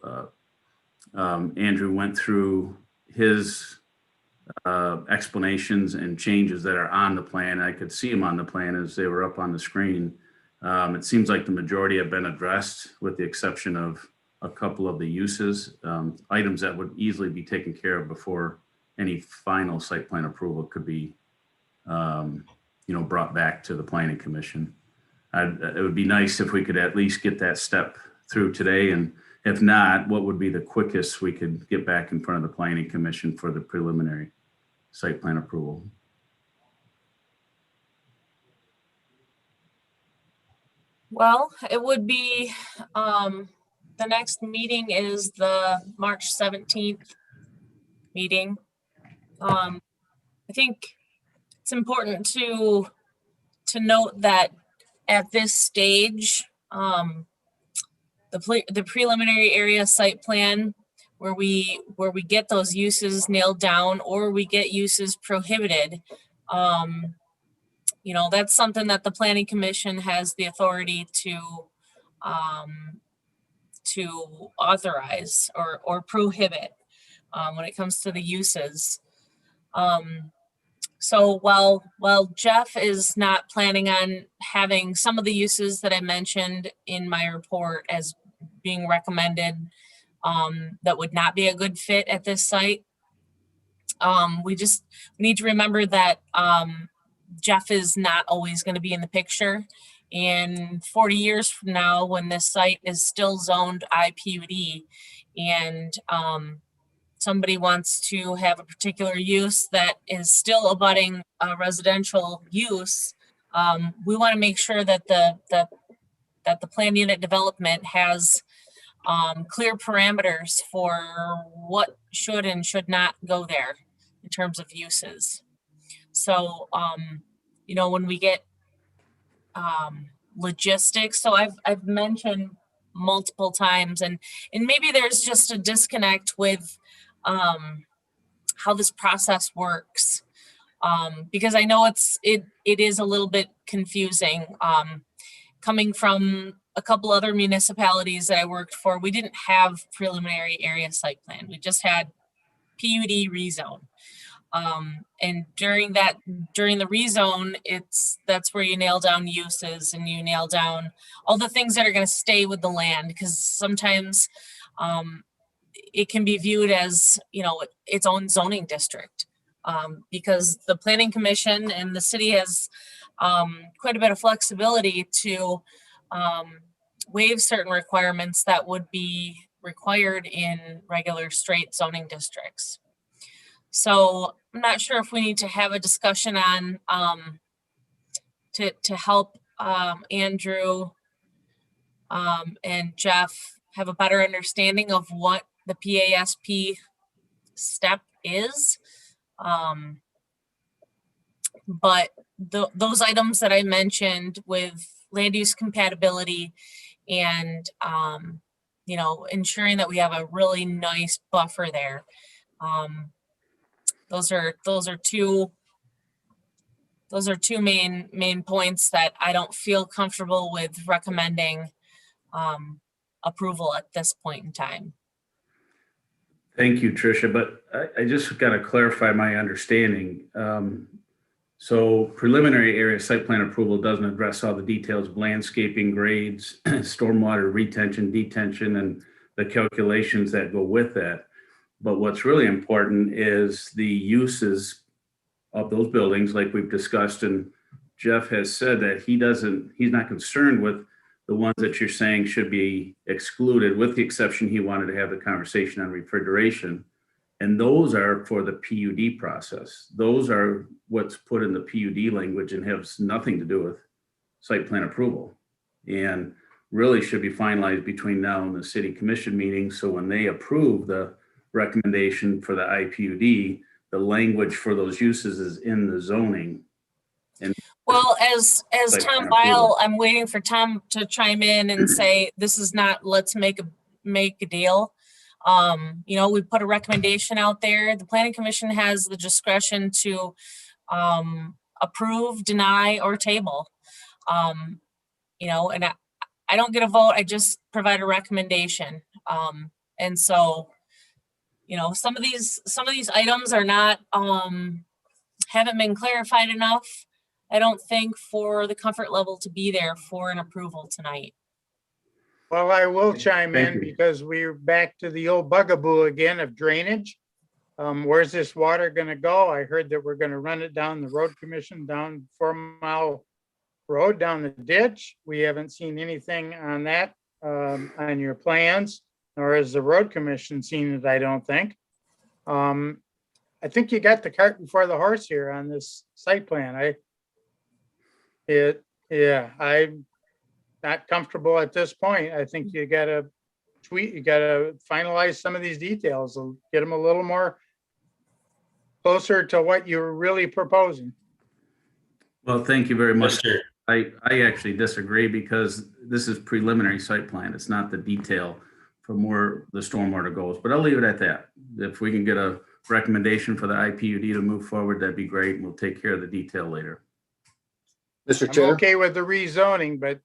Andrew went through his explanations and changes that are on the plan. I could see them on the plan as they were up on the screen. It seems like the majority have been addressed, with the exception of a couple of the uses, items that would easily be taken care of before any final site plan approval could be, you know, brought back to the Planning Commission. It would be nice if we could at least get that step through today. And if not, what would be the quickest we could get back in front of the Planning Commission for the preliminary site plan approval? Well, it would be, the next meeting is the March 17th meeting. I think it's important to note that at this stage, the preliminary area site plan, where we get those uses nailed down or we get uses prohibited, you know, that's something that the Planning Commission has the authority to authorize or prohibit when it comes to the uses. So while Jeff is not planning on having some of the uses that I mentioned in my report as being recommended, that would not be a good fit at this site, we need to remember that Jeff is not always going to be in the picture. And 40 years from now, when this site is still zoned IPUD and somebody wants to have a particular use that is still abutting a residential use, we want to make sure that the plan unit development has clear parameters for what should and should not go there in terms of uses. So, you know, when we get logistics, so I've mentioned multiple times, and maybe there's just a disconnect with how this process works, because I know it is a little bit confusing, coming from a couple other municipalities that I worked for, we didn't have preliminary area site plan. We just had PUD rezone. And during the rezone, that's where you nail down uses and you nail down all the things that are going to stay with the land, because sometimes it can be viewed as, you know, its own zoning district, because the planning commission and the city has quite a bit of flexibility to waive certain requirements that would be required in regular straight zoning districts. So I'm not sure if we need to have a discussion on to help Andrew and Jeff have a better understanding of what the PASP step is. But those items that I mentioned with land use compatibility and you know, ensuring that we have a really nice buffer there. Those are two main points that I don't feel comfortable with recommending approval at this point in time. Thank you, Tricia, but I just got to clarify my understanding. So preliminary area site plan approval doesn't address all the details of landscaping, grades, stormwater retention, detention, and the calculations that go with that. But what's really important is the uses of those buildings, like we've discussed, and Jeff has said that he's not concerned with the ones that you're saying should be excluded, with the exception he wanted to have the conversation on refrigeration. And those are for the PUD process. Those are what's put in the PUD language and has nothing to do with site plan approval. And really should be finalized between now and the city commission meeting. So when they approve the recommendation for the IPUD, the language for those uses is in the zoning. And well, as Tom Weil, I'm waiting for Tom to chime in and say, this is not, let's make a deal. You know, we put a recommendation out there. The planning commission has the discretion to approve, deny, or table. You know, and I don't get a vote. I just provide a recommendation. And so, you know, some of these items are not haven't been clarified enough, I don't think, for the comfort level to be there for an approval tonight. Well, I will chime Thank in you. because we're back to the old bugaboo again of drainage. Where's this water gonna go? I heard that we're gonna run it down the road commission, down 4 Mile Road, down the ditch. We haven't seen anything on that, on your plans, nor has the road commission seen it, I don't think. I think you got the cart before the horse here on this site plan. I'm not comfortable at this point. I think you gotta finalize some of these details and get them a little more closer to what you're really proposing. well, thank you very much. I actually disagree because this is preliminary site plan. It's not the detail from where the stormwater goes, but I'll leave it at that. If we can get a recommendation for the IPUD to move forward, that'd be great. And we'll take care of the detail later. Mr. I'm Chair, okay with the rezoning, but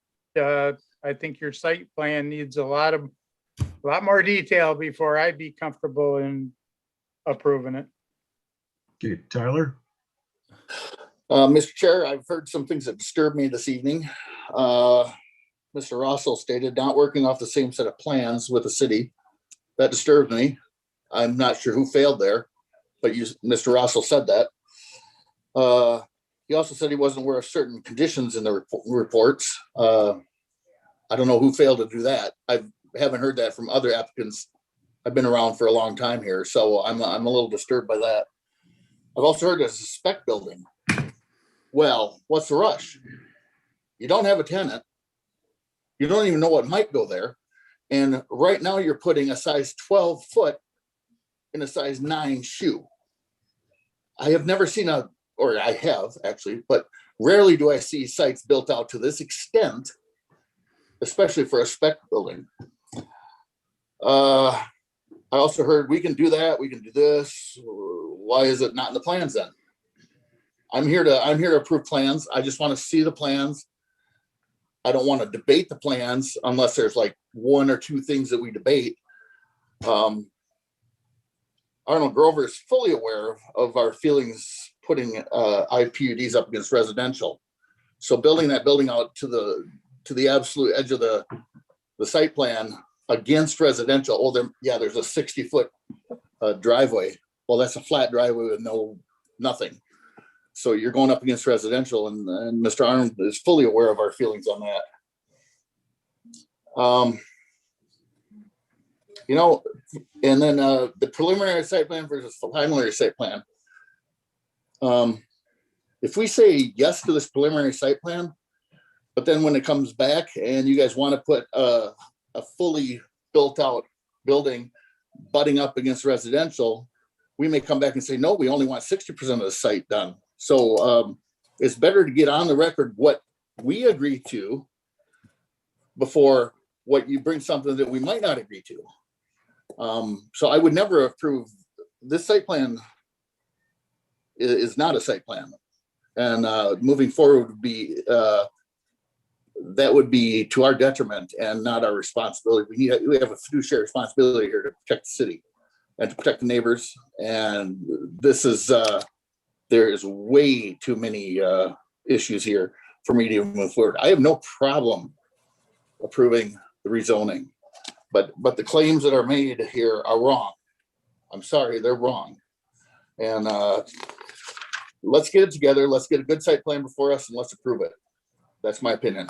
I think your site plan needs a lot more detail before I'd be comfortable in approving it. Okay, Tyler? Mr. Chair, I've heard some things that disturbed me this evening. Mr. Rossell stated not working off the same set of plans with the city. That disturbed me. I'm not sure who failed there, but Mr. Rossell said that. He also said he wasn't aware of certain conditions in the reports. I don't know who failed to do that. I haven't heard that from other applicants. I've been around for a long time here, so I'm a little disturbed by that. I've also heard it's a spec building. Well, what's the rush? You don't have a tenant. You don't even know what might go there. And right now you're putting a size 12 foot in a size 9 shoe. I have never seen or I have actually, but rarely do I see sites built out to this extent, especially for a spec building. I also heard we can do that, we can do this. Why is it not in the plans then? I'm here to approve plans. I just want to see the plans. I don't want to debate the plans unless there's like one or two things that we debate. Arnold Grover is fully aware of our feelings putting IPUDs up against residential. So building that building out to the absolute edge of the site plan against residential. Oh, there's a 60-foot driveway. Well, that's a flat driveway with nothing. So you're going up against residential, and Mr. Arnold is fully aware of our feelings on that. You know, and then the preliminary site plan versus the preliminary site plan. If we say yes to this preliminary site plan, but then when it comes back and you guys want to put a fully built out building butting up against residential, we may come back and say, no, we only want 60% of the site done. So it's better to get on the record what we agree to before what you bring something that we might not agree to. So I would never approve this site plan is not a site plan, and moving forward would be that would be to our detriment and not our responsibility. We have a fiduciary responsibility here to protect the city and to protect the neighbors. And this is there is way too many issues here for me to move forward. I have no problem approving the rezoning, but the claims that are made here are wrong. I'm sorry, they're wrong. And let's get it together. Let's get a good site plan before us and let's approve it. That's my opinion.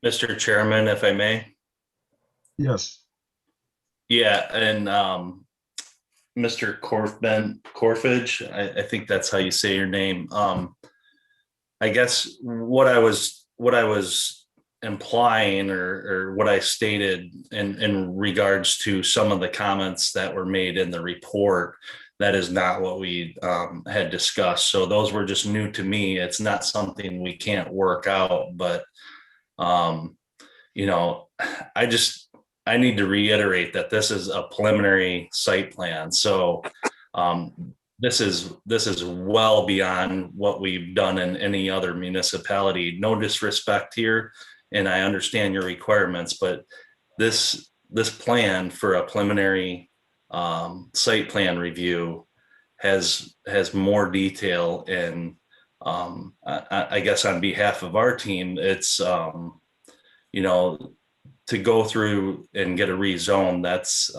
Mr. Chairman, if I may. Yes. Yeah, and Mr. Corfage, I think that's how you say your name. I guess what I was implying or what I stated in regards to some of the comments that were made in the report, that is not what we had discussed. So those were just new to me. It's not something we can't work out, but you know, I need to reiterate that this is a preliminary site plan. So this is well beyond what we've done in any other municipality. No disrespect here, and I understand your requirements, but this plan for a preliminary site plan review has more detail. And I guess on behalf of our team, it's you know, to go through and get a rezone, that's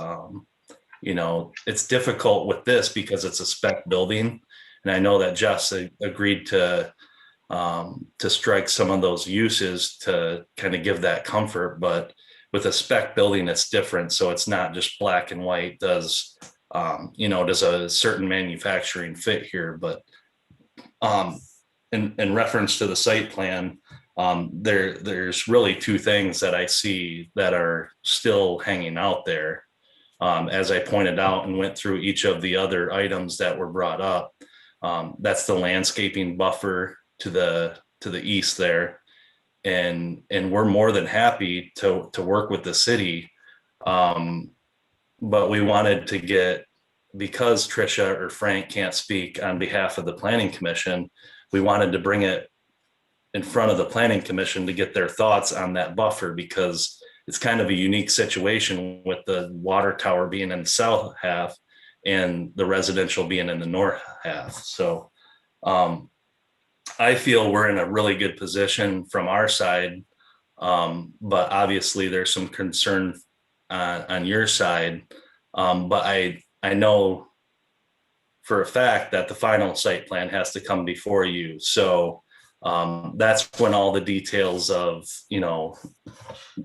you know, it's difficult with this because it's a spec building, and I know that Jess agreed to strike some of those uses to kind of give that comfort. But with a spec building, it's different. So it's not just black and white. Does you know, does a certain manufacturing fit here? But in reference to the site plan, there's really two things that I see that are still hanging out there. As I pointed out and went through each of the other items that were brought up, that's the landscaping buffer to the east there, and we're more than happy to work with the city, but we wanted to get, because Tricia or Frank can't speak on behalf of the Planning Commission, we wanted to bring it in front of the Planning Commission to get their thoughts on that buffer, because it's kind of a unique situation with the water tower being in the south half and the residential being in the north half. So I feel we're in a really good position from our side, but obviously there's some concern on your side. But I know for a fact that the final site plan has to come before you. So that's when all the details of, you know,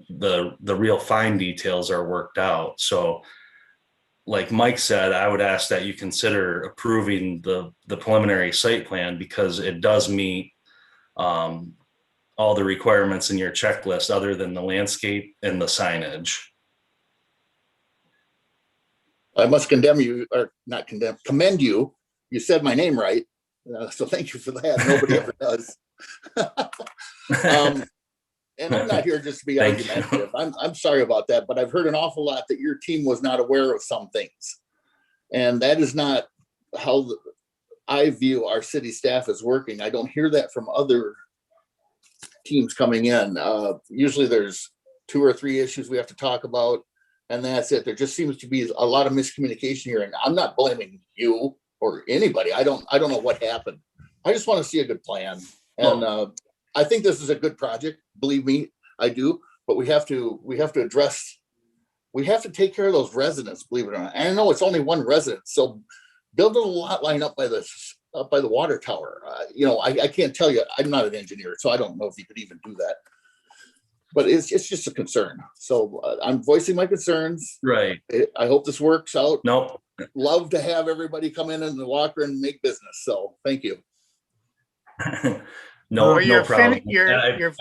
the real fine details are worked out. So like Mike said, I would ask that you consider approving the preliminary site plan, because it does meet all the requirements in your checklist other than the landscape and the signage. I must condemn you, or not condemn, commend you. You said my name right. So thank you for that. Nobody ever does. And I'm not here just to be argumentative. I'm sorry about that, but I've heard an awful lot that your team was not aware of some things. And that is not how I view our city staff as working. I don't hear that from other teams coming in. Usually there's 2 or 3 issues we have to talk about, and that's it. There just seems to be a lot of miscommunication here, and I'm not blaming you or anybody. I don't know what happened. I just want to see a good plan. And I think this is a good project. Believe me, I do. But we have to take care of those residents, believe it or not. And I know it's only one resident. So build a lot line up by the water tower. I can't tell you, I'm not an engineer, so I don't know if you could even do that. But it's just a concern. So I'm voicing my concerns. Right. I hope this works out. Nope. Love to have everybody come in the locker and make business. So thank you. No problem.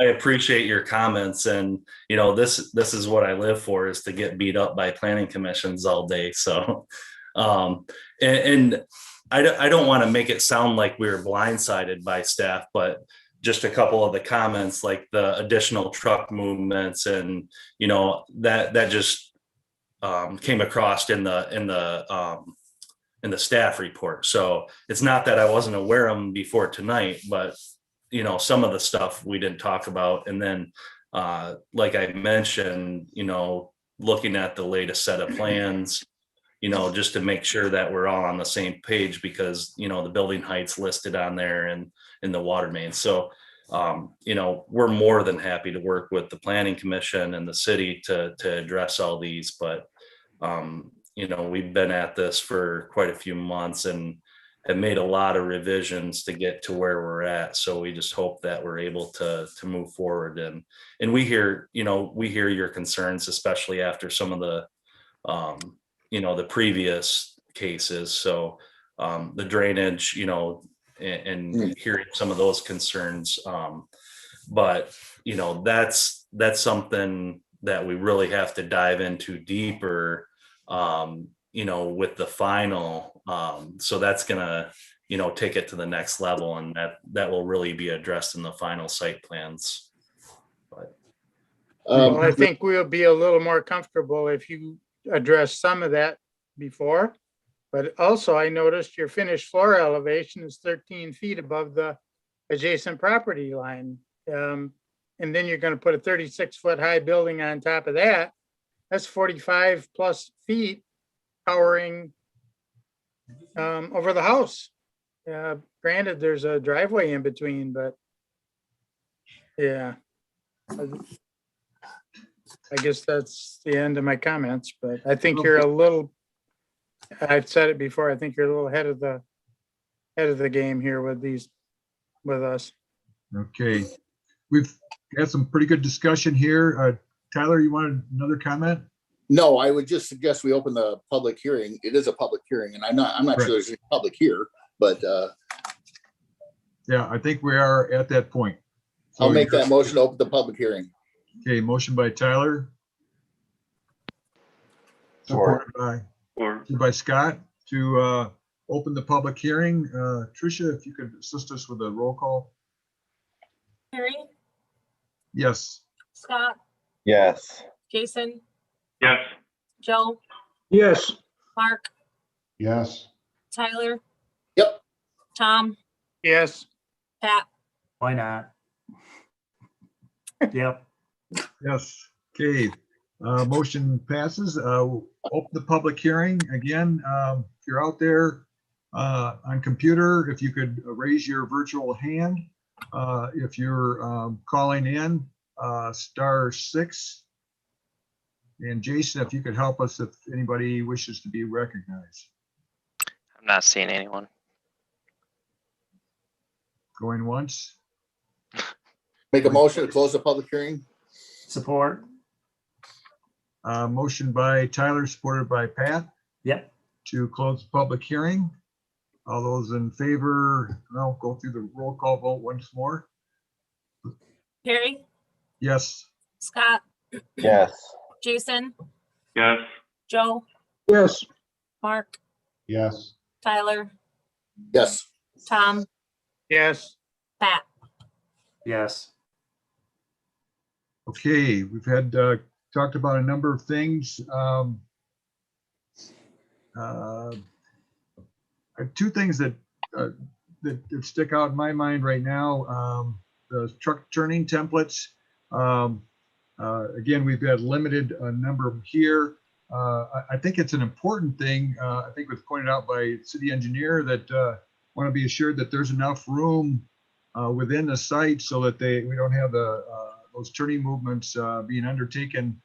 I appreciate your comments, and this is what I live for, is to get beat up by planning commissions all day. So, and I don't want to make it sound like we were blindsided by staff, but just a couple of the comments, like the additional truck movements, and that just came across in the staff report. So it's not that I wasn't aware of them before tonight, but some of the stuff we didn't talk about. And then like I mentioned, looking at the latest set of plans, just to make sure that we're all on the same page, because the building heights listed on there and in the water main. So we're more than happy to work with the planning commission and the city to address all these. But we've been at this for quite a few months and have made a lot of revisions to get to where we're at. So we just hope that we're able to move forward. And we hear your concerns, especially after some of the the previous cases. So the drainage, and hearing some of those concerns. But that's something that we really have to dive into deeper, with the final. So that's gonna, take it to the next level, and that will really be addressed in the final site plans. But well, I think we'll be a little more comfortable if you address some of that before. But also, I noticed your finished floor elevation is 13 feet above the adjacent property line. And then you're going to put a 36-foot high building on top of that. That's 45 plus feet towering over the house. Granted, there's a driveway in between, but yeah. I guess that's the end of my comments, but I think you're a little, I've said it before, I think you're a little ahead of the game here with us. Okay. We've had some pretty good discussion here. Tyler, you wanted another comment? No, I would just suggest we open the public hearing. It is a public hearing, and I'm not Right. sure there's any public here, but Yeah, I think we are at that point. So I'll make that motion to open the public hearing. Okay, motion by Tyler. Supported by Scott to open the public hearing. Tricia, if you could assist us with a roll call. Harry, Yes. Scott, Yes. Jason, Yes. Joe, Yes. Mark, Yes. Tyler. Yep. Tom, Yes. Pat. Why not? Yep. Yes. Okay. Motion passes. Open the public hearing again. If you're out there on computer, if you could raise your virtual hand. If you're calling in, *6. And Jason, if you could help us if anybody wishes to be recognized. I'm not seeing anyone. Going once. Make a motion to close the public hearing. Support. Motion by Tyler, supported by Pat. Yep. To close the public hearing. All those in favor, I'll go through the roll call vote once more. Harry, Yes. Scott, Yes. Jason, Yes. Joe, Yes. Mark, Yes. Tyler, Yes. Tom, Yes. Pat. Yes. Okay, we've had talked about a number of things. Two things that stick out in my mind right now. the truck turning templates. Again, we've got limited number here. I think it's an important thing. I think it was pointed out by city engineer that want to be assured that there's enough room within the site so that we don't have those turning movements being undertaken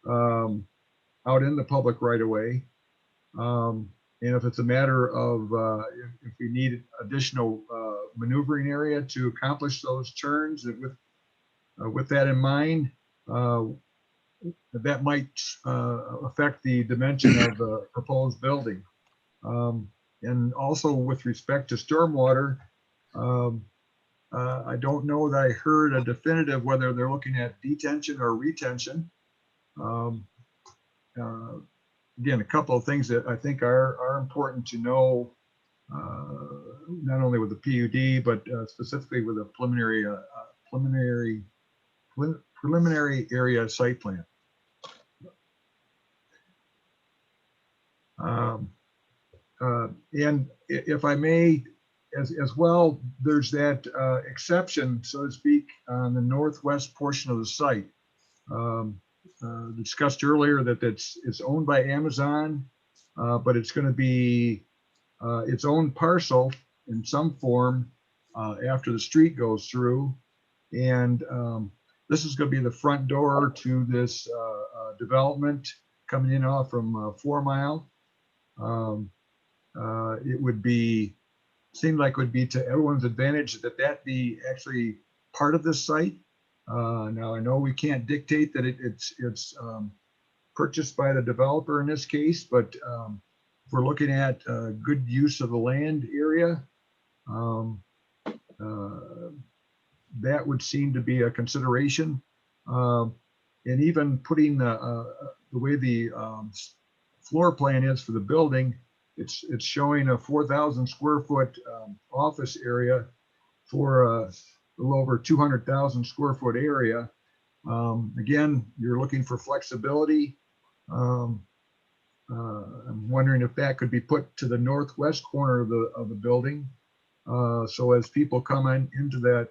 out in the public right away. And if it's a matter of if we need additional maneuvering area to accomplish those turns, with that in mind, that might affect the dimension of the proposed building. And also with respect to stormwater, I don't know that I heard a definitive whether they're looking at detention or retention. Again, a couple of things that I think are important to know, not only with the PUD, but specifically with a preliminary area site plan. And if I may, as well, there's that exception, so to speak, on the northwest portion of the site. Discussed earlier that it's owned by Amazon, but it's going to be its own parcel in some form after the street goes through. And this is going to be the front door to this development coming in off from 4 Mile. It would seem like it would be to everyone's advantage that be actually part of this site. Now I know we can't dictate that it's purchased by the developer in this case, but if we're looking at good use of the land area, that would seem to be a consideration. And even putting the way the floor plan is for the building, it's showing a 4,000 square foot office area for a little over 200,000 square foot area. Again, you're looking for flexibility. I'm wondering if that could be put to the northwest corner of the building. So as people come into that,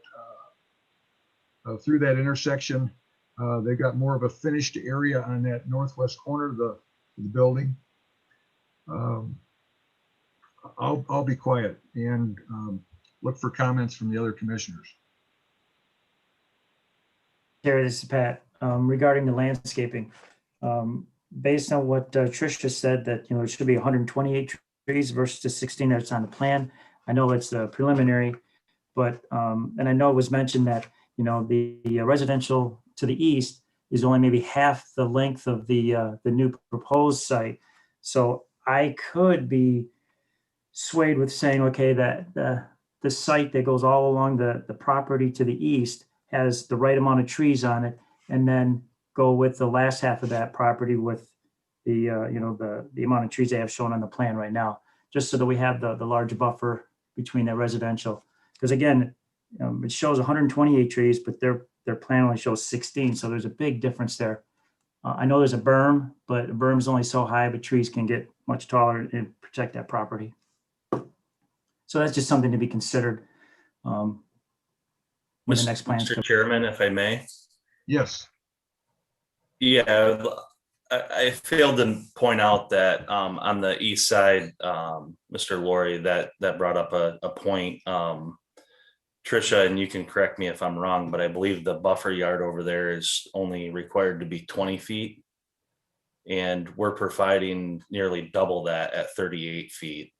through that intersection, they've got more of a finished area on that northwest corner of the building. I'll be quiet and look for comments from the other commissioners. Terry, this is Pat. Regarding the landscaping, based on what Tricia said, that it should be 128 trees versus the 16 that's on the plan. I know it's preliminary, but and I know it was mentioned that the residential to the east is only maybe half the length of the new proposed site. So I could be swayed with saying, okay, that the site that goes all along the property to the east has the right amount of trees on it, and then go with the last half of that property with the the amount of trees they have shown on the plan right now, just so that we have the large buffer between that residential. Because again, it shows 128 trees, but their plan only shows 16, so there's a big difference there. I know there's a berm, but a berm is only so high, but trees can get much taller and protect that property. So that's just something to be considered. When the next plan. Mr. Chairman, if I may. Yes. Yeah, I failed to point out that on the east side, Mr. Laurie, that brought up a point. Tricia, and you can correct me if I'm wrong, but I believe the buffer yard over there is only required to be 20 feet. And we're providing nearly double that at 38 feet.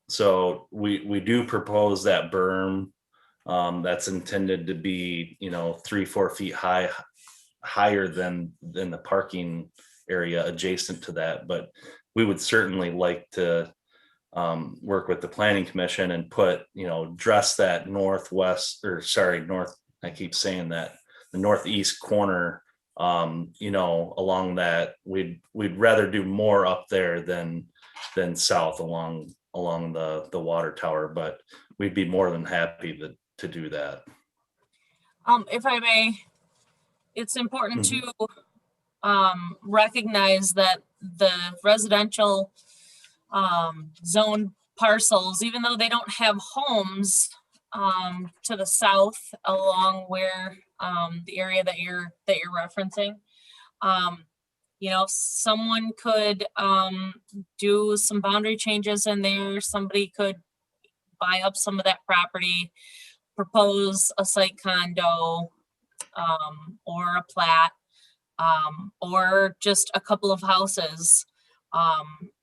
So we do propose that berm that's intended to be 3-4 feet higher than the parking area adjacent to that. But we would certainly like to work with the planning commission and dress that I keep saying that, the northeast corner, along that. We'd rather do more up there than south along the water tower, but we'd be more than happy to do that. If I may, it's important to recognize that the residential zone parcels, even though they don't have homes to the south along where, the area that you're referencing. You know, someone could, do some boundary changes in there. Somebody could buy up some of that property, propose a site condo, or a plat, or just a couple of houses.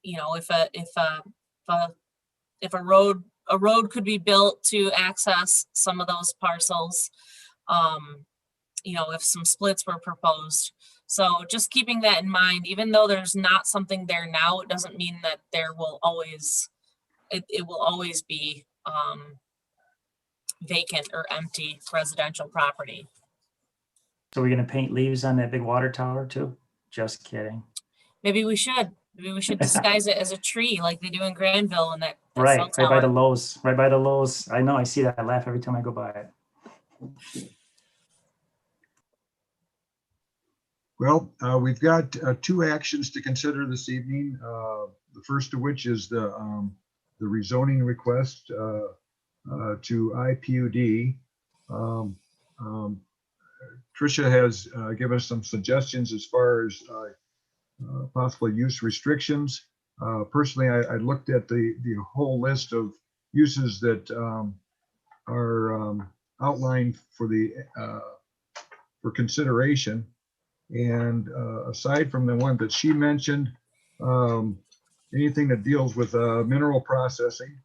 You know, if a road could be built to access some of those parcels, you know, if some splits were proposed. So just keeping that in mind, even though there's not something there now, it doesn't mean that there will always, it will always be, vacant or empty residential property. So we're gonna paint leaves on that big water tower too? Just kidding. Maybe we should disguise it as a tree like they do in Granville and that Right, cell right by the tower. Lowe's, right by the Lowe's. I know, I see that. I laugh every time I go by it. Well, we've got two actions to consider this evening. The first of which is the rezoning request to IPUD. Tricia has given us some suggestions as far as possible use restrictions. Personally, I looked at the whole list of uses that are outlined for consideration. And aside from the one that she mentioned, anything that deals with mineral processing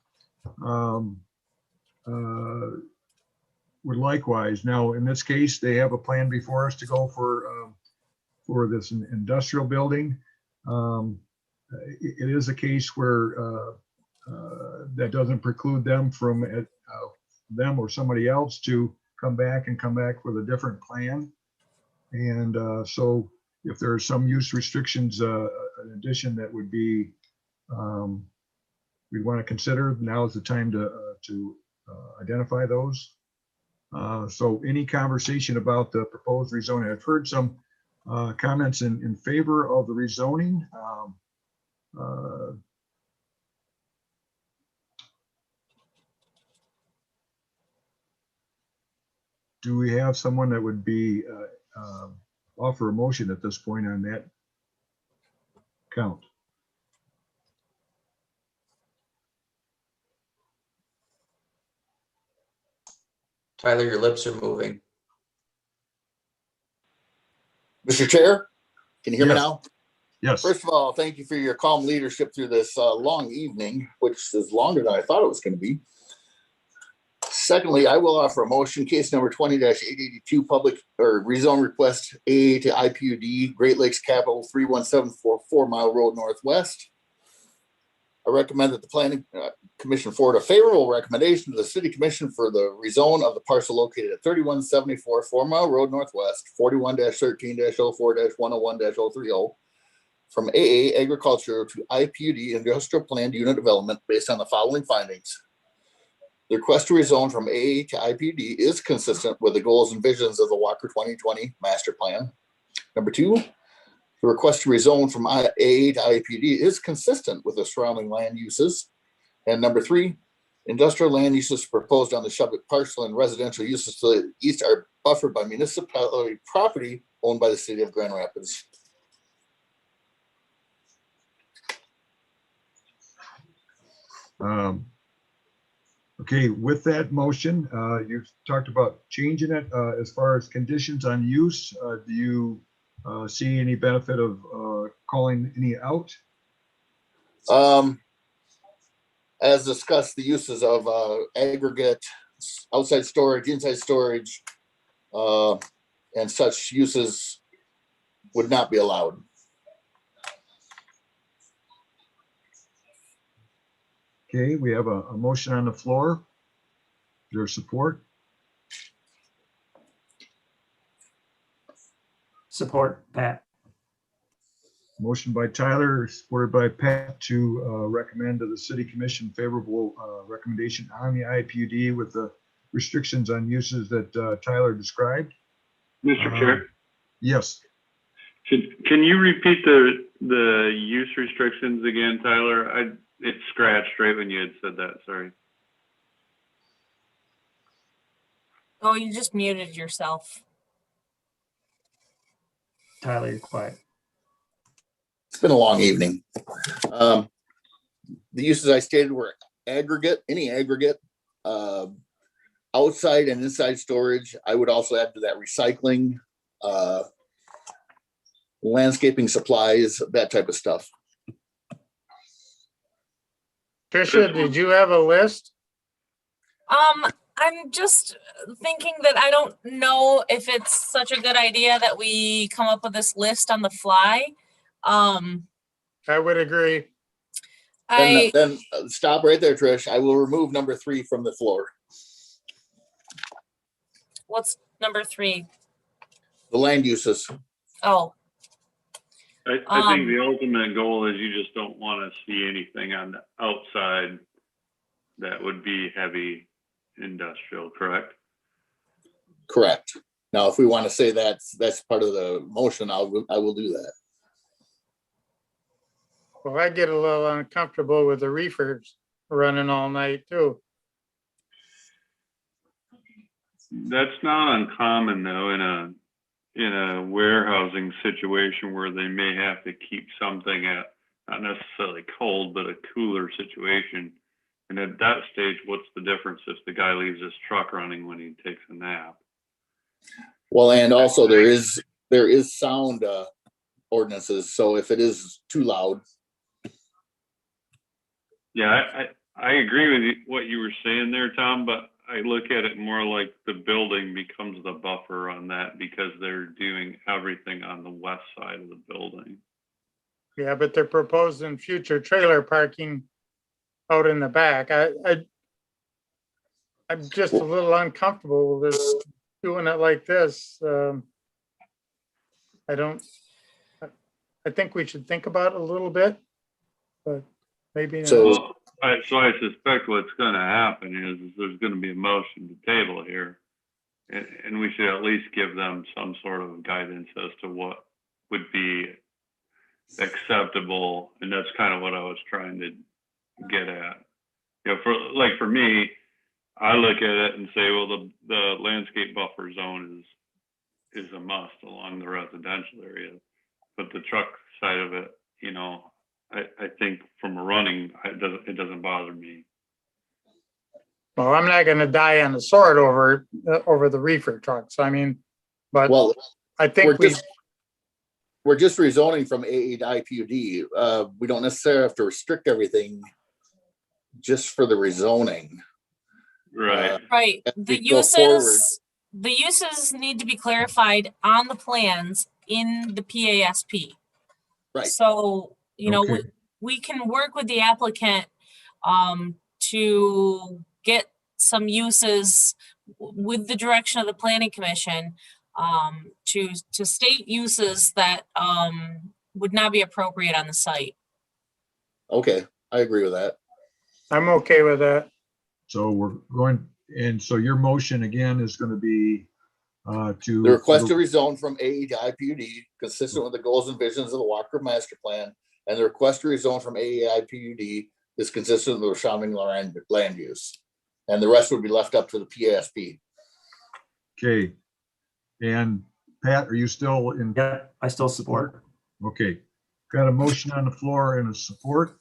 would likewise. Now, in this case, they have a plan before us to go for this industrial building. It is a case where that doesn't preclude them from them or somebody else to come back with a different plan. And so if there are some use restrictions, in addition, that would be, we'd want to consider, now is the time to identify those. So any conversation about the proposed rezoning, I've heard some comments in favor of the rezoning. Do we have someone that would be offer a motion at this point on that count? Tyler, your lips are moving. Mr. Chair, can you hear me Yes. now? Yes. First of all, thank you for your calm leadership through this long evening, which is longer than I thought it was going to be. Secondly, I will offer a motion, case number 20-882, public or rezone request A to IPUD, Great Lakes Capital 31744 Mile Road Northwest. I recommend that the Planning Commission forward a favorable recommendation to the City Commission for the rezone of the parcel located at 3174 4 Mile Road Northwest, 41-13-04-101-030 from AA Agriculture to IPUD Industrial Planned Unit Development based on the following findings. The request to rezone from AA to IPUD is consistent with the goals and visions of the Walker 2020 Master Plan. Number two, the request to rezone from AA to IPUD is consistent with the surrounding land uses. And number three, industrial land uses proposed on the subject parcel and residential uses to the east are buffered by municipality property owned by the city of Grand Rapids. Okay, with that motion, you've talked about changing it as far as conditions on use. Do you see any benefit of calling any out? As discussed, the uses of aggregate, outside storage, inside storage, and such uses would not be allowed. Okay, we have a motion on the floor. Is there support? Support, Pat. Motion by Tyler, supported by Pat, to recommend to the City Commission favorable recommendation on the IPUD with the restrictions on uses that Tyler described. Mr. Chair, Yes. can you repeat the use restrictions again, Tyler? It scratched right when you had said that, sorry. Oh, you just muted yourself. Tyler, you're quiet. It's been a long evening. The uses I stated were aggregate, any aggregate, outside and inside storage. I would also add to that recycling, landscaping supplies, that type of stuff. Tricia, did you have a list? I'm just thinking that I don't know if it's such a good idea that we come up with this list on the fly. I would agree. Then stop right there, Trish. I will remove number 3 from the floor. What's number 3? The land uses. Oh, I think the ultimate goal is you just don't want to see anything on the outside that would be heavy industrial, correct? Correct. Now, if we want to say that's part of the motion, I will do that. Well, I get a little uncomfortable with the reefers running all night too. That's not uncommon though in a warehousing situation where they may have to keep something at not necessarily cold, but a cooler situation. And at that stage, what's the difference if the guy leaves his truck running when he takes a nap? Well, and also there is sound ordinances. So if it is too loud. Yeah, I agree with what you were saying there, Tom, but I look at it more like the building becomes the buffer on that because they're doing everything on the west side of the building. Yeah, but they're proposing future trailer parking out in the back. I'm just a little uncomfortable with this, doing it like this. I think we should think about it a little bit, but maybe not. So I suspect what's going to happen is there's going to be a motion to table here, and we should at least give them some sort of guidance as to what would be acceptable, and that's kind of what I was trying to get at. You know, for me, I look at it and say, well, the landscape buffer zone is a must along the residential area, but the truck side of it, you know, I think from a running, it doesn't bother me. Well, I'm not going to die on the sword over the reefer trucks. I mean, but well, I think we're just rezoning from AA to IPUD. We don't necessarily have to restrict everything just for the rezoning. Right. right. We go forward. The uses need to be clarified on the plans in the PASP. Right. So, you know, Okay. we can work with the applicant to get some uses with the direction of the planning commission to state uses that would not be appropriate on the site. Okay, I agree with that. I'm okay with that. So we're going, and so your motion again is going to be to. The request to rezone from AE to IPUD, consistent with the goals and visions of the Walker Master Plan, and the request to rezone from AE to IPUD is consistent with the surrounding land use. And the rest would be left up to the PASP. Okay. And Pat, are you still in? Yeah, I still support. Okay. Got a motion on the floor and a support.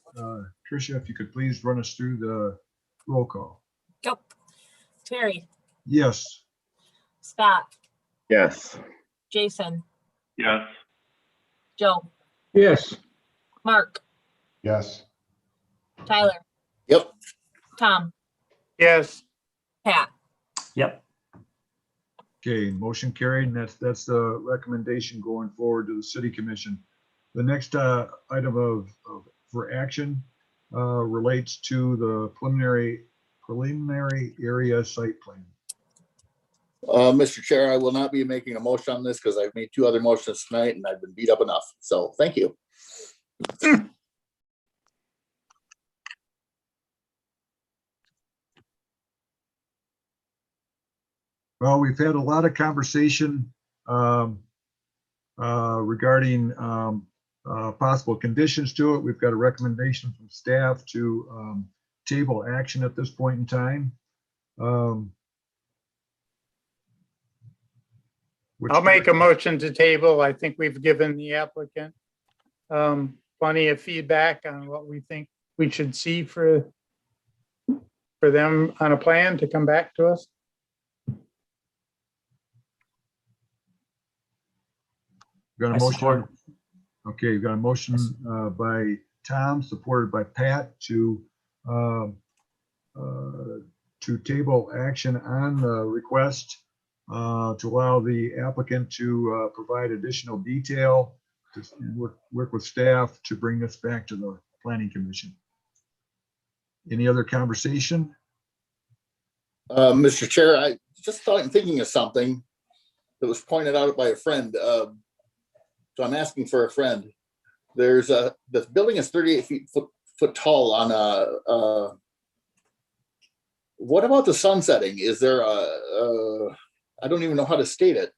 Tricia, if you could please run us through the roll call. Yep. Terry, Yes. Scott, Yes. Jason, Yes. Joe, Yes. Mark, Yes. Tyler, Yep. Tom, Yes. Pat. Yep. Okay, motion carried, and that's the recommendation going forward to the city commission. The next item for action relates to the preliminary area site plan. Mr. Chair, I will not be making a motion on this because I've made 2 other motions tonight and I've been beat up enough. So thank you. Well, we've had a lot of conversation regarding possible conditions to it. We've got a recommendation from staff to table action at this point in time. I'll make a motion to table. I think we've given the applicant plenty of feedback on what we think we should see for them on a plan to come back to us. Got a I motion? support. Okay, you've got a motion by Tom, supported by Pat to table action on the request to allow the applicant to provide additional detail, to work with staff to bring this back to the Planning Commission. Any other conversation? Mr. Chair, I just thought I'm thinking of something that was pointed out by a friend. So I'm asking for a friend. There's this building is 38 foot tall on a, what about the sun setting? Is there I don't even know how to state it.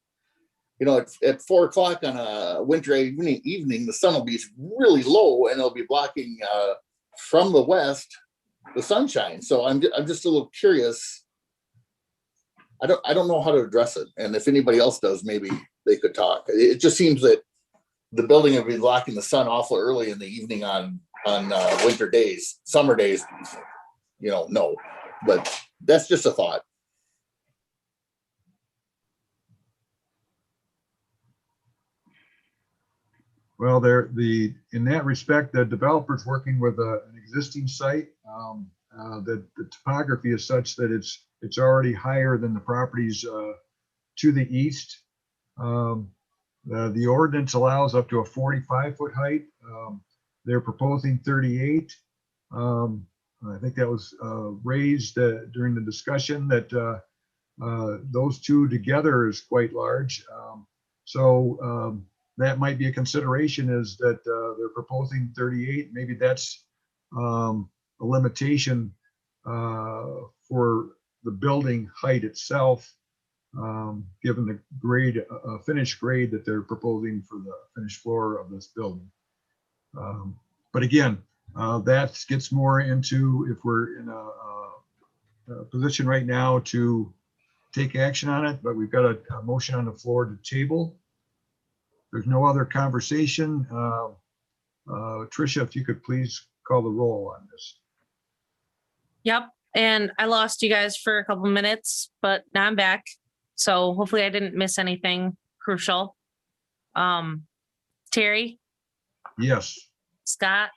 You know, at 4 o'clock on a winter evening, the sun will be really low and it'll be blocking from the west the sunshine. So I'm just a little curious. I don't know how to address it, and if anybody else does, maybe they could talk. It just seems that the building will be blocking the sun awful early in the evening on winter days. Summer days, you know, no. But that's just a thought. Well, in that respect, the developer's working with an existing site. The topography is such that it's already higher than the properties to the east. The ordinance allows up to a 45-foot height. They're proposing 38. I think that was raised during the discussion that those two together is quite large. So that might be a consideration, is that they're proposing 38. Maybe that's a limitation for the building height itself, given the grade, finished grade that they're proposing for the finished floor of this building. But again, that gets more into if we're in a position right now to take action on it, but we've got a motion on the floor to table. There's no other conversation. Tricia, if you could please call the roll on this. Yep. And I lost you guys for a couple minutes, but now I'm back. So hopefully I didn't miss anything crucial. Terry, Yes. Scott,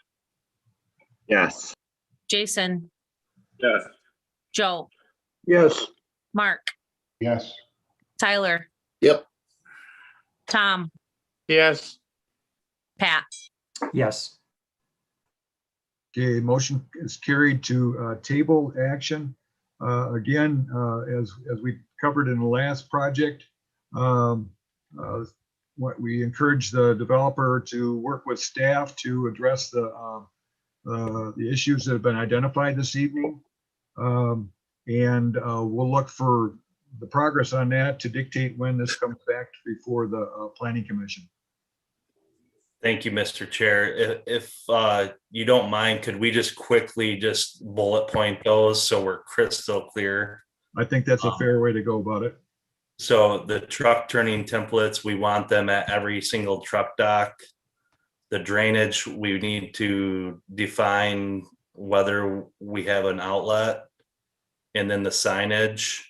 Yes. Jason, Yes. Joe, Yes. Mark, Yes. Tyler, Yep. Tom, Yes. Pat. Yes. Okay, motion is carried to table action. Again, as we covered in the last project, what we encourage the developer to work with staff to address the issues that have been identified this evening. And we'll look for the progress on that to dictate when this comes back before the Planning Commission. Thank you, Mr. Chair. If you don't mind, could we just quickly just bullet point those so we're crystal clear? I think that's a fair way to go about it. So the truck turning templates, we want them at every single truck dock. The drainage, we need to define whether we have an outlet, and then the signage.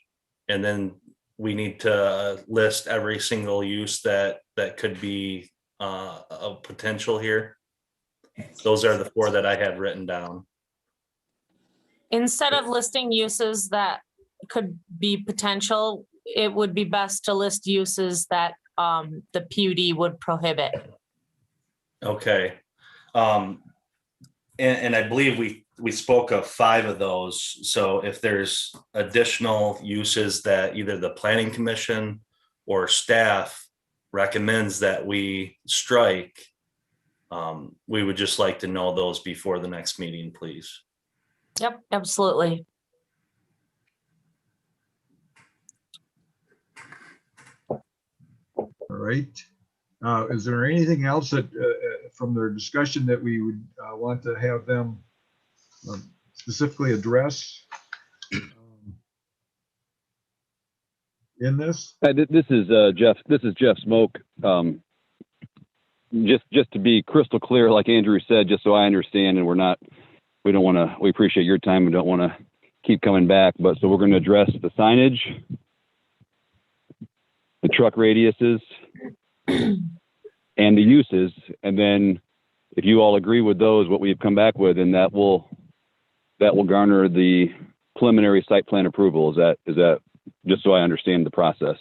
And then we need to list every single use that could be a potential here. Those are the 4 that I had written down. Instead of listing uses that could be potential, it would be best to list uses that the PUD would prohibit. Okay. And I believe we spoke of 5 of those. So if there's additional uses that either the Planning Commission or staff recommends that we strike, we would just like to know those before the next meeting, please. Yep, absolutely. All right. Is there anything else that from their discussion that we would want to have them specifically address? in this? This is Jeff. This is Jeff Smoke. Just to be crystal clear, like Andrew said, just so I understand, and we don't want to. We appreciate your time and don't want to keep coming back. But so we're going to address the signage, the truck radiuses, and the uses, and then if you all agree with those, what we've come back with, and that will garner the preliminary site plan approval. Is that just so I understand the process?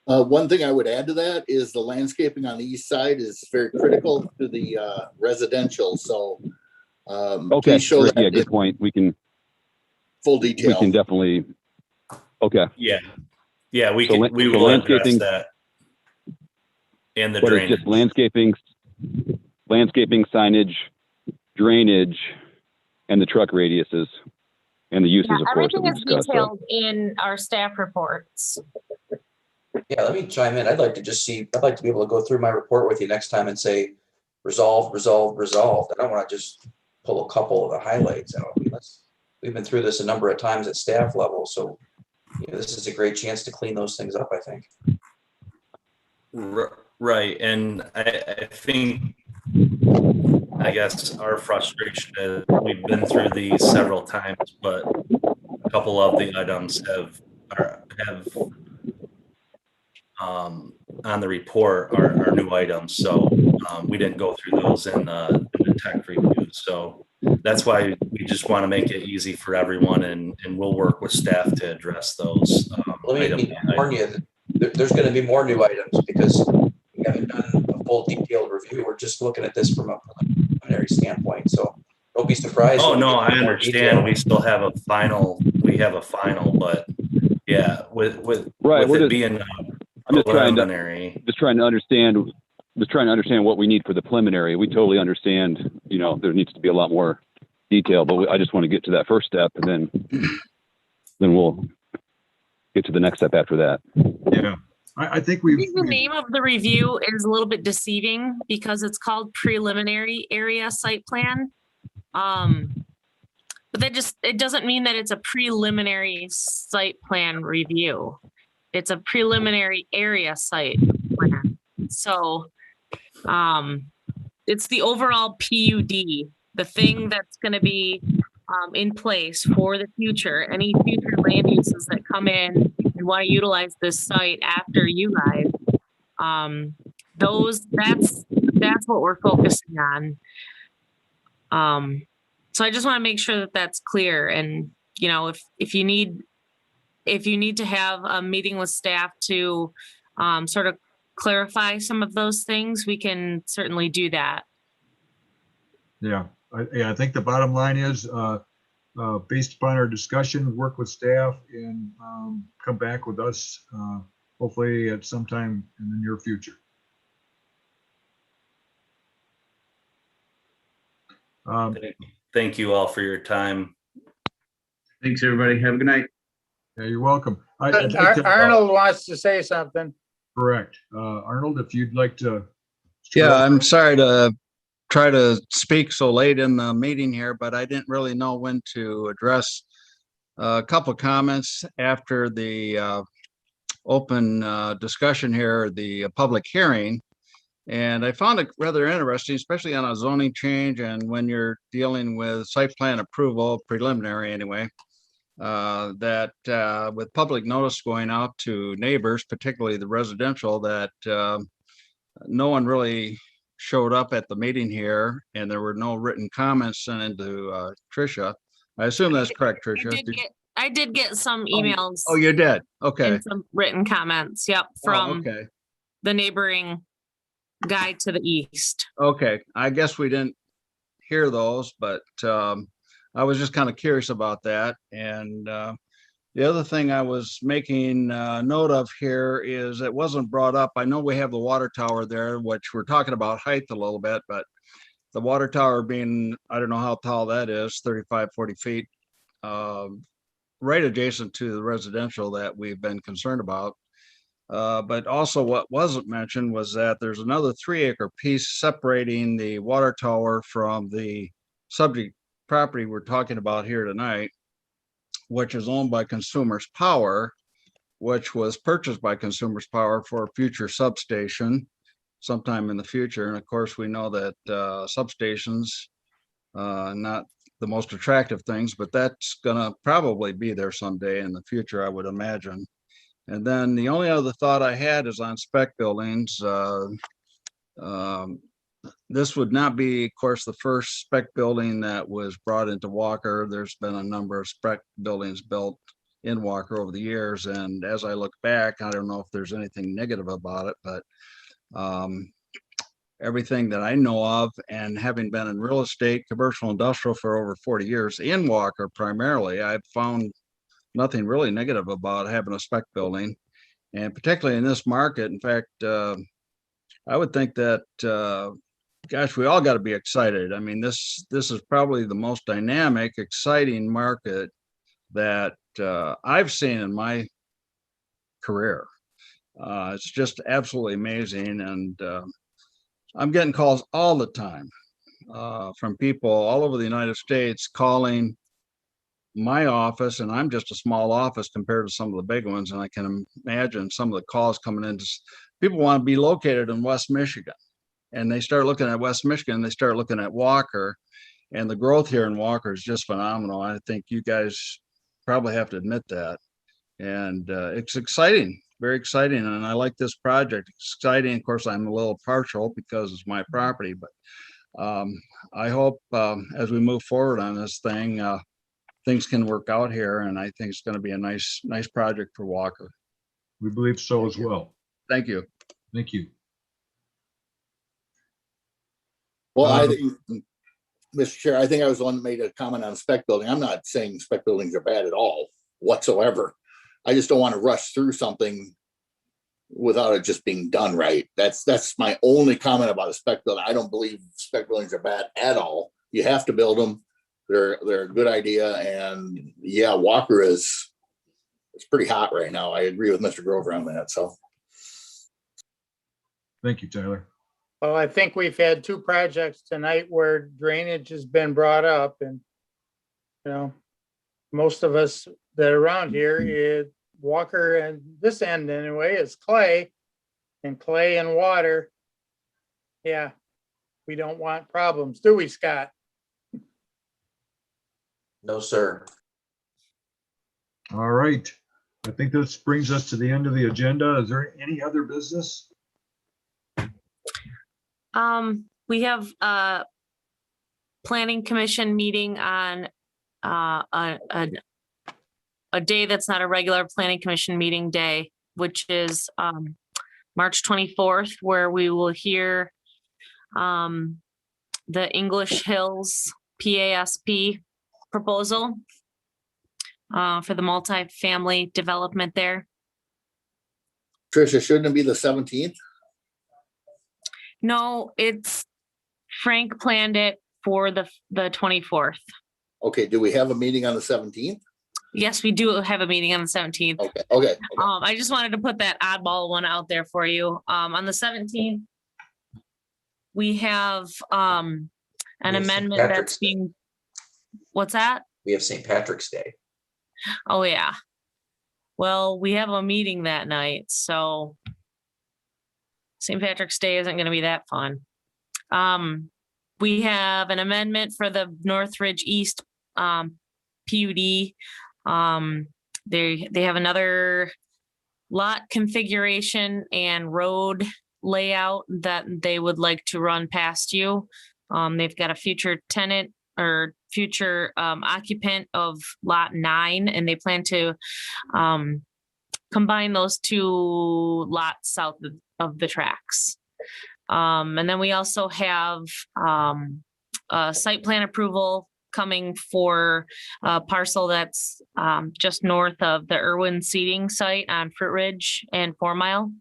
One thing I would add to that is the landscaping on the east side is very critical to the residential. So Okay, please show that good point. We can full detail. We can definitely. Okay. Yeah, we So can. We so will address landscaping- that. And the But it's drainage. just landscaping, signage, drainage, and the truck radiuses, and the uses, of course, that Everything we is discussed. So, detailed in our staff reports. Yeah, let me chime in. I'd like to be able to go through my report with you next time and say, resolved, resolved, resolved. I don't want to just pull a couple of the highlights out. I mean, we've been through this a number of times at staff level, so this is a great chance to clean those things up, I think. Right, and I think, I guess our frustration is we've been through these several times, but a couple of the items have on the report are new items, so we didn't go through those in the tech review. So that's why we just want to make it easy for everyone, and we'll work with staff to address those. Let me warn you, there's going to be more new items because we haven't done a full detailed review. We're just looking at this from a preliminary standpoint. So don't be surprised. Oh when we no, get I more understand. detail. We still have a final. We have a final, but yeah, with right, it being I'm just trying preliminary. to understand what we need for the preliminary. We totally understand. There needs to be a lot more detail, but I just want to get to that first step, and then we'll get to the next step after that. Yeah, I think I think the name of the review is a little bit deceiving because it's called preliminary area site plan. But it doesn't mean that it's a preliminary site plan review. It's a preliminary area site plan. So it's the overall PUD, the thing that's going to be in place for the future. Any future land uses that come in and want to utilize this site after you guys, that's what we're focusing on. So I just want to make sure that that's clear. And if you need to have a meeting with staff to sort of clarify some of those things, we can certainly do that. Yeah, I think the bottom line is, based upon our discussion, work with staff and come back with us, hopefully at some time in the near future. Thank you all for your time. Thanks, everybody. Have a good night. Yeah, you're welcome. I'd like to, Arnold wants to say something. correct. Arnold, if you'd like to. Yeah, I'm sorry to try to speak so late in the meeting here, but I didn't really know when to address a couple of comments after the open discussion here, the public hearing. And I found it rather interesting, especially on a zoning change and when you're dealing with site plan approval, preliminary anyway, that with public notice going out to neighbors, particularly the residential, that no one really showed up at the meeting here and there were no written comments sent into Tricia. I assume that's correct, Tricia. I did get some emails. Oh, you did? Okay. And some written comments. Yep. From okay. The neighboring guy to the east. Okay. I guess we didn't hear those, but I was just kind of curious about that. And the other thing I was making note of here is it wasn't brought up. I know we have the water tower there, which we're talking about height a little bit, but the water tower being, I don't know how tall that is, 35, 40 feet, right adjacent to the residential that we've been concerned about. But also what wasn't mentioned was that there's another 3-acre piece separating the water tower from the subject property we're talking about here tonight, which is owned by Consumers Power, which was purchased by Consumers Power for a future substation sometime in the future. And of course, we know that substations, not the most attractive things, but that's gonna probably be there someday in the future, I would imagine. And then the only other thought I had is on spec buildings. This would not be, of course, the first spec building that was brought into Walker. There's been a number of spec buildings built in Walker over the years. And as I look back, I don't know if there's anything negative about it, but everything that I know of, and having been in real estate, commercial, industrial for over 40 years in Walker primarily, I've found nothing really negative about having a spec building. And particularly in this market, in fact, I would think that, gosh, we all got to be excited. I mean, this is probably the most dynamic, exciting market that I've seen in my career. It's just absolutely amazing. And I'm getting calls all the time from people all over the United States calling my office, and I'm just a small office compared to some of the big ones. And I can imagine some of the calls coming in. People want to be located in West Michigan, and they start looking at West Michigan, they start looking at Walker, and the growth here in Walker is just phenomenal. I think you guys probably have to admit that. And it's exciting, very exciting. And I like this project. It's exciting. Of course, I'm a little partial because it's my property, but I hope as we move forward on this thing, things can work out here. And I think it's going to be a nice project for Walker. We believe so as well. Thank you. Thank you. Well, I think, Mr. Chair, I think I was the one that made a comment on spec building. I'm not saying spec buildings are bad at all whatsoever. I just don't want to rush through something without it just being done right. That's my only comment about a spec building. I don't believe spec buildings are bad at all. You have to build them. They're a good idea. And yeah, Walker it's pretty hot right now. I agree with Mr. Grover on that. So. Thank you, Tyler. Well, I think we've had two projects tonight where drainage has been brought up, and most of us that are around here is Walker, and this end anyway is clay and water. Yeah, we don't want problems, do we, Scott? No, sir. All right. I think this brings us to the end of the agenda. Is there any other business? We have a planning commission meeting on a day that's not a regular planning commission meeting day, which is March 24th, where we will hear the English Hills PASP proposal for the multifamily development there. Tricia, shouldn't it be the 17th? No, Frank planned it for the 24th. Okay, do we have a meeting on the 17th? Yes, we do have a meeting on the 17th. Okay. I just wanted to put that oddball one out there for you. On the 17th, we have an amendment that's being, what's that? We have St. Patrick's Day. Oh, yeah. Well, we have a meeting that night, so St. Patrick's Day isn't going to be that fun. We have an amendment for the Northridge East PUD. They have another lot configuration and road layout that they would like to run past you. They've got a future tenant or future occupant of lot 9, and they plan to combine those two lots south of the tracks. And then we also have a site plan approval coming for a parcel that's just north of the Irwin seating site on Fruit Ridge and 4 Mile.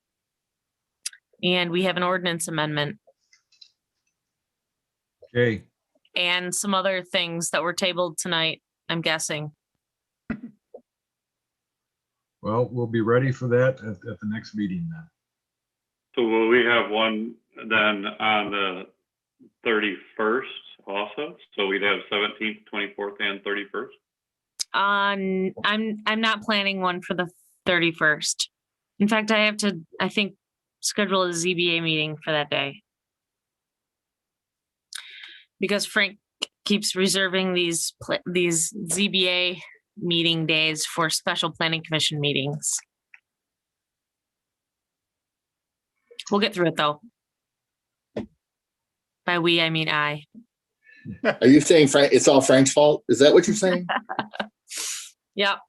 And we have an ordinance amendment. Okay. And some other things that were tabled tonight, I'm guessing. Well, we'll be ready for that at the next meeting then. So will we have one then on the 31st also? So we'd have 17th, 24th, and 31st? I'm not planning one for the 31st. In fact, I have to, I think, schedule a ZBA meeting for that day. Because Frank keeps reserving these ZBA meeting days for special planning commission meetings. We'll get through it though. By we, I mean I. Are you saying Frank, it's all Frank's fault? Is that what you're saying? Yep.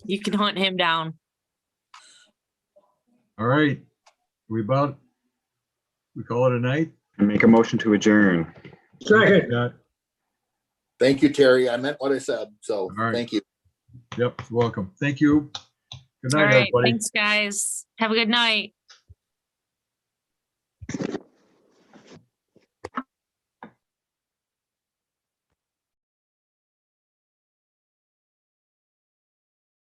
You can hunt him down. All right. We call it a night? Make a motion to adjourn. Second. Thank you, Terry. I meant what I said, so All right. thank you. Yep, welcome. Thank you. Good All night, right. everybody. Thanks, guys. Have a good night.